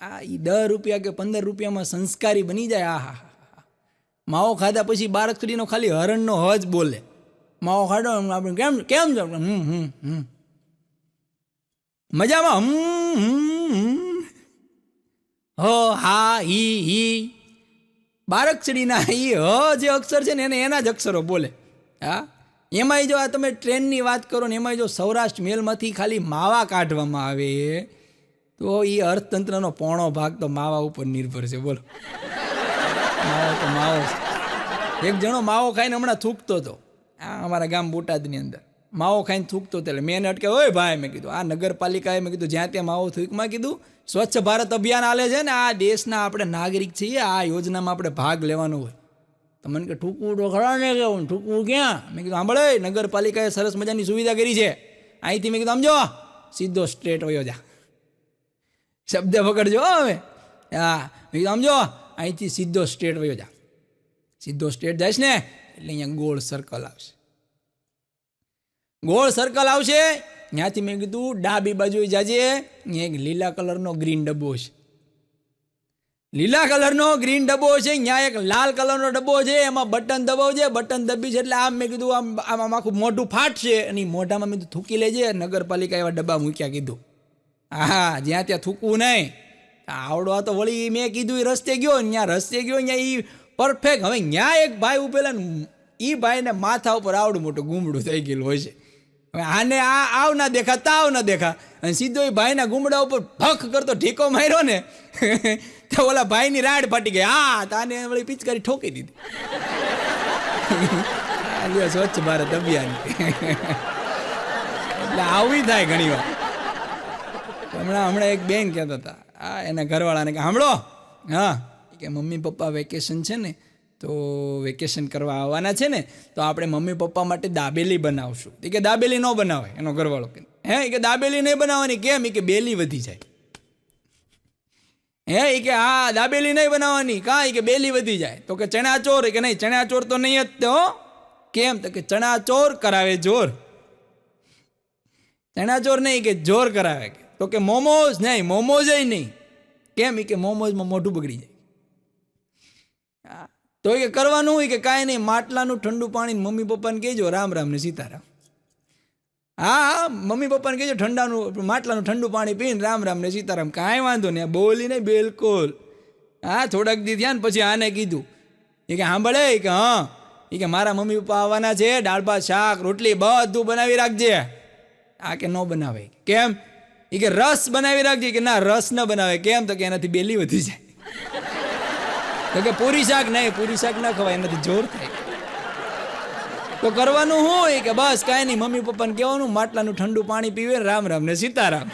આ એ 10 રૂપિયા કે 15 રૂપિયામાં સંસ્કારી બની જાય. આ હા માવો ખાધા પછી બારકડીનો ખાલી હરણનો હજ બોલે. માવો ખાધો આપણે કેમ કેમ છો મજામાં હો હા હી બારકડીના એ હ જે અક્ષર છે ને એના જ અક્ષરો બોલે. હા એમાંય જો આ તમે ટ્રેનની વાત કરો ને એમાંય જો સૌરાષ્ટ્ર મેલમાંથી ખાલી માવા કાઢવામાં આવે તો એ અર્થતંત્રનો પોણો ભાગ તો માવા ઉપર નિર્ભર છે. બોલો માવો તો માવો. એક જણો માવો ખાઈને હમણાં થૂકતો હતો અમારા ગામ બોટાદની અંદર. માવો ખાઈને થૂકતો હતો એટલે મેં અટકે ઓય ભાઈ મેં કીધું આ નગરપાલિકાએ મેં કીધું જ્યાં ત્યાં માવો થૂકમાં કીધું સ્વચ્છ ભારત અભિયાન આલે છે ને આ દેશના આપણે નાગરિક છીએ આ યોજનામાં આપણે ભાગ લેવાનો હોય. તો મને કે ઠૂકવું તો ખરા ને કેવું ઠૂકવું ક્યાં? મેં કીધું સાંભળે નગરપાલિકાએ સરસ મજાની સુવિધા કરી છે અહીંથી મેં કીધું સમજો સીધો સ્ટ્રેટ વયો જા. શબ્દ પકડજો હવે. હા મેં કીધું સમજો અહીંથી સીધો સ્ટ્રેટ વયો જા. સીધો સ્ટ્રેટ જઈશ ને એટલે અહીંયા ગોળ સર્કલ આવશે. ગોળ સર્કલ આવશે ત્યાંથી મેં કીધું ડાબી બાજુ જાજે અહીંયા એક લીલા કલરનો ગ્રીન ડબ્બો છે. લીલા કલરનો ગ્રીન ડબ્બો છે ત્યાં એક લાલ કલરનો ડબ્બો છે એમાં બટન દબાવજે. બટન દબી છે એટલે આમ મેં કીધું આમ આખું મોઢું ફાટશે અને મોઢામાં મેં કીધું થૂકી લેજે. નગરપાલિકા એવા ડબ્બા મૂક્યા કીધું. હા જ્યાં ત્યાં થૂકવું નહીં. આવડો આ તો વળી મેં કીધું એ રસ્તે ગયો ત્યાં એ પરફેક્ટ. હવે ત્યાં એક ભાઈ ઉભેલા ને એ ભાઈને માથા ઉપર આવડું મોટું ગુમડું થઈ ગયેલું હોય છે. હવે આને આ આવ ના દેખા તાવ ના દેખા અને સીધો એ ભાઈના ગુમડા ઉપર ભખ કરતો ઢીકો માર્યો ને તો ઓલા ભાઈની રાડ ફાટી ગઈ. હા તાને વળી પિચકારી ઠોકી દીધી. સ્વચ્છ ભારત અભિયાન એટલે આવી થાય ઘણી વાર. હમણાં એક બેન કહેતા હતા એના ઘરવાળાને કે સાંભળો હા કે મમ્મી પપ્પા વેકેશન છે ને તો વેકેશન કરવા આવવાના છે ને તો આપણે મમ્મી પપ્પા માટે દાબેલી બનાવશું. એ કે દાબેલી ન બનાવે એનો ઘરવાળો કે હે એ કે દાબેલી નહીં બનાવવાની કેમ? એ કે બેલી વધી જાય. હે એ કે હા દાબેલી નહીં બનાવવાની કાં? એ કે બેલી વધી જાય. તો કે ચણા ચોર? એ કે નહીં ચણા ચોર તો નહીં જ તો કેમ? તો કે ચણા ચોર કરાવે જોર. ચણા ચોર નહીં કે જોર કરાવે. તો કે મોમોઝ નહીં મોમોઝ નહીં કેમ? એ કે મોમોઝમાં મોઢું બગડી જાય. તો એ કરવાનું હોય કે કાંઈ નહીં માટલાનું ઠંડુ પાણી મમ્મી પપ્પાને કહેજો રામ રામ ને સીતારામ. હા મમ્મી પપ્પાને કહેજો માટલાનું ઠંડુ પાણી પીને રામ રામ ને સીતારામ. કાંઈ વાંધો નહીં બોલી નહીં બિલકુલ. હા થોડાક દી થયા ને પછી આને કીધું એ કે સાંભળે કે હા એ કે મારા મમ્મી પપ્પા આવવાના છે દાળ ભાત શાક રોટલી બધું બનાવી રાખજે. આ કે ન બનાવે કેમ? એ કે રસ બનાવી રાખજે. કે ના રસ ન બનાવે કેમ? તો કે એનાથી બેલી વધી જાય. તો કે પૂરી શાક નહીં પૂરી શાક ના ખવાય એનાથી જોર થાય. તો કરવાનું હોય કે બસ કાંઈ નહીં મમ્મી પપ્પાને કહેવાનું માટલાનું ઠંડુ પાણી પીવે રામ રામ ને સીતારામ.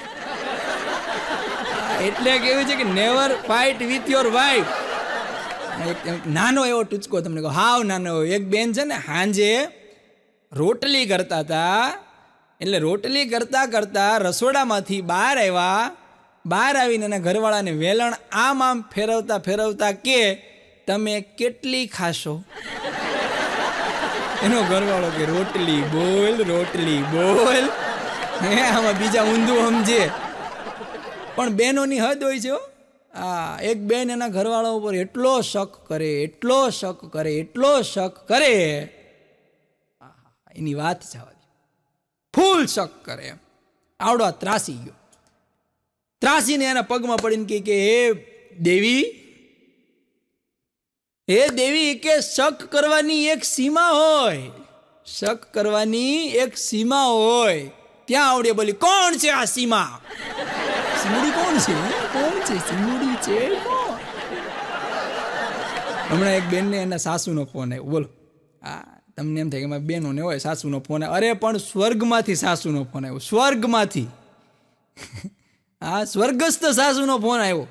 એટલે કેવું છે કે never fight with your wife. નાનો એવો ટૂચકો તમને કહો હાવ નાનો. એક બેન છે ને હાંજે રોટલી કરતા હતા એટલે રોટલી કરતા કરતા રસોડામાંથી બહાર આવ્યા. બહાર આવીને એના ઘરવાળાને વેલણ આમ ફેરવતા કે તમે કેટલી ખાશો? એનો ઘરવાળો કે રોટલી બોલ. આમાં બીજા ઊંધું સમજે પણ બેનોની હદ હોય છે. હા એક બેન એના ઘરવાળા ઉપર એટલો શક કરે એની વાત જવા દે. ફૂલ શક કરે એમ. આવડો ત્રાસી ગયો. ત્રાસીને એના પગમાં પડીને કે હે દેવી કે શક કરવાની એક સીમા હોય. ત્યાં આવડે બોલી કોણ છે આ સીમા? સિમડી કોણ છે સિમડી છે કોણ? હમણાં એક બેનને એના સાસુનો ફોન આવ્યો. બોલો હા તમને એમ થાય કે મારી બેનોને હોય સાસુનો ફોન આવ્યો. અરે પણ સ્વર્ગમાંથી સાસુનો ફોન આવ્યો. સ્વર્ગમાંથી હા સ્વર્ગસ્થ સાસુનો ફોન આવ્યો.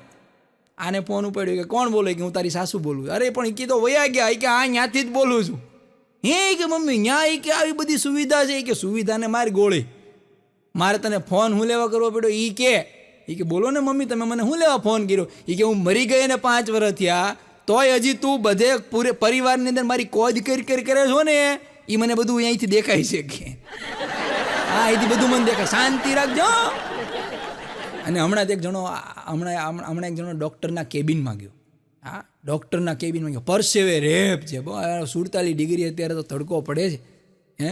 આને ફોન ઉપાડ્યો કે કોણ બોલે? કે હું તારી સાસુ બોલું. અરે પણ એ કીધો વયા ગયા. કે હા ત્યાંથી જ બોલું છું. હે કે મમ્મી ત્યાં કે આવી બધી સુવિધા છે? કે સુવિધાને મારી ગોળી મારે તને ફોન હું લેવા કરવો પડ્યો? એ કે બોલો ને મમ્મી તમે મને હું લેવા ફોન કર્યો? એ કે હું મરી ગઈ ને 5 વર્ષ થયા તોય હજી તું બધે પૂરે પરિવારની અંદર મારી કોદ કરી કરે છો ને એ મને બધું અહીંથી દેખાય છે. કે હા અહીંથી બધું મને દેખાય. શાંતિ રાખજો. અને હમણાં એક જણો હમણાં એક જણો ડૉક્ટરના કેબિનમાં ગયો. હા, ડૉક્ટરના કેબિનમાં ગયો, પરસેવે રેપ છે, 47 ડિગ્રી અત્યારે તો તડકો પડે છે, હે,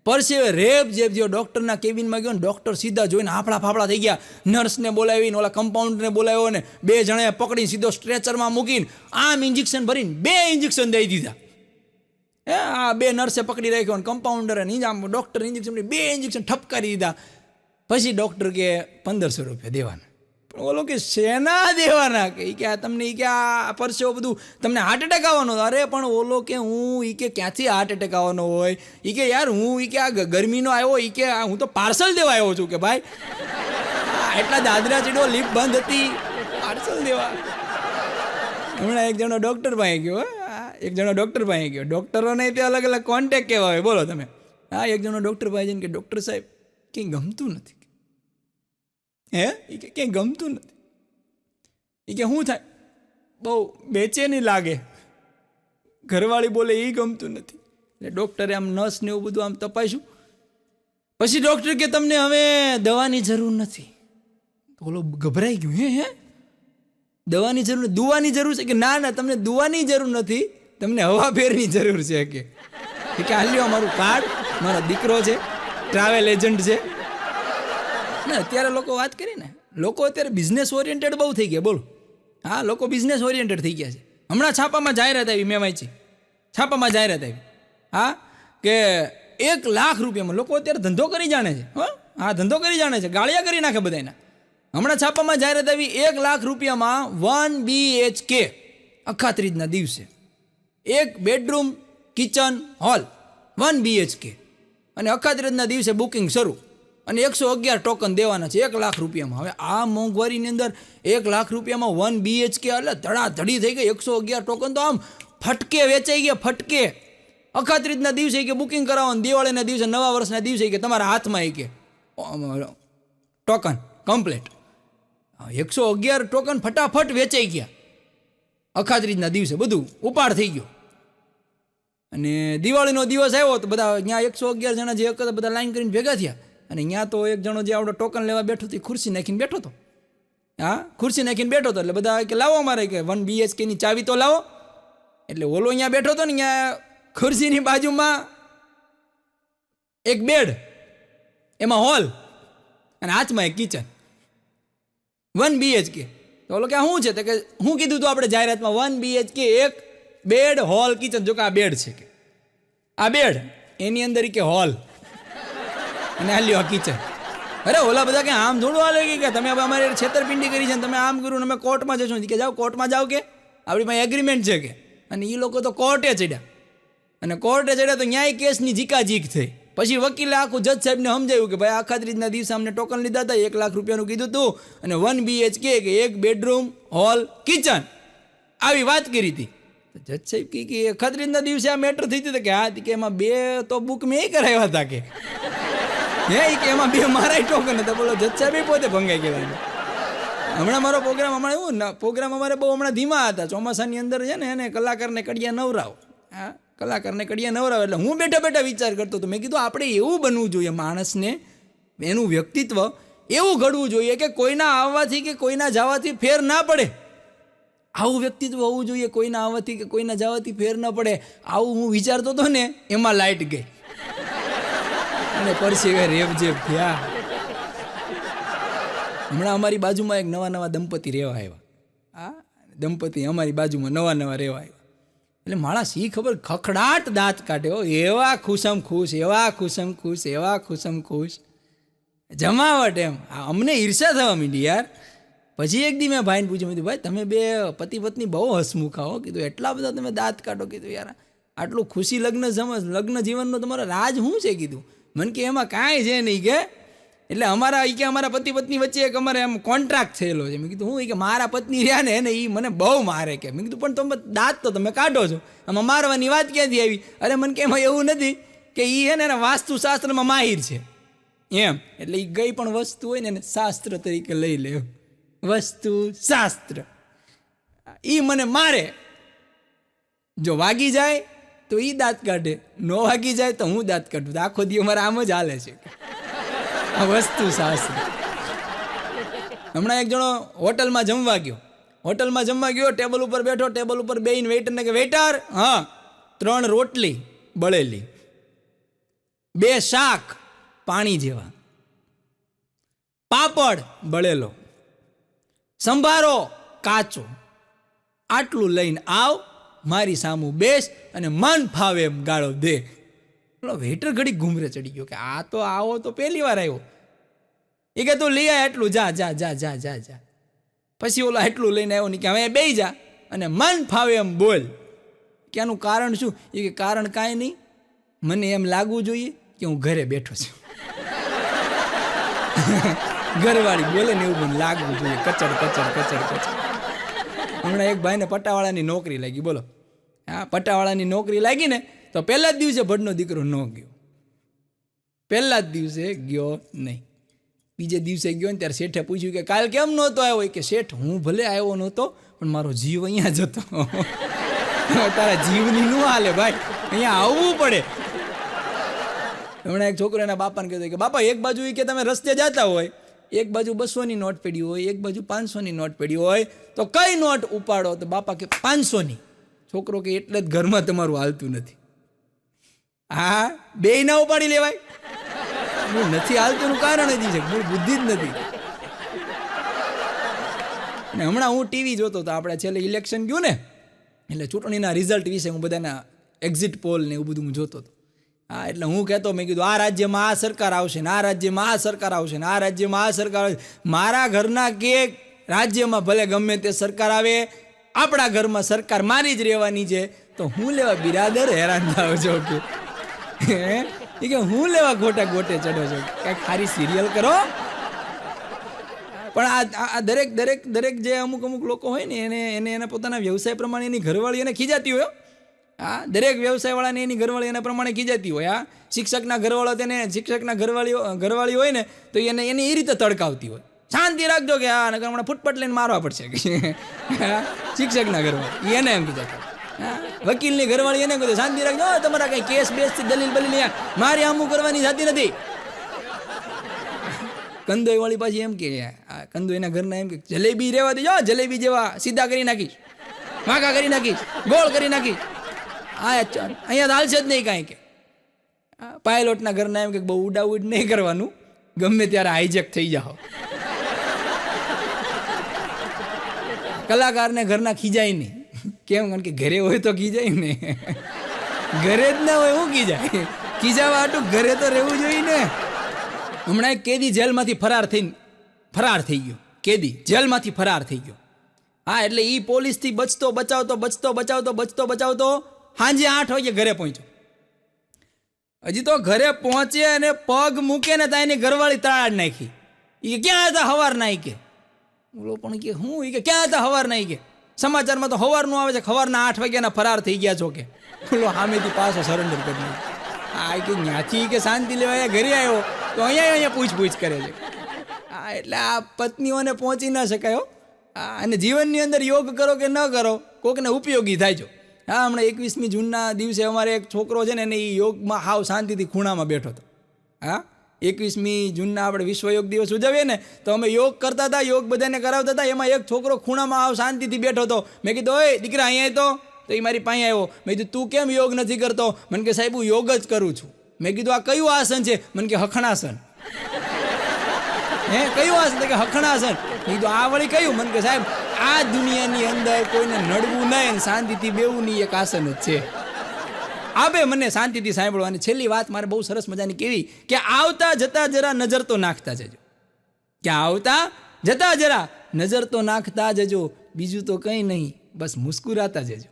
પરસેવે રેપ જેપ જેવો ડૉક્ટરના કેબિનમાં ગયો ને ડૉક્ટર સીધા જોઈને હાફળા ફાફડા થઈ ગયા. નર્સને બોલાવીને ઓલા કમ્પાઉન્ડરને બોલાવ્યો ને 2 જણાએ પકડીને સીધો સ્ટ્રેચરમાં મૂકીને આમ ઇન્જેક્શન ભરીને 2 ઇન્જેક્શન દઈ દીધા. આ 2 નર્સે પકડી રાખ્યો ને કમ્પાઉન્ડરે આમ ડૉક્ટર ઇન્જેક્શન 2 ઇન્જેક્શન ઠપકારી દીધા. પછી ડૉક્ટર કે 1500 રૂપિયા દેવાના. પણ ઓલો કે શેના દેવાના, કે આ તમને કે આ પરસેવો બધું તમને હાર્ટ એટેક આવવાનો. અરે પણ ઓલો કે હું કે ક્યાંથી હાર્ટ એટેક આવવાનો હોય, કે યાર હું કે આ ગરમીનો આવ્યો, કે હું તો પાર્સલ દેવા આવ્યો છું કે ભાઈ, એટલા દાદરા ચીડો લિફ્ટ બંધ હતી, પાર્સલ દેવા. હમણાં એક જણો ડૉક્ટર પાસે ગયો, ડૉક્ટરોને તે અલગ અલગ કોન્ટેક્ટ કેવા હોય, બોલો તમે. હા, એક જણો ડૉક્ટર પાસે જઈને કે ડૉક્ટર સાહેબ કંઈ ગમતું નથી, હે, કે કંઈ ગમતું નથી. કે શું થાય, બહુ બેચેની લાગે, ઘરવાળી બોલે એ ગમતું નથી. એટલે ડૉક્ટરે આમ નસ ને એવું બધું આમ તપાસ્યું. પછી ડૉક્ટર કે તમને હવે દવાની જરૂર નથી. તો ઓલો ગભરાઈ ગયું, હે દવાની જરૂર, દુવાની જરૂર છે? કે ના તમને દુવાની જરૂર નથી, તમને હવા ફેરની જરૂર છે. કે હાલ્યો અમારું કાર્ડ, મારો દીકરો છે, ટ્રાવેલ એજન્ટ છે ને. અત્યારે લોકો વાત કરી ને, લોકો અત્યારે બિઝનેસ ઓરિએન્ટેડ બહુ થઈ ગયા, બોલો. હા, લોકો બિઝનેસ ઓરિએન્ટેડ થઈ ગયા છે. હમણાં છાપામાં જાહેરાત આવી, મેં વાંચી, છાપામાં જાહેરાત આવી, હા, કે 1 લાખ રૂપિયામાં લોકો અત્યારે ધંધો કરી જાણે છે. હા, ધંધો કરી જાણે છે, ગાળિયા કરી નાખે બધાના. હમણાં છાપામાં જાહેરાત આવી, 1 લાખ રૂપિયામાં 1 BHK અખાત્રીજના દિવસે 1 બેડરૂમ કિચન હોલ 1 BHK, અને અખાત્રીજના દિવસે બુકિંગ શરૂ, અને 111 ટોકન દેવાના છે 1 લાખ રૂપિયામાં. હવે આ મોંઘવારીની અંદર 1 લાખ રૂપિયામાં 1 BHK એટલે ધડાધડી થઈ ગઈ. 111 ટોકન તો આમ ફટકે વેચાઈ ગયા, ફટકે. અખાત્રીજના દિવસે કે બુકિંગ કરાવવાનું, દિવાળીના દિવસે, નવા વર્ષના દિવસે કે તમારા હાથમાં કે ટોકન કમ્પ્લીટ. 111 ટોકન ફટાફટ વેચાઈ ગયા અખાત્રીજના દિવસે, બધું ઉપાડ થઈ ગયો. અને દિવાળીનો દિવસ આવ્યો તો બધા ત્યાં 111 જણા જે હતા બધા લાઈન કરીને ભેગા થયા. અને ત્યાં તો એક જણો જે આપણો ટોકન લેવા બેઠો હતો, ખુરશી નાખીને બેઠો હતો. હા, ખુરશી નાખીને બેઠો હતો. એટલે બધા કે લાવો અમારે કે 1 BHK ની ચાવી તો લાવો. એટલે ઓલો અહીંયા બેઠો હતો ને, અહીંયા ખુરશીની બાજુમાં એક બેડ, એમાં હોલ, અને હાથમાં એક કિચન, 1 BHK. તો ઓલો કે શું છે? તો કે હું કીધું તું આપણે જાહેરાતમાં 1 BHK, 1 બેડ, હોલ, કિચન. જો કે આ બેડ છે, કે આ બેડ, એની અંદર કે હોલ, અને આ લ્યો કિચન. અરે ઓલા બધા કે આમ થોડું હાલે કે તમે હવે અમારે છેતરપિંડી કરી છે ને તમે આમ કર્યું ને અમે કોર્ટમાં જશું. કે જાઓ કોર્ટમાં જાઓ, કે આપણી પાસે એગ્રીમેન્ટ છે કે. અને એ લોકો તો કોર્ટે ચડ્યા, અને કોર્ટે ચડ્યા તો ન્યાય કેસની જીકાજીક થઈ. પછી વકીલે આખું જજ સાહેબને સમજાવ્યું કે ભાઈ આખાત્રીજના દિવસે અમને ટોકન લીધા હતા, 1 લાખ રૂપિયાનું કીધું હતું, અને 1 BHK કે 1 બેડરૂમ, હોલ, કિચન, આવી વાત કરી હતી. જજ સાહેબ કે અખાત્રીજના દિવસે આ મેટર થઈ હતી કે હા, કે એમાં 2 તો બુક મેં કરાવ્યા હતા, કે કે એમાં 2 મારા ટોકન હતા. બોલો, જજ સાહેબ પોતે ભંગાઈ ગયા. હમણાં મારો પ્રોગ્રામ અમારે બહુ હમણાં ધીમા હતા. ચોમાસાની અંદર છે ને એને કલાકારને કડિયા નવરાવ. હા, કલાકારને કડિયા નવરાવ. એટલે હું બેઠા બેઠા વિચાર કરતો હતો. મેં કીધું આપણે એવું બનવું જોઈએ, માણસને એનું વ્યક્તિત્વ એવું ઘડવું જોઈએ કે કોઈના આવવાથી કે કોઈના જવાથી ફેર ના પડે. આવું વ્યક્તિત્વ હોવું જોઈએ, કોઈના આવવાથી કે કોઈના જવાથી ફેર ન પડે. આવું હું વિચારતો હતો ને, એમાં લાઇટ ગઈ અને પરસેવે રેબઝેબ થયા. હમણાં અમારી બાજુમાં એક નવા દંપતી રહેવા આવ્યા. હા, દંપતી અમારી બાજુમાં નવા રહેવા આવ્યા. એટલે માણસ એ ખબર ખખડાટ દાંત કાઢ્યો, એવા ખુશમ ખુશ, એવા ખુશમ ખુશ, એવા ખુશમ ખુશ, જમાવટ એમ. અમને ઈર્ષા થવા માંડી યાર. પછી એક દી મેં ભાઈને પૂછ્યું, કીધું ભાઈ તમે 2 પતિ પત્ની બહુ હસમુખા હો. કીધું એટલા બધા તમે દાંત કાઢો. કીધું યાર આટલું ખુશી લગ્ન જીવનનો તમારો રાજ શું છે? કીધું મને કે એમાં કાંઈ છે નહીં, કે એટલે અમારા પતિ પત્ની વચ્ચે એક અમારે એમ કોન્ટ્રાક્ટ થયેલો છે. મેં કીધું હું? કે મારા પત્ની રહ્યા ને એને એ મને બહુ મારે. કે મેં કીધું પણ તમે દાંત તો તમે કાઢો છો, આમાં મારવાની વાત ક્યાંથી આવી? અરે મને કે એમાં એવું નથી કે એ છે ને એના વાસ્તુશાસ્ત્રમાં માહિર છે એમ. એટલે એ ગઈ પણ વસ્તુ હોય ને એને શાસ્ત્ર તરીકે લઈ લે. વસ્તુ શાસ્ત્ર. એ મને મારે, જો વાગી જાય તો એ દાંત કાઢે, ન વાગી જાય તો હું દાંત કાઢું. તો આખો દી અમારે આમ જ હાલે છે આ વસ્તુ શાસ્ત્ર. હમણાં એક જણો હોટલમાં જમવા ગયો, ટેબલ ઉપર બેઠો, ટેબલ ઉપર બેહીને વેઇટરને કે વેઇટર, હા 3 રોટલી બળેલી, 2 શાક પાણી જેવા, પાપડ બળેલો, સંભારો કાચો, આટલું લઈને આવ, મારી સામું બેસ અને મન ફાવે એમ ગાળો દે. વેઇટર ઘડી ઘૂમરે ચડી ગયો કે આ તો આવો તો પહેલી વાર આવ્યો. એ કે તું લઈ આય એટલું, જા જા જા જા જા જા. પછી ઓલા એટલું લઈને આવ્યો ને કે હવે બેહી જા અને મન ફાવે એમ બોલ. કે આનું કારણ શું? એ કે કારણ કાંઈ નહીં, મને એમ લાગવું જોઈએ કે હું ઘરે બેઠો છું. ઘરવાળી બોલે ને એવું મને લાગવું જોઈએ, કચડ કચડ કચડ કચડ. હમણાં એક ભાઈને પટાવાળાની નોકરી લાગી, બોલો. હા, પટાવાળાની નોકરી લાગી ને તો પહેલા જ દિવસે ભડનો દીકરો ન ગયો, પહેલા જ દિવસે ગયો નહીં. બીજે દિવસે ગયો ને ત્યારે શેઠે પૂછ્યું કે કાલ કેમ નહોતો આવ્યો? કે શેઠ હું ભલે આવ્યો નહોતો પણ મારો જીવ અહીંયા જ હતો. તારા જીવની ન હાલે ભાઈ, અહીંયા આવવું પડે. હમણાં એક છોકરો એના બાપાને કહેતો કે બાપા એક બાજુ કે તમે રસ્તે જતા હોય, એક બાજુ 200ની નોટ પડી હોય, એક બાજુ 500ની નોટ પડી હોય, તો કઈ નોટ ઉપાડો? તો બાપા કે 500ની. છોકરો કે એટલે જ ઘરમાં તમારું હાલતું નથી. હા, બેય ના ઉપાડી લેવાય? નથી હાલતું નું કારણ જ છે, મૂળ બુદ્ધિ જ નથી. ને હમણાં હું ટીવી જોતો હતો, આપણે છેલ્લે ઇલેક્શન ગયું ને એટલે ચૂંટણીના રિઝલ્ટ વિશે હું બધાના એક્ઝિટ પોલ ને એવું બધું હું જોતો હતો. હા, એટલે હું કહેતો, મેં કીધું આ રાજ્યમાં આ સરકાર આવશે ને આ રાજ્યમાં આ સરકાર આવશે ને આ રાજ્યમાં આ સરકાર આવશે. મારા ઘરના કે રાજ્યમાં ભલે ગમે તે સરકાર આવે, આપણા ઘરમાં સરકાર મારી જ રહેવાની છે. તો હું લેવા બિરાદર હેરાન થાવ છો કે હું લેવા ગોટે ચડો છો? કંઈક સારી સિરિયલ કરો. પણ આ દરેક જે અમુક લોકો હોય ને એને એના પોતાના વ્યવસાય પ્રમાણે એની ઘરવાળી એને ખીજાતી હોય. હા, દરેક વ્યવસાયવાળાને એની ઘરવાળી એના પ્રમાણે ખીજાતી હોય. હા, શિક્ષકના ઘરવાળો તેને શિક્ષકના ઘરવાળી હોય ને તો એને એ રીતે તડકાવતી હોય. શાંતિ રાખજો કે હા નકર હમણાં ફૂટપટ લઈને મારવા પડશે. શિક્ષકના ઘરવાળી એને એમ કીધા. વકીલની ઘરવાળી એને કીધું શાંતિ રાખજો, તમારા કઈ કેસ બેસથી દલીલ બલીલ મારી આમું કરવાની થતી નથી. કંદોઈ વાળી પાછી એમ કે કંદોઈ એના ઘરના એમ કે જલેબી રહેવા દેજો, જલેબી જેવા સીધા કરી નાખીશ, વાંકા કરી નાખીશ, ગોળ કરી નાખીશ. અહીંયા હાલશે જ નહીં કાંઈ. કે પાયલોટના ઘરના એમ કે બહુ ઉડાઉડ નહીં કરવાનું, ગમે ત્યારે હાઈજેક થઈ જાઓ. કલાકારને ઘરના ખીજાય નહીં. કેમ? કારણ કે ઘરે હોય તો ખીજાય ને, ઘરે જ ના હોય હું ખીજાય? ખીજાવા હાટું ઘરે તો રહેવું જોઈએ ને. હમણાં એક કેદી જેલમાંથી ફરાર થઈ ગયો. કેદી જેલમાંથી ફરાર થઈ ગયો. હા, એટલે એ પોલીસથી બચાવતો સાંજે 8 વાગે ઘરે પહોંચ્યો. હજી તો ઘરે પહોંચે અને પગ મૂકે ને ત્યાં એની ઘરવાળી તાળ નાખી. એ ક્યાં હતા હવાર ના? કે બોલો પણ કે હું કે ક્યાં હતા હવાર ના? કે સમાચારમાં તો હવારનું આવે છે, સવારના 8 વાગ્યાના ફરાર થઈ ગયા છો. કે બોલો સામેથી પાછો સરેન્ડર કરી નાખ્યો. આ કે ત્યાંથી કે શાંતિ લેવા ઘરે આવ્યો તો અહીંયા પૂછ કરે છે. હા, એટલે આ પત્નીઓને પહોંચી ના શકાય. અને જીવનની અંદર યોગ કરો કે ન કરો, કોકને ઉપયોગી થાય છો. હા, હમણાં 21મી જૂનના દિવસે અમારે એક છોકરો છે ને એને એ યોગમાં હાવ શાંતિથી ખૂણામાં બેઠો હતો. હા, 21મી જૂનના આપણે વિશ્વ યોગ દિવસ ઉજવીએ ને તો અમે યોગ કરતા હતા, યોગ બધાને કરાવતા હતા. એમાં એક છોકરો ખૂણામાં હાવ શાંતિથી બેઠો હતો. મેં કીધું ઓય દીકરા અહીંયા તો એ મારી પાસે આવ્યો. મેં કીધું તું કેમ યોગ નથી કરતો? મને કે સાહેબ હું યોગ જ કરું છું. મેં કીધું આ કયું આસન છે? મને કે હખણાસન. કયું આસન? કે હખણાસન. કીધું આ વળી કયું? મને કે સાહેબ આ દુનિયાની અંદર કોઈને નડવું નહીં, શાંતિથી બેવું નહીં, એક આસન જ છે. આપે મને શાંતિથી સાંભળો. અને છેલ્લી વાત મારે બહુ સરસ મજાની કેવી કે આવતા જતા જરા નજર તો નાખતા જજો. કે આવતા જતા જરા નજર તો નાખતા જજો. બીજું તો કંઈ નહીં, બસ મુસ્કુરાતા જજો.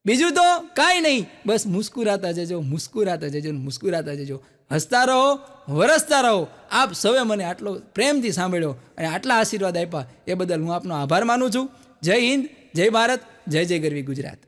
બીજું તો કાંઈ નહીં, બસ મુસ્કુરાતા જજો, મુસ્કુરાતા જજો, મુસ્કુરાતા જજો. હસતા રહો, વરસતા રહો. આપ સૌએ મને આટલો પ્રેમથી સાંભળ્યો અને આટલા આશીર્વાદ આપ્યા એ બદલ હું આપનો આભાર માનું છું. જય હિન્દ, જય ભારત, જય જય ગરવી ગુજરાત.